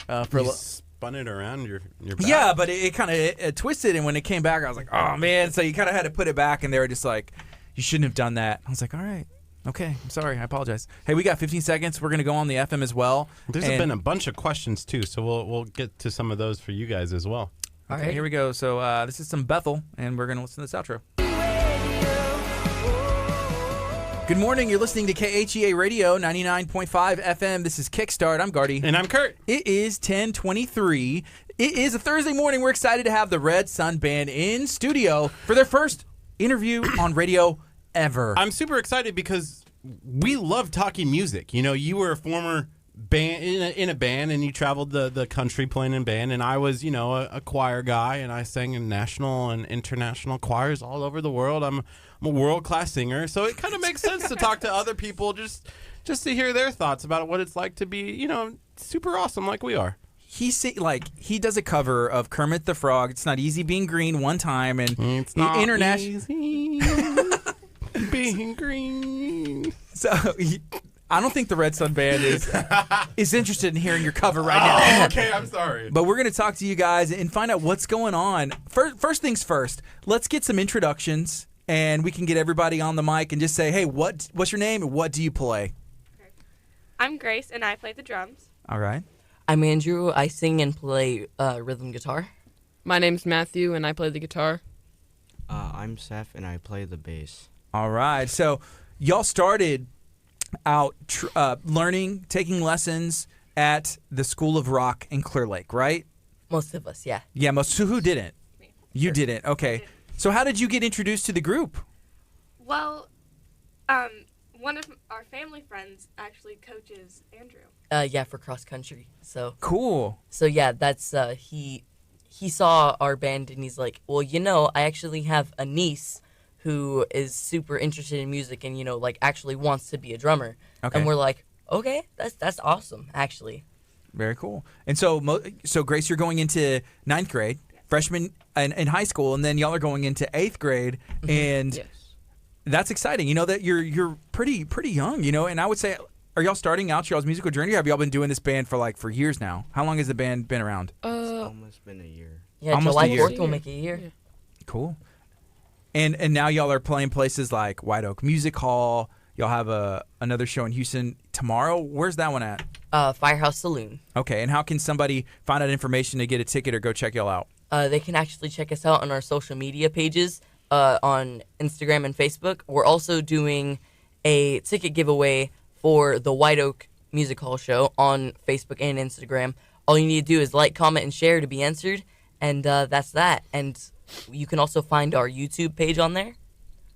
spun it around your back. Yeah, but it kind of twisted, and when it came back, I was like, oh man, so you kind of had to put it back, and they were just like, you shouldn't have done that. I was like, all right. Okay, I'm sorry. I apologize. Hey, we got 15 seconds. We're going to go on the FM as well. There's been a bunch of questions, too, so we'll get to some of those for you guys as well. Okay, here we go. So this is some Bethel, and we're going to listen to this outro. Good morning. You're listening to KHEA Radio 99.5 FM. This is Kickstart. I'm Gardy. And I'm Curt. It is 10:23. It is a Thursday morning. We're excited to have the Red Sun Band in studio for their first interview on radio ever. I'm super excited because we love talking music. You know, you were a former band in a band, and you traveled the country playing in band, and I was, you know, a choir guy, and I sang in national and international choirs all over the world. I'm a world-class singer, so it kind of makes sense to talk to other people just to hear their thoughts about what it's like to be, you know, super awesome like we are. He does a cover of Kermit the Frog. It's not easy being green one time, and it's not international. Easy being green. So I don't think the Red Sun Band is interested in hearing your cover right now. Oh, okay, I'm sorry. But we're going to talk to you guys and find out what's going on. First things first, let's get some introductions, and we can get everybody on the mic and just say, hey, what's your name and what do you play? I'm Grace, and I play the drums. All right. I'm Andrew. I sing and play rhythm guitar. My name's Matthew, and I play the guitar. I'm Seth, and I play the bass. All right. So y'all started out learning, taking lessons at the School of Rock in Clear Lake, right? Most of us, yeah. Yeah, So who didn't? Me. You didn't. Okay. So how did you get introduced to the group? Well, one of our family friends actually coaches Andrew. Yeah, for cross country. So cool. So yeah, that's he saw our band and he's like, well, you know, I actually have a niece who is super interested in music and, you know, like actually wants to be a drummer. Okay. And we're like, okay, that's awesome, actually. Very cool. And so Grace, you're going into 9th grade, freshman in high school, and then y'all are going into 8th grade, and Yes. that's exciting. You know that you're pretty young, you know, and I would say, are y'all starting out y'all's musical journey, or have y'all been doing this band for years now? How long has the band been around? It's almost been a year. Yeah, Almost July a year. 4th will make a year. Yeah. Cool. And now y'all are playing places like White Oak Music Hall. Y'all have another show in Houston tomorrow. Where's that one at? Firehouse Saloon. Okay, and how can somebody find out information to get a ticket or go check y'all out? They can actually check us out on our social media pages on Instagram and Facebook. We're also doing a ticket giveaway for the White Oak Music Hall show on Facebook and Instagram. All you need to do is like, comment, and share to be entered, and that's that. And you can also find our YouTube page on there.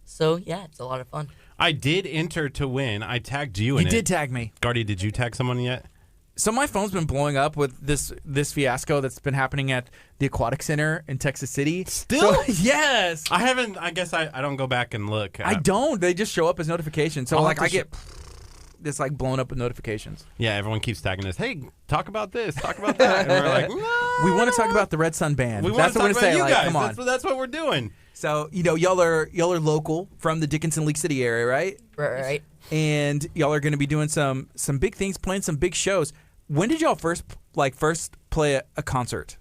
So, yeah, it's a lot of fun. I did enter to win. I tagged you in You it. did tag me. Gardy, did you tag someone yet? So my phone's been blowing up with this fiasco that's been happening at the Aquatic Center in Texas City. Still? So, yes. I haven't. I guess I don't go back and look. I don't. They just show up as notifications. So I'll like have I to get this like blown up with notifications. Yeah, everyone keeps tagging us. Hey, talk about this. Talk about that. And we're like, no. We want to talk about the Red Sun Band. We want That's to what talk we're about saying. you Like, guys. come on. That's what we're doing. So y'all are local from the Dickinson League City area, right? Right. And y'all are going to be doing some big things, playing some big shows. When did y'all first play a concert?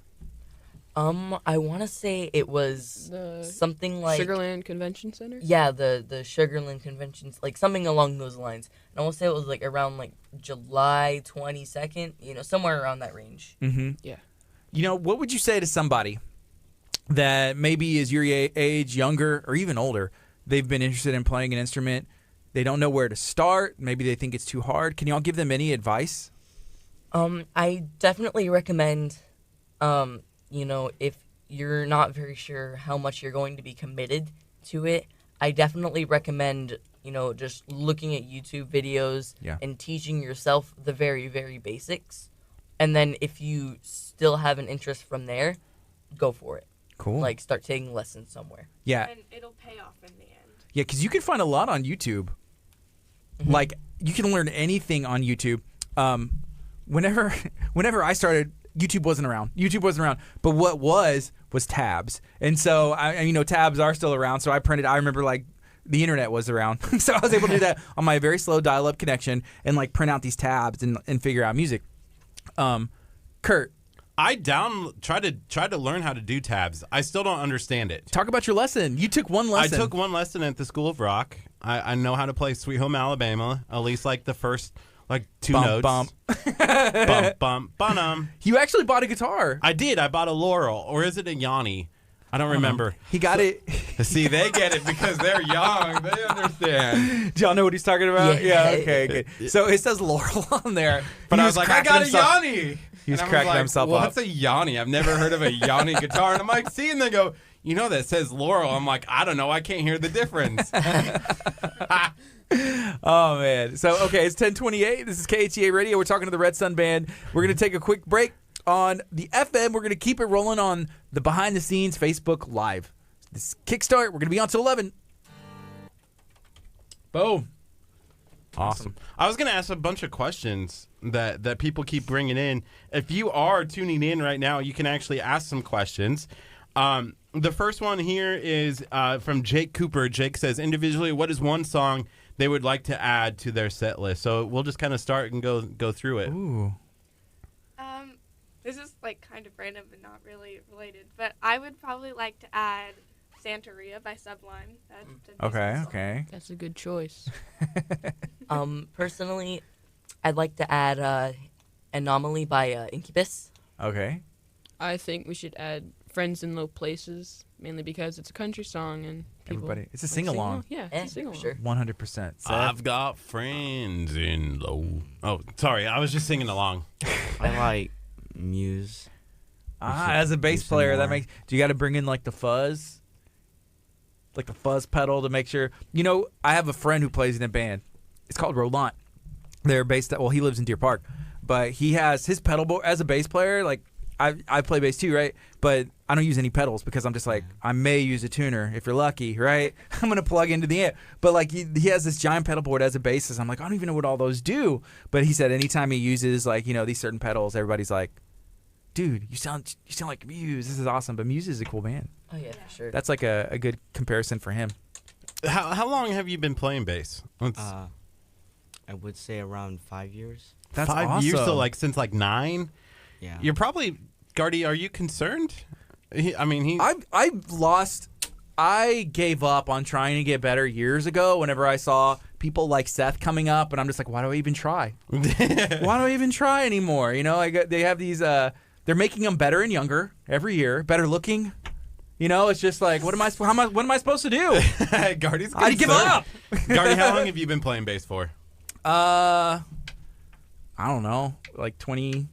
I want to say it was something like Sugarland Convention Center. Yeah, the Sugarland Conventions, like something along those lines. And I want to say it was like around like July 22nd, somewhere around that range. Mm-hmm. Yeah. What would you say to somebody that maybe is your age, younger, or even older? They've been interested in playing an instrument. They don't know where to start. Maybe they think it's too hard. Can y'all give them any advice? I definitely recommend, if you're not very sure how much you're going to be committed to it, I definitely recommend, just looking at YouTube videos and teaching yourself the very, very basics. And then if you still have an interest from there, go for it. Cool. Like, start taking lessons somewhere. Yeah. And it'll pay off in the end. Yeah, because you can find a lot on YouTube. Mm-hmm. Like, you can learn anything on YouTube. Whenever I started, YouTube wasn't around. But what was tabs. And so, tabs are still around. So I remember, the internet was around. So I was able to do that on my very slow dial-up connection and, print out these tabs and figure out music. Curt. I tried to learn how to do tabs. I still don't understand it. Talk about your lesson. You took one lesson. I took one lesson at the School of Rock. I know how to play Sweet Home Alabama, at least the first two notes. Bump. Bump, bump, bum. You actually bought a guitar. I did. I bought a Laurel, or is it a Yanni? I don't remember. He got it. See, they get it because they're young. They understand. Do y'all know what he's talking about? Yeah. Okay, good. So it says Laurel on there. But He I was like, I cracking got a himself- Yanni. He was And I cracking like, himself up. What's a Yanni? I've never heard of a Yanni guitar. And I'm like, see, and they go, that says Laurel. I'm like, I don't know. I can't hear the difference. Oh, man. So, okay, it's 10:28. This is KHEA Radio. We're talking to the Red Sun Band. We're going to take a quick break on the FM. We're going to keep it rolling on the Behind the Scenes Facebook Live. This is Kickstart. We're going to be on till 11. Boom. Awesome. I was going to ask a bunch of questions that people keep bringing in. If you are tuning in right now, you can actually ask some questions. The first one here is from Jake Cooper. Jake says, individually, what is one song they would like to add to their set list? So we'll just kind of start and go through it. Ooh. This is kind of random but not really related, but I would probably like to add Santeria by Sublime. That's a decent song. Okay. That's a good choice. Personally, I'd like to add Anomaly by Incubus. Okay. I think we should add Friends in Low Places, mainly because it's a country song and people Everybody. It's a like sing-along. Yeah, Yeah, it's a sing-along. for sure. 100%. Seth? I've got friends in low. Oh, sorry. I was just singing along. I like Muse. As a bass do some player, that more. makes. Do you got to bring in the fuzz, the fuzz pedal to make sure? I have a friend who plays in a band. It's called Roland. They're based at. Well, he lives in Deer Park, but he has his pedal board as a bass player. I play bass too, right? But I don't use any pedals because I'm just I may use a tuner if you're lucky, right? I'm gonna plug into the amp. But he has this giant pedal board as a bassist. I'm like, I don't even know what all those do. But he said anytime he uses these certain pedals, everybody's like, dude, you sound like Muse. This is awesome. But Muse is a cool band. Oh, yeah, for sure. That's a good comparison for him. How long have you been playing bass? I would say around 5 years. That's 5 years, awesome. so since 9. Yeah. You're probably Gardy. Are you concerned? I gave up on trying to get better years ago whenever I saw people like Seth coming up, and I'm just like, why do I even try? Why do I even try anymore? They have these. They're making them better and younger every year, better looking. It's just what am I supposed to do? Gardy's I give concerned. up. Gardy, how long have you been playing bass for? I don't know, 20.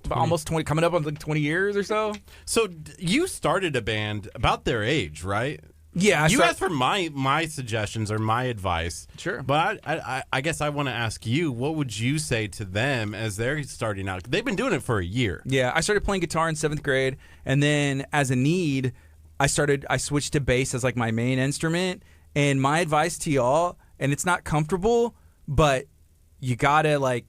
Almost 20, coming up on 20 years or so. So you started a band about their age, right? Yeah. You asked for my suggestions or my advice. Sure. But I guess I want to ask you, what would you say to them as they're starting out? They've been doing it for a year. Yeah, I started playing guitar in 7th grade, and then as a need, I switched to bass as my main instrument. And my advice to y'all, and it's not comfortable, but you gotta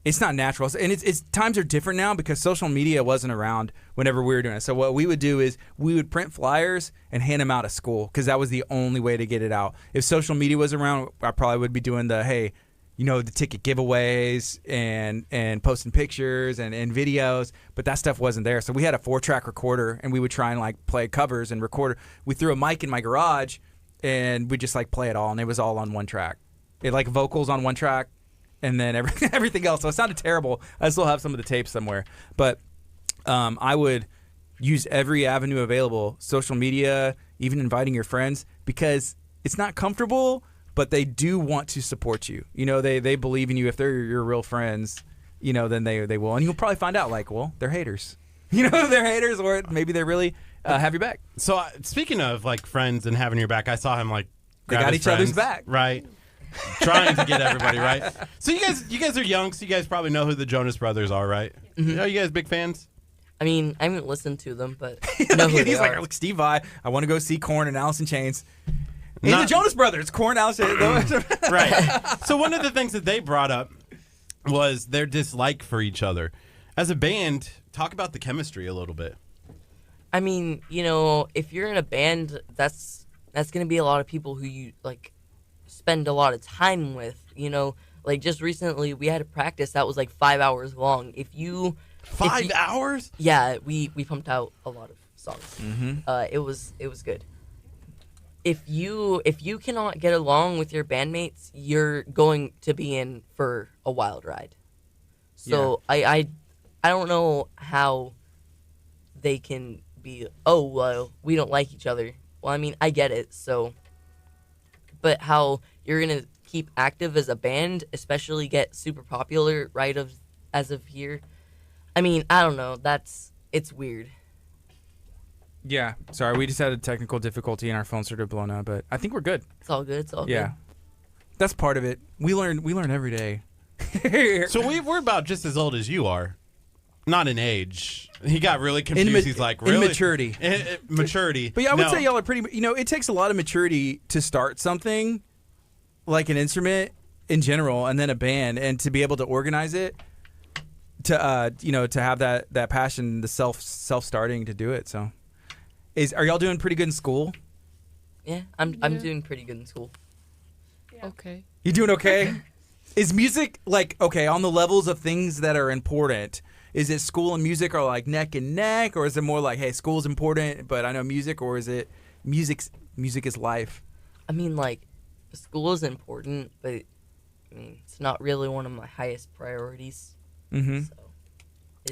it's not natural. And it's times are different now because social media wasn't around whenever we were doing it. So what we would do is we would print flyers and hand them out at school because that was the only way to get it out. If social media was around, I probably would be doing the ticket giveaways and posting pictures and videos, but that stuff wasn't there. So we had a 4-track recorder and we would try and like play covers and record. We threw a mic in my garage and we just like play it all, and it was all on one track. It like vocals on one track. And then everything else. So it sounded terrible. I still have some of the tapes somewhere. But I would use every avenue available, social media, even inviting your friends, because it's not comfortable, but they do want to support you. You know, they believe in you. If they're your real friends, you know, then they will. And you'll probably find out, like, well, they're haters. You know, they're haters, or maybe they really have your back. So speaking of, like, friends and having your back, I saw him, like, they grab got his each other's friends, back. Right. Trying to get everybody right. So you guys are young, so you guys probably know who the Jonas Brothers are, right? Mhm. Are you guys big fans? I mean, I haven't listened to them, but I know who they He's are. like Steve Vai. I want to go see Korn and Alice in Chains. And Not- the Jonas Brothers, Korn, Alice in Chains. Right. So one of the things that they brought up was their dislike for each other. As a band, talk about the chemistry a little bit. I mean, you know, if you're in a band, that's going to be a lot of people who you, like, spend a lot of time with, you know. Like, just recently, we had a practice that was, like, 5 hours long. If you... 5 hours? Yeah, we pumped out a lot of songs. Mm-hmm. It was good. If you cannot get along with your bandmates, you're going to be in for a wild ride. So I don't know how they can be, oh, well, we don't like each other. Well, I mean, I get it. So, but how you're gonna keep active as a band, especially get super popular as of here. I mean, I don't know. It's weird. Yeah. Sorry, we just had a technical difficulty and our phone started blowing up, but I think we're good. It's all good. It's all Yeah. good. That's part of it. We learn every day. So we're about just as old as you are. Not in age. He got really confused. He's like, really? In maturity. Maturity. But yeah, I would No. say y'all are pretty, you know, it takes a lot of maturity to start something like an instrument in general and then a band, and to be able to organize it, to to have that passion, the self-starting to do it. So are y'all doing pretty good in school? Yeah, I'm doing pretty good in school. Okay. You doing okay? Is music like, okay, on the levels of things that are important, is it school and music are like neck and neck, or is it more like, hey, school's important, but I know music, or is it music is life? I mean, like, school is important, but I mean, it's not really one of my highest priorities. Mm-hmm. So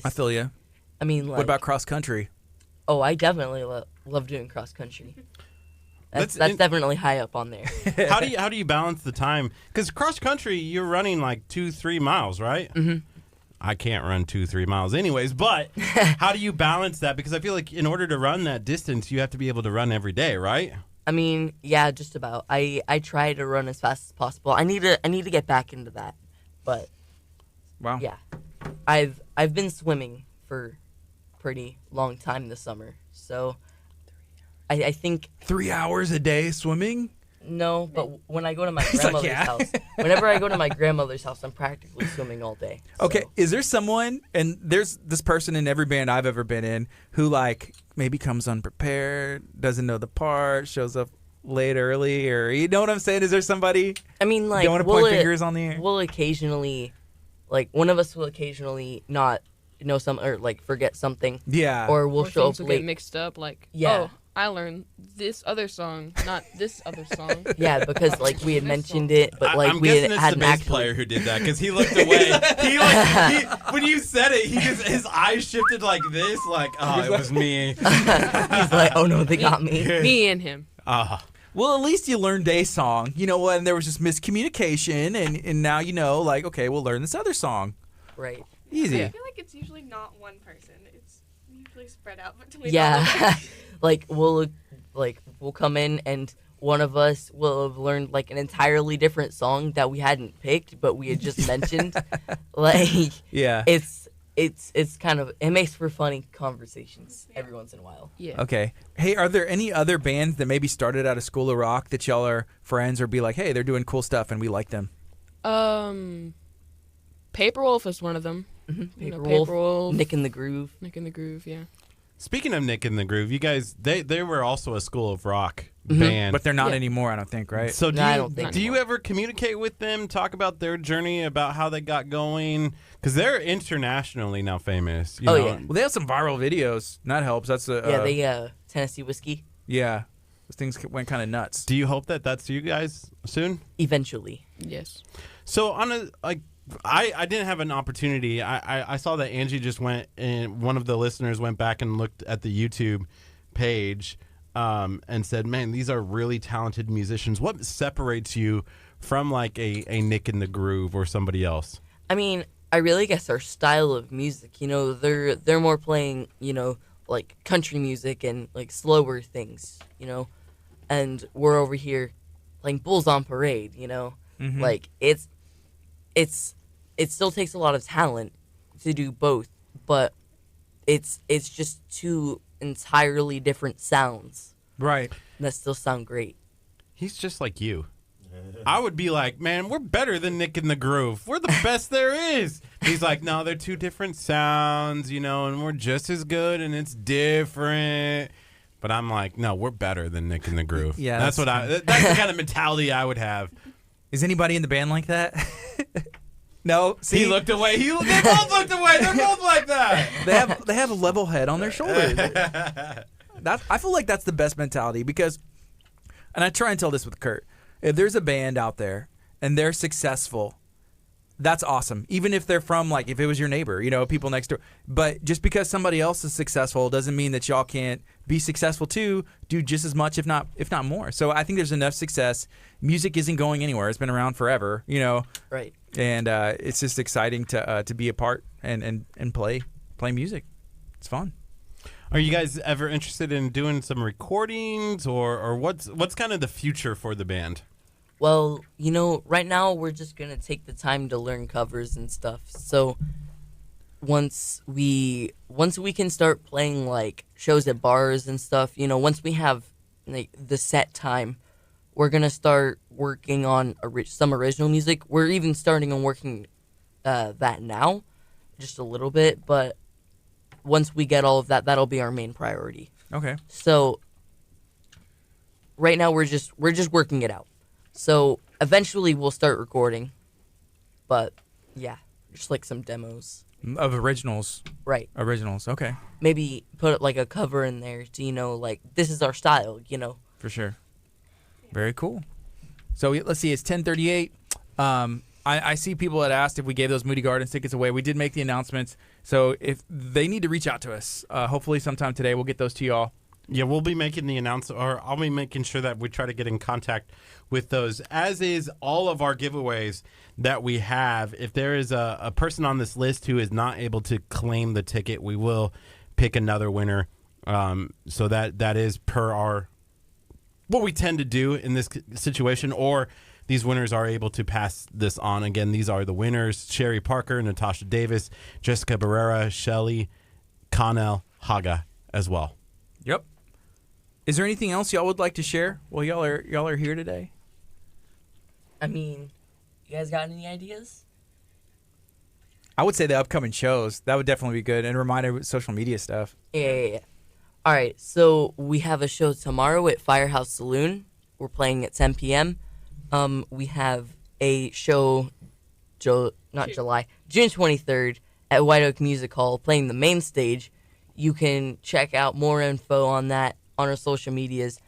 I feel you. I mean, like, What about cross country? Oh, I definitely love doing cross country. That's That's definitely high up on there. How do you balance the time? Because cross country, you're running like 2-3 miles, right? Mm-hmm. I can't run 2-3 miles anyways, but how do you balance that? Because I feel like in order to run that distance, you have to be able to run every day, right? I mean, yeah, just about. I try to run as fast as possible. I need to get back into that, but Wow. yeah, I've been swimming for a pretty long time this summer, so I think 3 hours a day swimming? no. But when I go to my like, grandmother's yeah. house, whenever I go to my grandmother's house, I'm practically swimming all day. Okay, so. is there someone, and there's this person in every band I've ever been in, who like maybe comes unprepared, doesn't know the part, shows up late early, or you know what I'm saying? Is there somebody? I mean, like, Don't want to point fingers on the air. We'll occasionally, like, one of us will occasionally not know something or like forget something. Yeah. Or we'll show things up will late. get mixed up. Like, Yeah. oh, I learned this other song, not this other song. Yeah, because like we had mentioned it, but like I'm we guessing it's the hadn't bass actually. player who did that because he looked away. When you said it, his eyes shifted like this, like, oh, it was me. He's like, oh no, they got me. Me and him. Well, at least you learned a song. You know what? And there was just miscommunication, and now you know, like, okay, we'll learn this other song. Right. Easy. I feel like it's usually not one person. It's usually spread out between all of Yeah, us. like we'll come in and one of us will have learned like an entirely different song that we hadn't picked, but we had just mentioned. Like, Yeah. it's kind of, it makes for funny conversations every once in a while. Yeah. Okay. Hey, are there any other bands that maybe started out of School of Rock that y'all are friends, or be like, hey, they're doing cool stuff and we like them? Paper Wolf is one of them. Paper Paper Wolf, Wolf. Nick in the Groove. Nick in the Groove, yeah. Speaking of Nick in the Groove, you guys, they were also a School of Rock band. But they're not Yeah. anymore, I don't think, right? So No, I don't think do you anymore. ever communicate with them, talk about their journey, about how they got going? Because they're internationally now famous. You Oh, know? yeah. Well, they have some viral videos. And that helps. That's a Yeah, they Tennessee Whiskey. yeah. Those things went kind of nuts. Do you hope that that's you guys soon? Eventually. Yes. So on a like, I didn't have an opportunity. I saw that Angie just went and one of the listeners went back and looked at the YouTube page and said, "Man, these are really talented musicians." What separates you from like a Nick in the Groove or somebody else? I mean, I really guess our style of music. You know, they're more playing, you know, like country music and like slower things. You know, and we're over here playing Bulls on Parade. You know, like it still takes a lot of talent to do both, but it's just two entirely different sounds Right. that still sound great. He's just like you. I would be like, "Man, we're better than Nick in the Groove. We're the best there is." He's like, "No, they're two different sounds, you know, and we're just as good, and it's different." But I'm like, "No, we're better than Nick in the Groove." Yeah, that's the kind of mentality I would have. Is anybody in the band like that? No. See, He looked away. They both looked away. They're both like that. they have a level head on their shoulders. I feel like that's the best mentality because, and I try and tell this with Kurt, if there's a band out there and they're successful, that's awesome. Even if they're from, like, if it was your neighbor, you know, people next door. But just because somebody else is successful doesn't mean that y'all can't be successful too, do just as much, if not more. So I think there's enough success. Music isn't going anywhere. It's been around forever, you know. Right. And it's just exciting to be a part and play music. It's fun. Are you guys ever interested in doing some recordings or what's kind of the future for the band? Well, you know, right now we're just going to take the time to learn covers and stuff. So once we can start playing like shows at bars and stuff, you know, once we have like the set time, we're going to start working on some original music. We're even starting on working that now, just a little bit, but once we get all of that, that'll be our main priority. Okay. So right now we're just working it out. So eventually we'll start recording, but yeah, just like some demos. Of originals. Right. Originals. Okay. Maybe put like a cover in there to, you know, like this is our style, you know. For sure. Very cool. So let's see. It's 10:38. I see people that asked if we gave those Moody Gardens tickets away. We did make the announcements. So if they need to reach out to us, hopefully sometime today we'll get those to y'all. Yeah, we'll be making the announcement, or I'll be making sure that we try to get in contact with those, as is all of our giveaways that we have. If there is a person on this list who is not able to claim the ticket, we will pick another winner. So that is per our what we tend to do in this situation, or these winners are able to pass this on. Again, these are the winners: Sherry Parker, Natasha Davis, Jessica Barrera, Shelly, Connell, Haga as well. Yep. Is there anything else y'all would like to share? Well, y'all are here today. I mean, you guys got any ideas? I would say the upcoming shows. That would definitely be good. And a reminder with social media stuff. Yeah. All right, so we have a show tomorrow at Firehouse Saloon. We're playing at 10 p.m. We have a show, June 23rd at White Oak Music Hall, playing the main stage. You can check out more info on that on our social medias,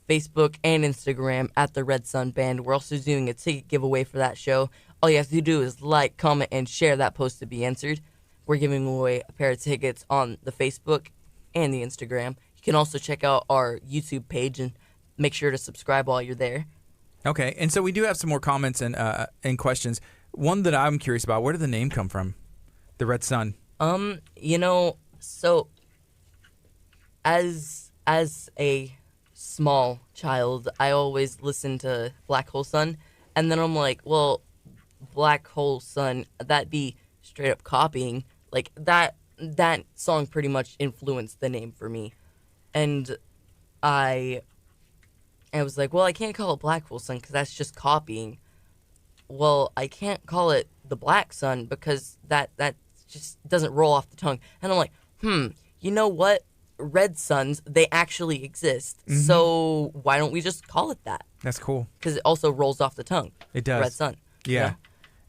Facebook and Instagram at the Red Sun Band. We're also doing a ticket giveaway for that show. All you have to do is like, comment, and share that post to be answered. We're giving away a pair of tickets on the Facebook and the Instagram. You can also check out our YouTube page and make sure to subscribe while you're there. Okay, and so we do have some more comments and questions. One that I'm curious about: where did the name come from? The Red Sun. You know, so as a small child, I always listened to Black Hole Sun, and then I'm like, well, Black Hole Sun, that'd be straight up copying. Like that song pretty much influenced the name for me, and I was like, well, I can't call it Black Hole Sun because that's just copying. Well, I can't call it the black sun because that just doesn't roll off the tongue. And I'm like, you know what? Red suns, they actually exist. So why don't we just call it that? That's cool. Because it also rolls off the tongue. It does. Red sun. Yeah. You know?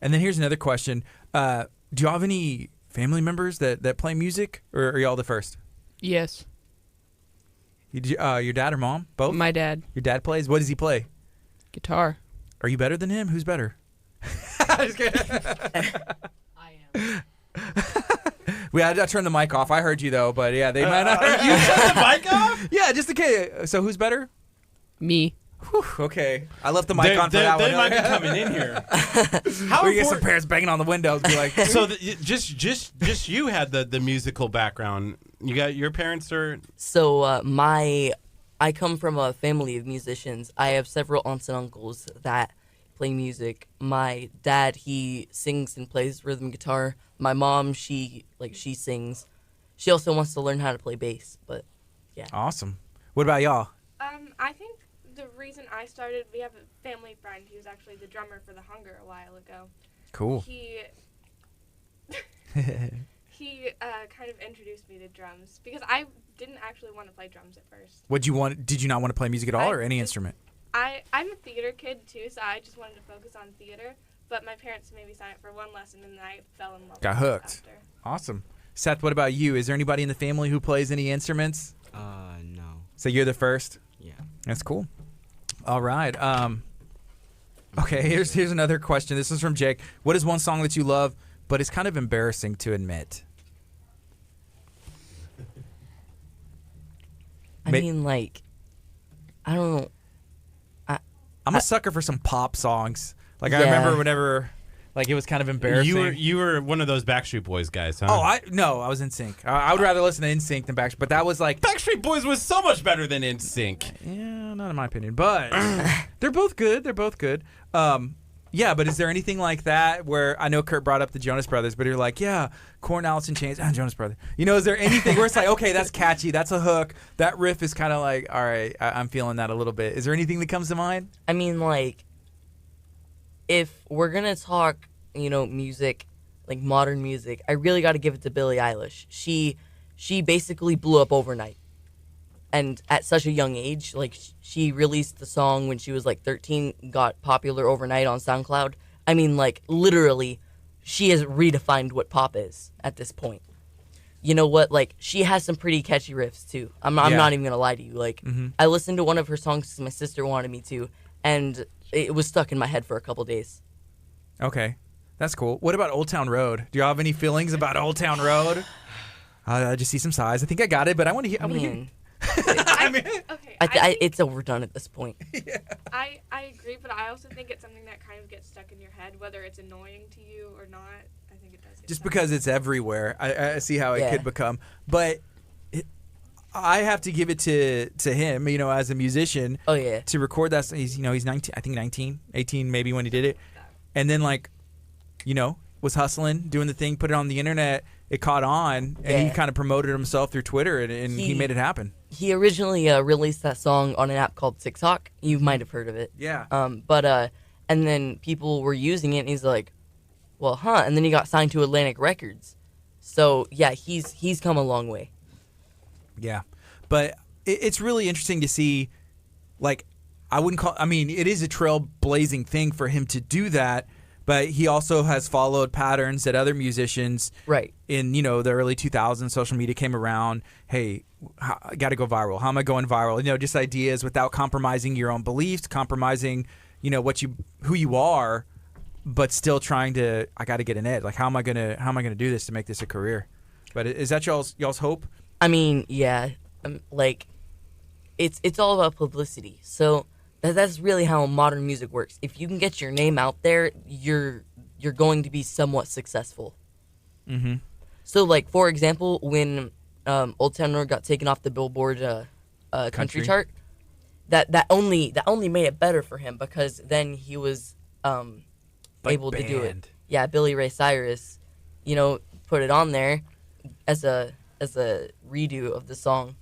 And then here's another question. Do y'all have any family members that play music, or are y'all the first? Yes. Your dad or mom? Both? My dad. Your dad plays? What does he play? Guitar. Are you better than him? Who's better? Just kidding. I am. I turned the mic off. I heard you, though, but yeah, they might not. You turned the mic off? Yeah, just in case. So who's better? Me. Whew, okay. I left the mic on for that one. They might be coming in here. How we get some parents banging on the windows. Be like, so just you had the musical background. You got your parents are. So I come from a family of musicians. I have several aunts and uncles that play music. My dad, he sings and plays rhythm guitar. My mom, she sings. She also wants to learn how to play bass, but yeah. Awesome. What about y'all? I think the reason I started, we have a family friend. He was actually the drummer for The Hunger a while ago. Cool. He kind of introduced me to drums because I didn't actually want to play drums at first. Did you not want to play music at all, or any instrument? I'm a theater kid too, so I just wanted to focus on theater. But my parents made me sign up for one lesson, and then I fell in love. Got with hooked. it after. Awesome. Seth, what about you? Is there anybody in the family who plays any instruments? No. So you're the first? Yeah. That's cool. All right. Okay, here's another question. This is from Jake. What is one song that you love, but it's kind of embarrassing to admit? I mean, like, I don't know. I'm a sucker for some pop songs. Like, Yeah. I remember whenever, like, it was kind of embarrassing. You were one of those Backstreet Boys guys, huh? Oh, I was NSYNC. I would rather listen to NSYNC than Backstreet, but that was like Backstreet Boys was so much better than NSYNC. Yeah, not in my opinion, but they're both good. They're both good. Yeah, but is there anything like that where I know Curt brought up the Jonas Brothers, but you're like, yeah, Korn, Alice in Chains, Jonas Brothers. You know, is there anything where it's like, okay, that's catchy, that's a hook, that riff is kind of like, all right, I'm feeling that a little bit. Is there anything that comes to mind? I mean, like, if we're gonna talk, music, like modern music, I really got to give it to Billie Eilish. She basically blew up overnight, and at such a young age. Like, she released the song when she was like 13, got popular overnight on SoundCloud. I mean, like, literally, she has redefined what pop is at this point. You know what? Like, she has some pretty catchy riffs too. I'm not even gonna lie to you. Like, I listened to one of her songs because my sister wanted me to, and it was stuck in my head for a couple days. Okay, that's cool. What about Old Town Road? Do you have any feelings about Old Town Road? I just see some sighs. I think I got it, but I want to hear. It's overdone at this point. Yeah. I agree, but I also think it's something that kind of gets stuck in your head, whether it's annoying to you or not. I think it does. Get Just stuck. because it's everywhere, I see how it could become. But I have to give it to him, as a musician. Oh yeah. To record that, he's 19, I think 19, 18 maybe when he did it, and then was hustling, doing the thing, put it on the internet. It caught on, and he kind of promoted himself through Twitter, and he made it happen. He originally released that song on an app called TikTok. You might have heard of it. Yeah. And then people were using it, and he's like, well, and then he got signed to Atlantic Records. So yeah, he's come a long way. Yeah, but it's really interesting to see, like, it is a trailblazing thing for him to do that, but he also has followed patterns that other musicians, right, in, the early 2000s, social media came around, hey, I got to go viral. How am I going viral? Just ideas without compromising your own beliefs, compromising, who you are, but still trying to, I got to get an edge. Like, how am I going to do this to make this a career? But is that y'all's hope? I mean, yeah, like, it's all about publicity. So that's really how modern music works. If you can get your name out there, you're going to be somewhat successful. Mm-hmm. So, like, for example, when Old Town Road got taken off the Billboard country chart, that only made it better for him, because then he was able to do it. Yeah, Billy Ray Cyrus, put it on there as a redo of the song,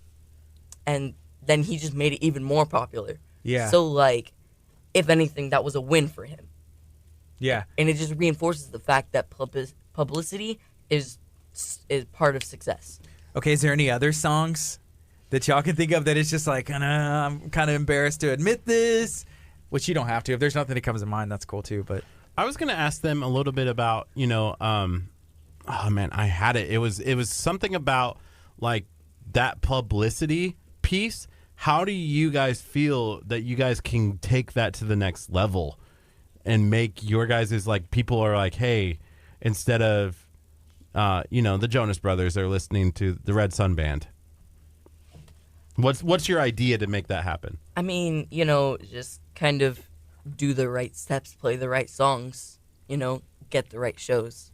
and then he just made it even more popular. Yeah. So, like, if anything, that was a win for him. Yeah. And it just reinforces the fact that publicity is part of success. Okay, is there any other songs that y'all can think of that it's just like, I'm kind of embarrassed to admit this? Which you don't have to. If there's nothing that comes to mind, that's cool too. But I was going to ask them a little bit about, oh man, I had it. It was something about like that publicity piece. How do you guys feel that you guys can take that to the next level and make your guys is like people are like, hey, instead of, the Jonas Brothers are listening to the Red Sun Band. What's your idea to make that happen? I mean, just kind of do the right steps, play the right songs, get the right shows.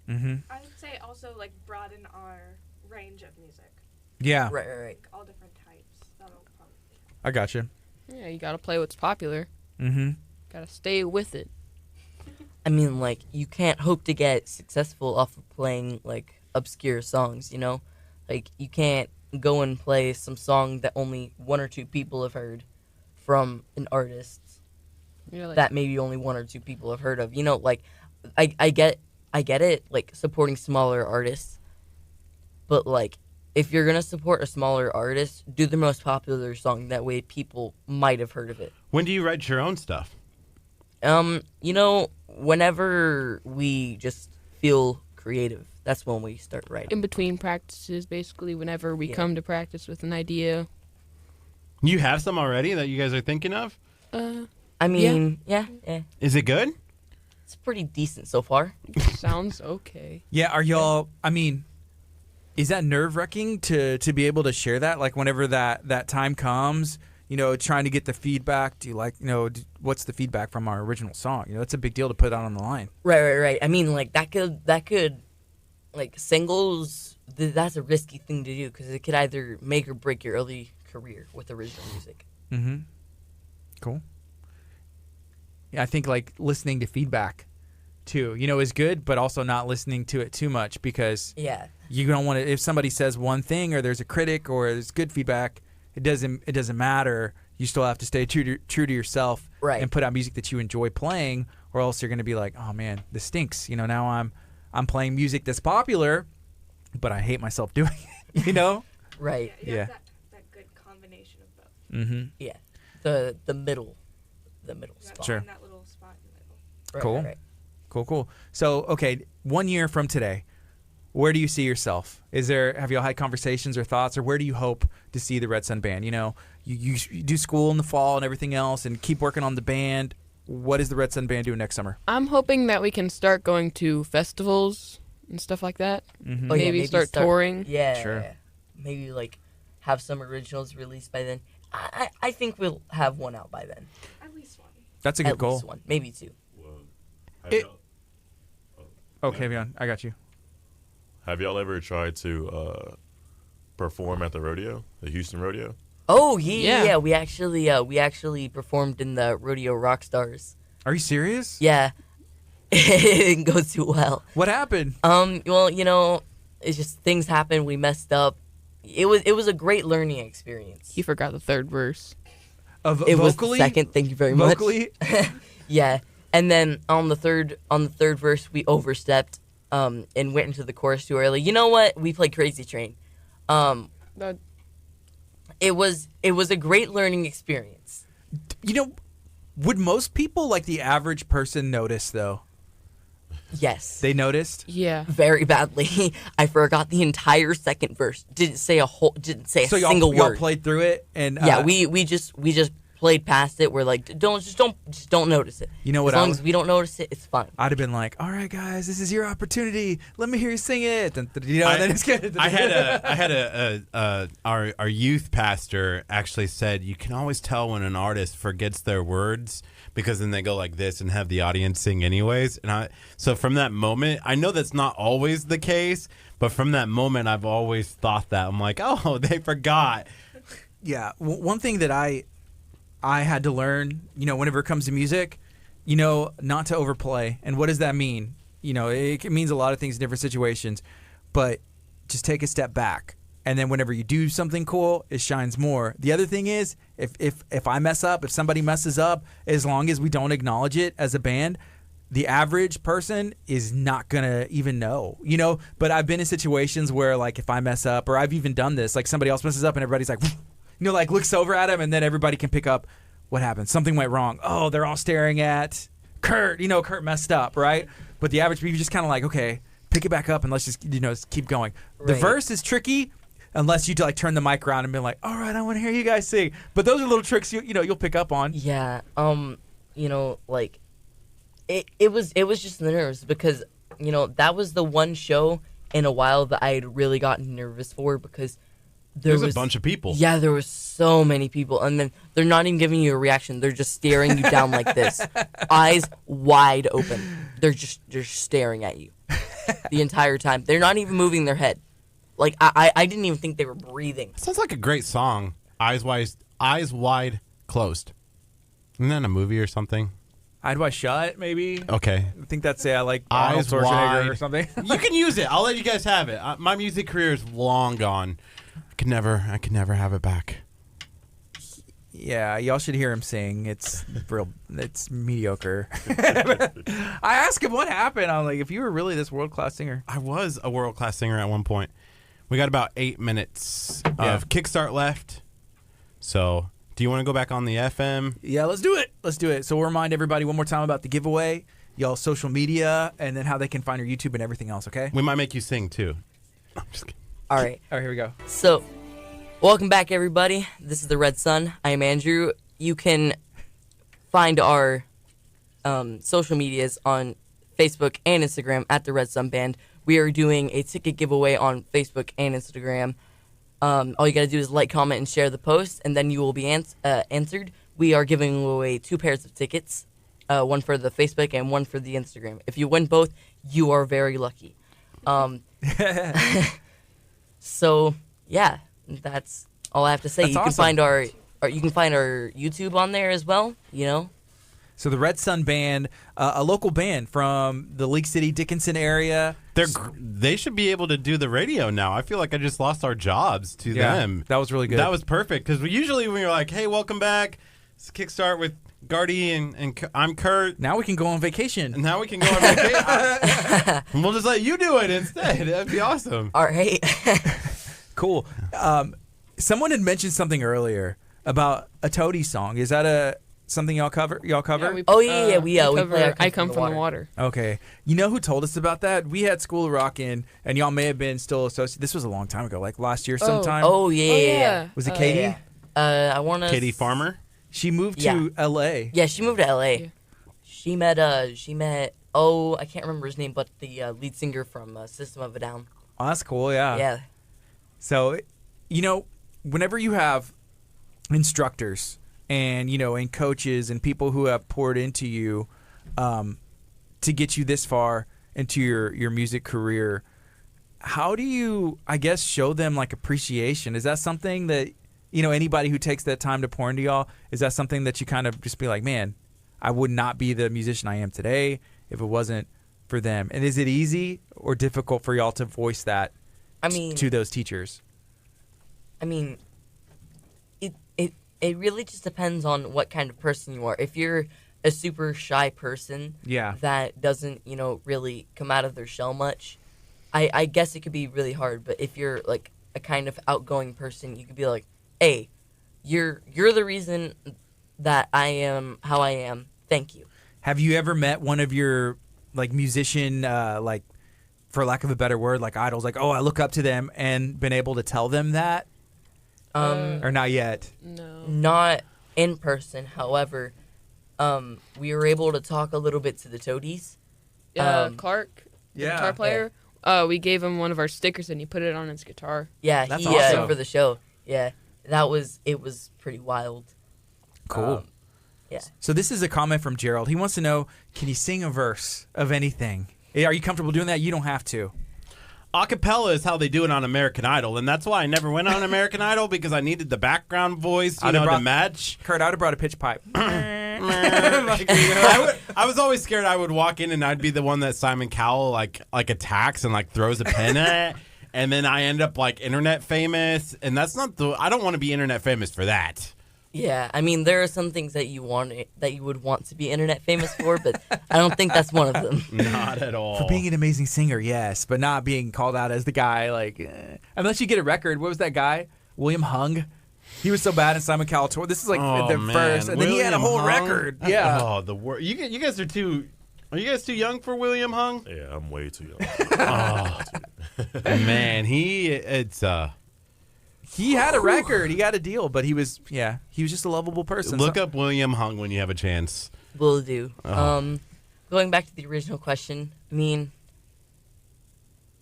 mm-hmm. I would say also like broaden our range of music. Yeah, Right. Like all different types. That'll probably I got you. Yeah, you gotta play what's popular. Mm-hmm. Gotta stay with it. I mean, like, you can't hope to get successful off of playing, like, obscure songs, Like, you can't go and play some song that only one or two people have heard from an artist Like, that maybe only one or two people have heard of. Like, I get it, like, supporting smaller artists. But, like, if you're going to support a smaller artist, do the most popular song. That way people might have heard of it. When do you write your own stuff? Whenever we just feel creative, that's when we start writing. in between practices, basically, whenever we come to practice with an idea. You have some already that you guys are thinking of? I mean, yeah, Is it good? it's pretty decent so far. Sounds okay. Yeah, are y'all? I mean, is that nerve-wracking to be able to share that? Like whenever that time comes, trying to get the feedback. Do you like, what's the feedback from our original song? It's a big deal to put out on the line. Right. I mean, like that could, like singles. That's a risky thing to do because it could either make or break your early career with original music. Mm-hmm. Cool. Yeah, I think like listening to feedback, too, is good, but also not listening to it too much because Yeah. you don't want to. If somebody says one thing or there's a critic or there's good feedback, it doesn't matter. You still have to stay true to yourself, Right. and put out music that you enjoy playing, or else you're going to be like, oh man, this stinks. Now I'm playing music that's popular, but I hate myself doing it. Right. you Yeah. have that good combination of both. Mm-hmm. Yeah. The middle You gotta spot. Sure. find that little spot in the middle. Right, Cool. Right. Cool. So, okay, 1 year from today, where do you see yourself? Have y'all had conversations or thoughts, or where do you hope to see the Red Sun Band? You do school in the fall and everything else and keep working on the band. What is the Red Sun Band doing next summer? I'm hoping that we can start going to festivals and stuff like that. Mm-hmm. Oh, yeah, Maybe start touring. Yeah. Sure. Maybe like have some originals released by then. I think we'll have one out by then. At least one. That's a good At goal. least one, maybe two. It- Okay, Vion, I got you. Have y'all ever tried to perform at the rodeo, the Houston rodeo? Oh yeah. Yeah. We actually performed in the Rodeo Rock Stars. Are you serious? Yeah, it didn't go too well. What happened? Well, it's just things happened. We messed up. It was a great learning experience. He forgot the third verse. It was the second. Thank you very much. Vocally? Yeah, and then on the third verse we overstepped and went into the chorus too early. You know what? We played Crazy Train. That- It was a great learning experience. Would most people, like the average person, notice, though? Yes. They noticed? Yeah. Very badly. I forgot the entire second verse. Didn't say a single y'all word. played through it? And Yeah, we just played past it. We're like, don't notice it. You know what As I long was- as we don't notice it, it's fine. I'd have been like, all right, guys, this is your opportunity. Let me hear you sing it. And then it's good. I had our youth pastor actually said you can always tell when an artist forgets their words because then they go like this and have the audience sing anyways. And so from that moment, I know that's not always the case, but from that moment, I've always thought that. I'm like, oh, they forgot. Yeah, one thing that I had to learn, whenever it comes to music, not to overplay. And what does that mean? It means a lot of things in different situations, but just take a step back. And then whenever you do something cool, it shines more. The other thing is, if I mess up, if somebody messes up, as long as we don't acknowledge it as a band, the average person is not gonna even know, But I've been in situations where, like, if I mess up, or I've even done this, like somebody else messes up and everybody's like, like looks over at him, and then everybody can pick up what happened. Something went wrong. Oh, they're all staring at Kurt. Kurt messed up, right? But the average people just kind of like, okay, pick it back up and let's just keep going. The verse is tricky unless you like turn the mic around and be like, all right, I want to hear you guys sing. But those are little tricks you'll pick up on. Yeah. Like it was just the nerves because that was the one show in a while that I had really gotten nervous for because there was a bunch of people. Yeah, there was so many people, and then they're not even giving you a reaction. They're just staring you down like this, eyes wide open. They're staring at you the entire time. They're not even moving their head. Like I didn't even think they were breathing. Sounds like a great song. Eyes wide closed. Isn't that a movie or something? Eyes Wide Shut, maybe. Okay. I think that's like Eyes Arnold Schwarzenegger Wide or something. You can use it. I'll let you guys have it. My music career is long gone. I could never have it back. Yeah, y'all should hear him sing. It's mediocre. I asked him what happened. I'm like, if you were really this world-class singer. I was a world-class singer at one point. We got about 8 minutes of Kickstart left. So, do you want to go back on the FM? Yeah, let's do it. So we'll remind everybody one more time about the giveaway, y'all's social media, and then how they can find your YouTube and everything else, okay? We might make you sing, too. I'm just kidding. All right, here we go. So, welcome back, everybody. This is the Red Sun. I am Andrew. You can find our social medias on Facebook and Instagram at the Red Sun Band. We are doing a ticket giveaway on Facebook and Instagram. All you got to do is like, comment, and share the post, and then you will be answered. We are giving away 2 pairs of tickets, one for the Facebook and one for the Instagram. If you win both, you are very lucky. So, yeah, that's all I have to say. That's You can awesome. find our YouTube on there as well, So the Red Sun Band, a local band from the League City, Dickinson area. They should be able to do the radio now. I feel like I just lost our jobs to them. That was really good. That was perfect because usually when you're like, hey, welcome back, it's Kickstart with Gardy and I'm Curt. Now we can go on vacation. And now we can go on vacation. We'll just let you do it instead. That'd be awesome. All right. Cool. Someone had mentioned something earlier about a Toady song. Is that something y'all cover? Yeah, we cover play I Come From the Water. Okay. You know who told us about that? We had School of Rock in, and y'all may have been still associated. This was a long time ago, like last year sometime. Oh, yeah. Was it Katie? I want to... Katie Farmer? She moved to L.A. Yeah, she moved to L.A. Yeah. She met, I can't remember his name, but the lead singer from System of a Down. Oh, that's cool, yeah. Yeah. So, whenever you have instructors and, and coaches and people who have poured into you to get you this far into your music career, how do you, I guess, show them, like, appreciation? Is that something that, anybody who takes that time to pour into y'all, is that something that you kind of just be like, man, I would not be the musician I am today if it wasn't for them? And is it easy or difficult for y'all to voice that to those teachers? It really just depends on what kind of person you are. If you're a super shy person that doesn't, really come out of their shell much, I guess it could be really hard. But if you're like a kind of outgoing person, you could be like, hey, you're the reason that I am how I am. Thank you. Have you ever met one of your like musician, like for lack of a better word, like idols, like, oh, I look up to them, and been able to tell them that? Or not yet? No. Not in person. However, we were able to talk a little bit to the Toadies. Clark, the guitar player, we gave him one of our stickers and he put it on his guitar. Yeah, that's he awesome. for the show. Yeah, it was pretty wild. Cool. Yeah. So this is a comment from Gerald. He wants to know, can you sing a verse of anything? Are you comfortable doing that? You don't have to. Acapella is how they do it on American Idol, and that's why I never went on American Idol, because I needed the background voice, to match. Kurt, I would have brought a pitch pipe. I was always scared I would walk in and I'd be the one that Simon Cowell like attacks and like throws a pen at, and then I end up like internet famous, and that's not I don't want to be internet famous for that. Yeah, I mean, there are some things that you would want to be internet famous for, but I don't think that's one of them. Not at all. For being an amazing singer, yes, but not being called out as the guy. Like, unless you get a record. What was that guy? William Hung. He was so bad in Simon Cowell tour. This is like the first, and then he had a whole record. Yeah. Oh, the worst. You guys are too. Are you guys too young for William Hung? Yeah, I'm way too young. Man, he had a record. He got a deal, but he was just a lovable person. Look up William Hung when you have a chance. Will do. Going back to the original question, I mean,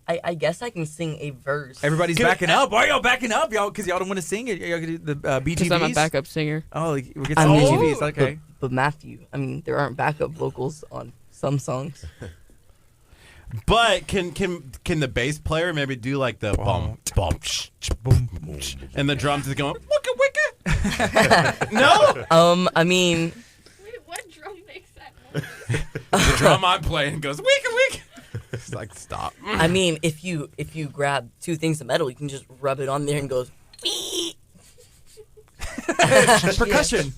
I guess I can sing a verse. Everybody's backing up. Why are y'all backing up, y'all? Because y'all don't want to sing it. Y'all can do the BGVs. Because I'm a backup singer. Oh, we get some BGVs. Okay. But Matthew, I mean, there aren't backup vocals on some songs. But can the bass player maybe do like the bum bum boom boom, and the drums is going wicka wicka? No. I mean, Wait, what drum makes that noise? The drum I'm playing goes wicka wicka. It's like stop. I mean, if you grab two things of metal, you can just rub it on there and goes. Percussion.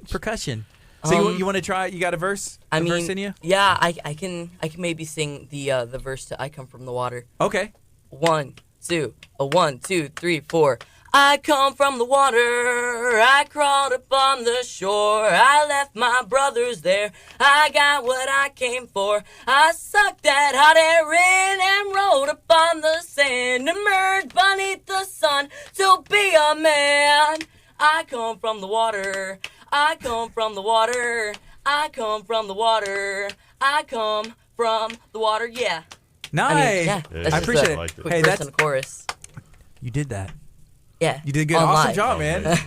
Percussion. So you want to try? You got a verse? Verse in you? Yeah, I can maybe sing the verse to "I Come from the Water." Okay. 1, 2, 1, 2, 3, 4. I come from the water, I crawled up on the shore, I left my brothers there, I got what I came for. I sucked that hot air in and rolled up on the sand, emerged beneath the sun to be a man. I come from the water, I come from the water, I come from the water, I come from the water, yeah. Nice. I mean, yeah, Yeah, that's I appreciate it. like quick Hey, verse that's and a chorus. You did that. Yeah. You did a good. on Awesome live. job, man. man.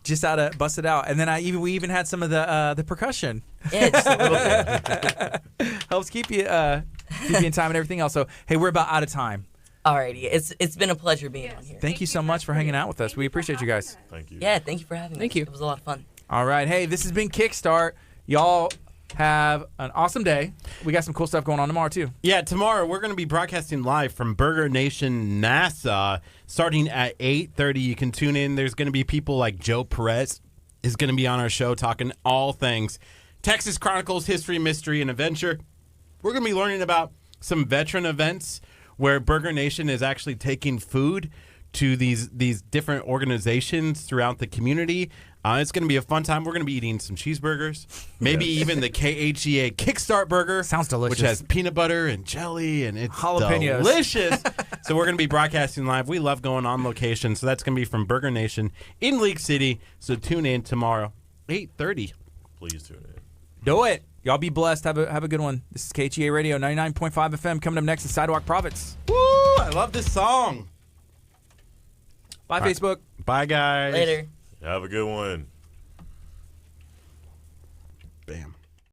Just out of busted out, and then we even had some of the percussion. Yeah, just a little bit. Helps keep you in time and everything else. So hey, we're about out of time. Alrighty, it's been a pleasure being on here. Thank you so much for hanging out with us. We appreciate you guys. Thank you. Yeah, thank you for having me. Thank you. It was a lot of fun. All right, hey, this has been Kickstart. Y'all have an awesome day. We got some cool stuff going on tomorrow too. Yeah, tomorrow we're going to be broadcasting live from Burger Nation NASA starting at 8:30. You can tune in. There's going to be people like Joe Perez is going to be on our show talking all things Texas Chronicles, history, mystery, and adventure. We're going to be learning about some veteran events where Burger Nation is actually taking food to these different organizations throughout the community. It's going to be a fun time. We're going to be eating some cheeseburgers, maybe even the KHEA Kickstart burger. Sounds delicious. Which has peanut butter and jelly, and it's Jalapenos. delicious. So we're going to be broadcasting live. We love going on location. So that's going to be from Burger Nation in League City. So tune in tomorrow, 8:30. Please tune in. Do it. Y'all be blessed. Have a good one. This is KHEA Radio 99.5 FM. Coming up next is Sidewalk Prophets. Woo! I love this song. Bye, All right. Facebook. Bye, guys. Later. Have a good one. Bam.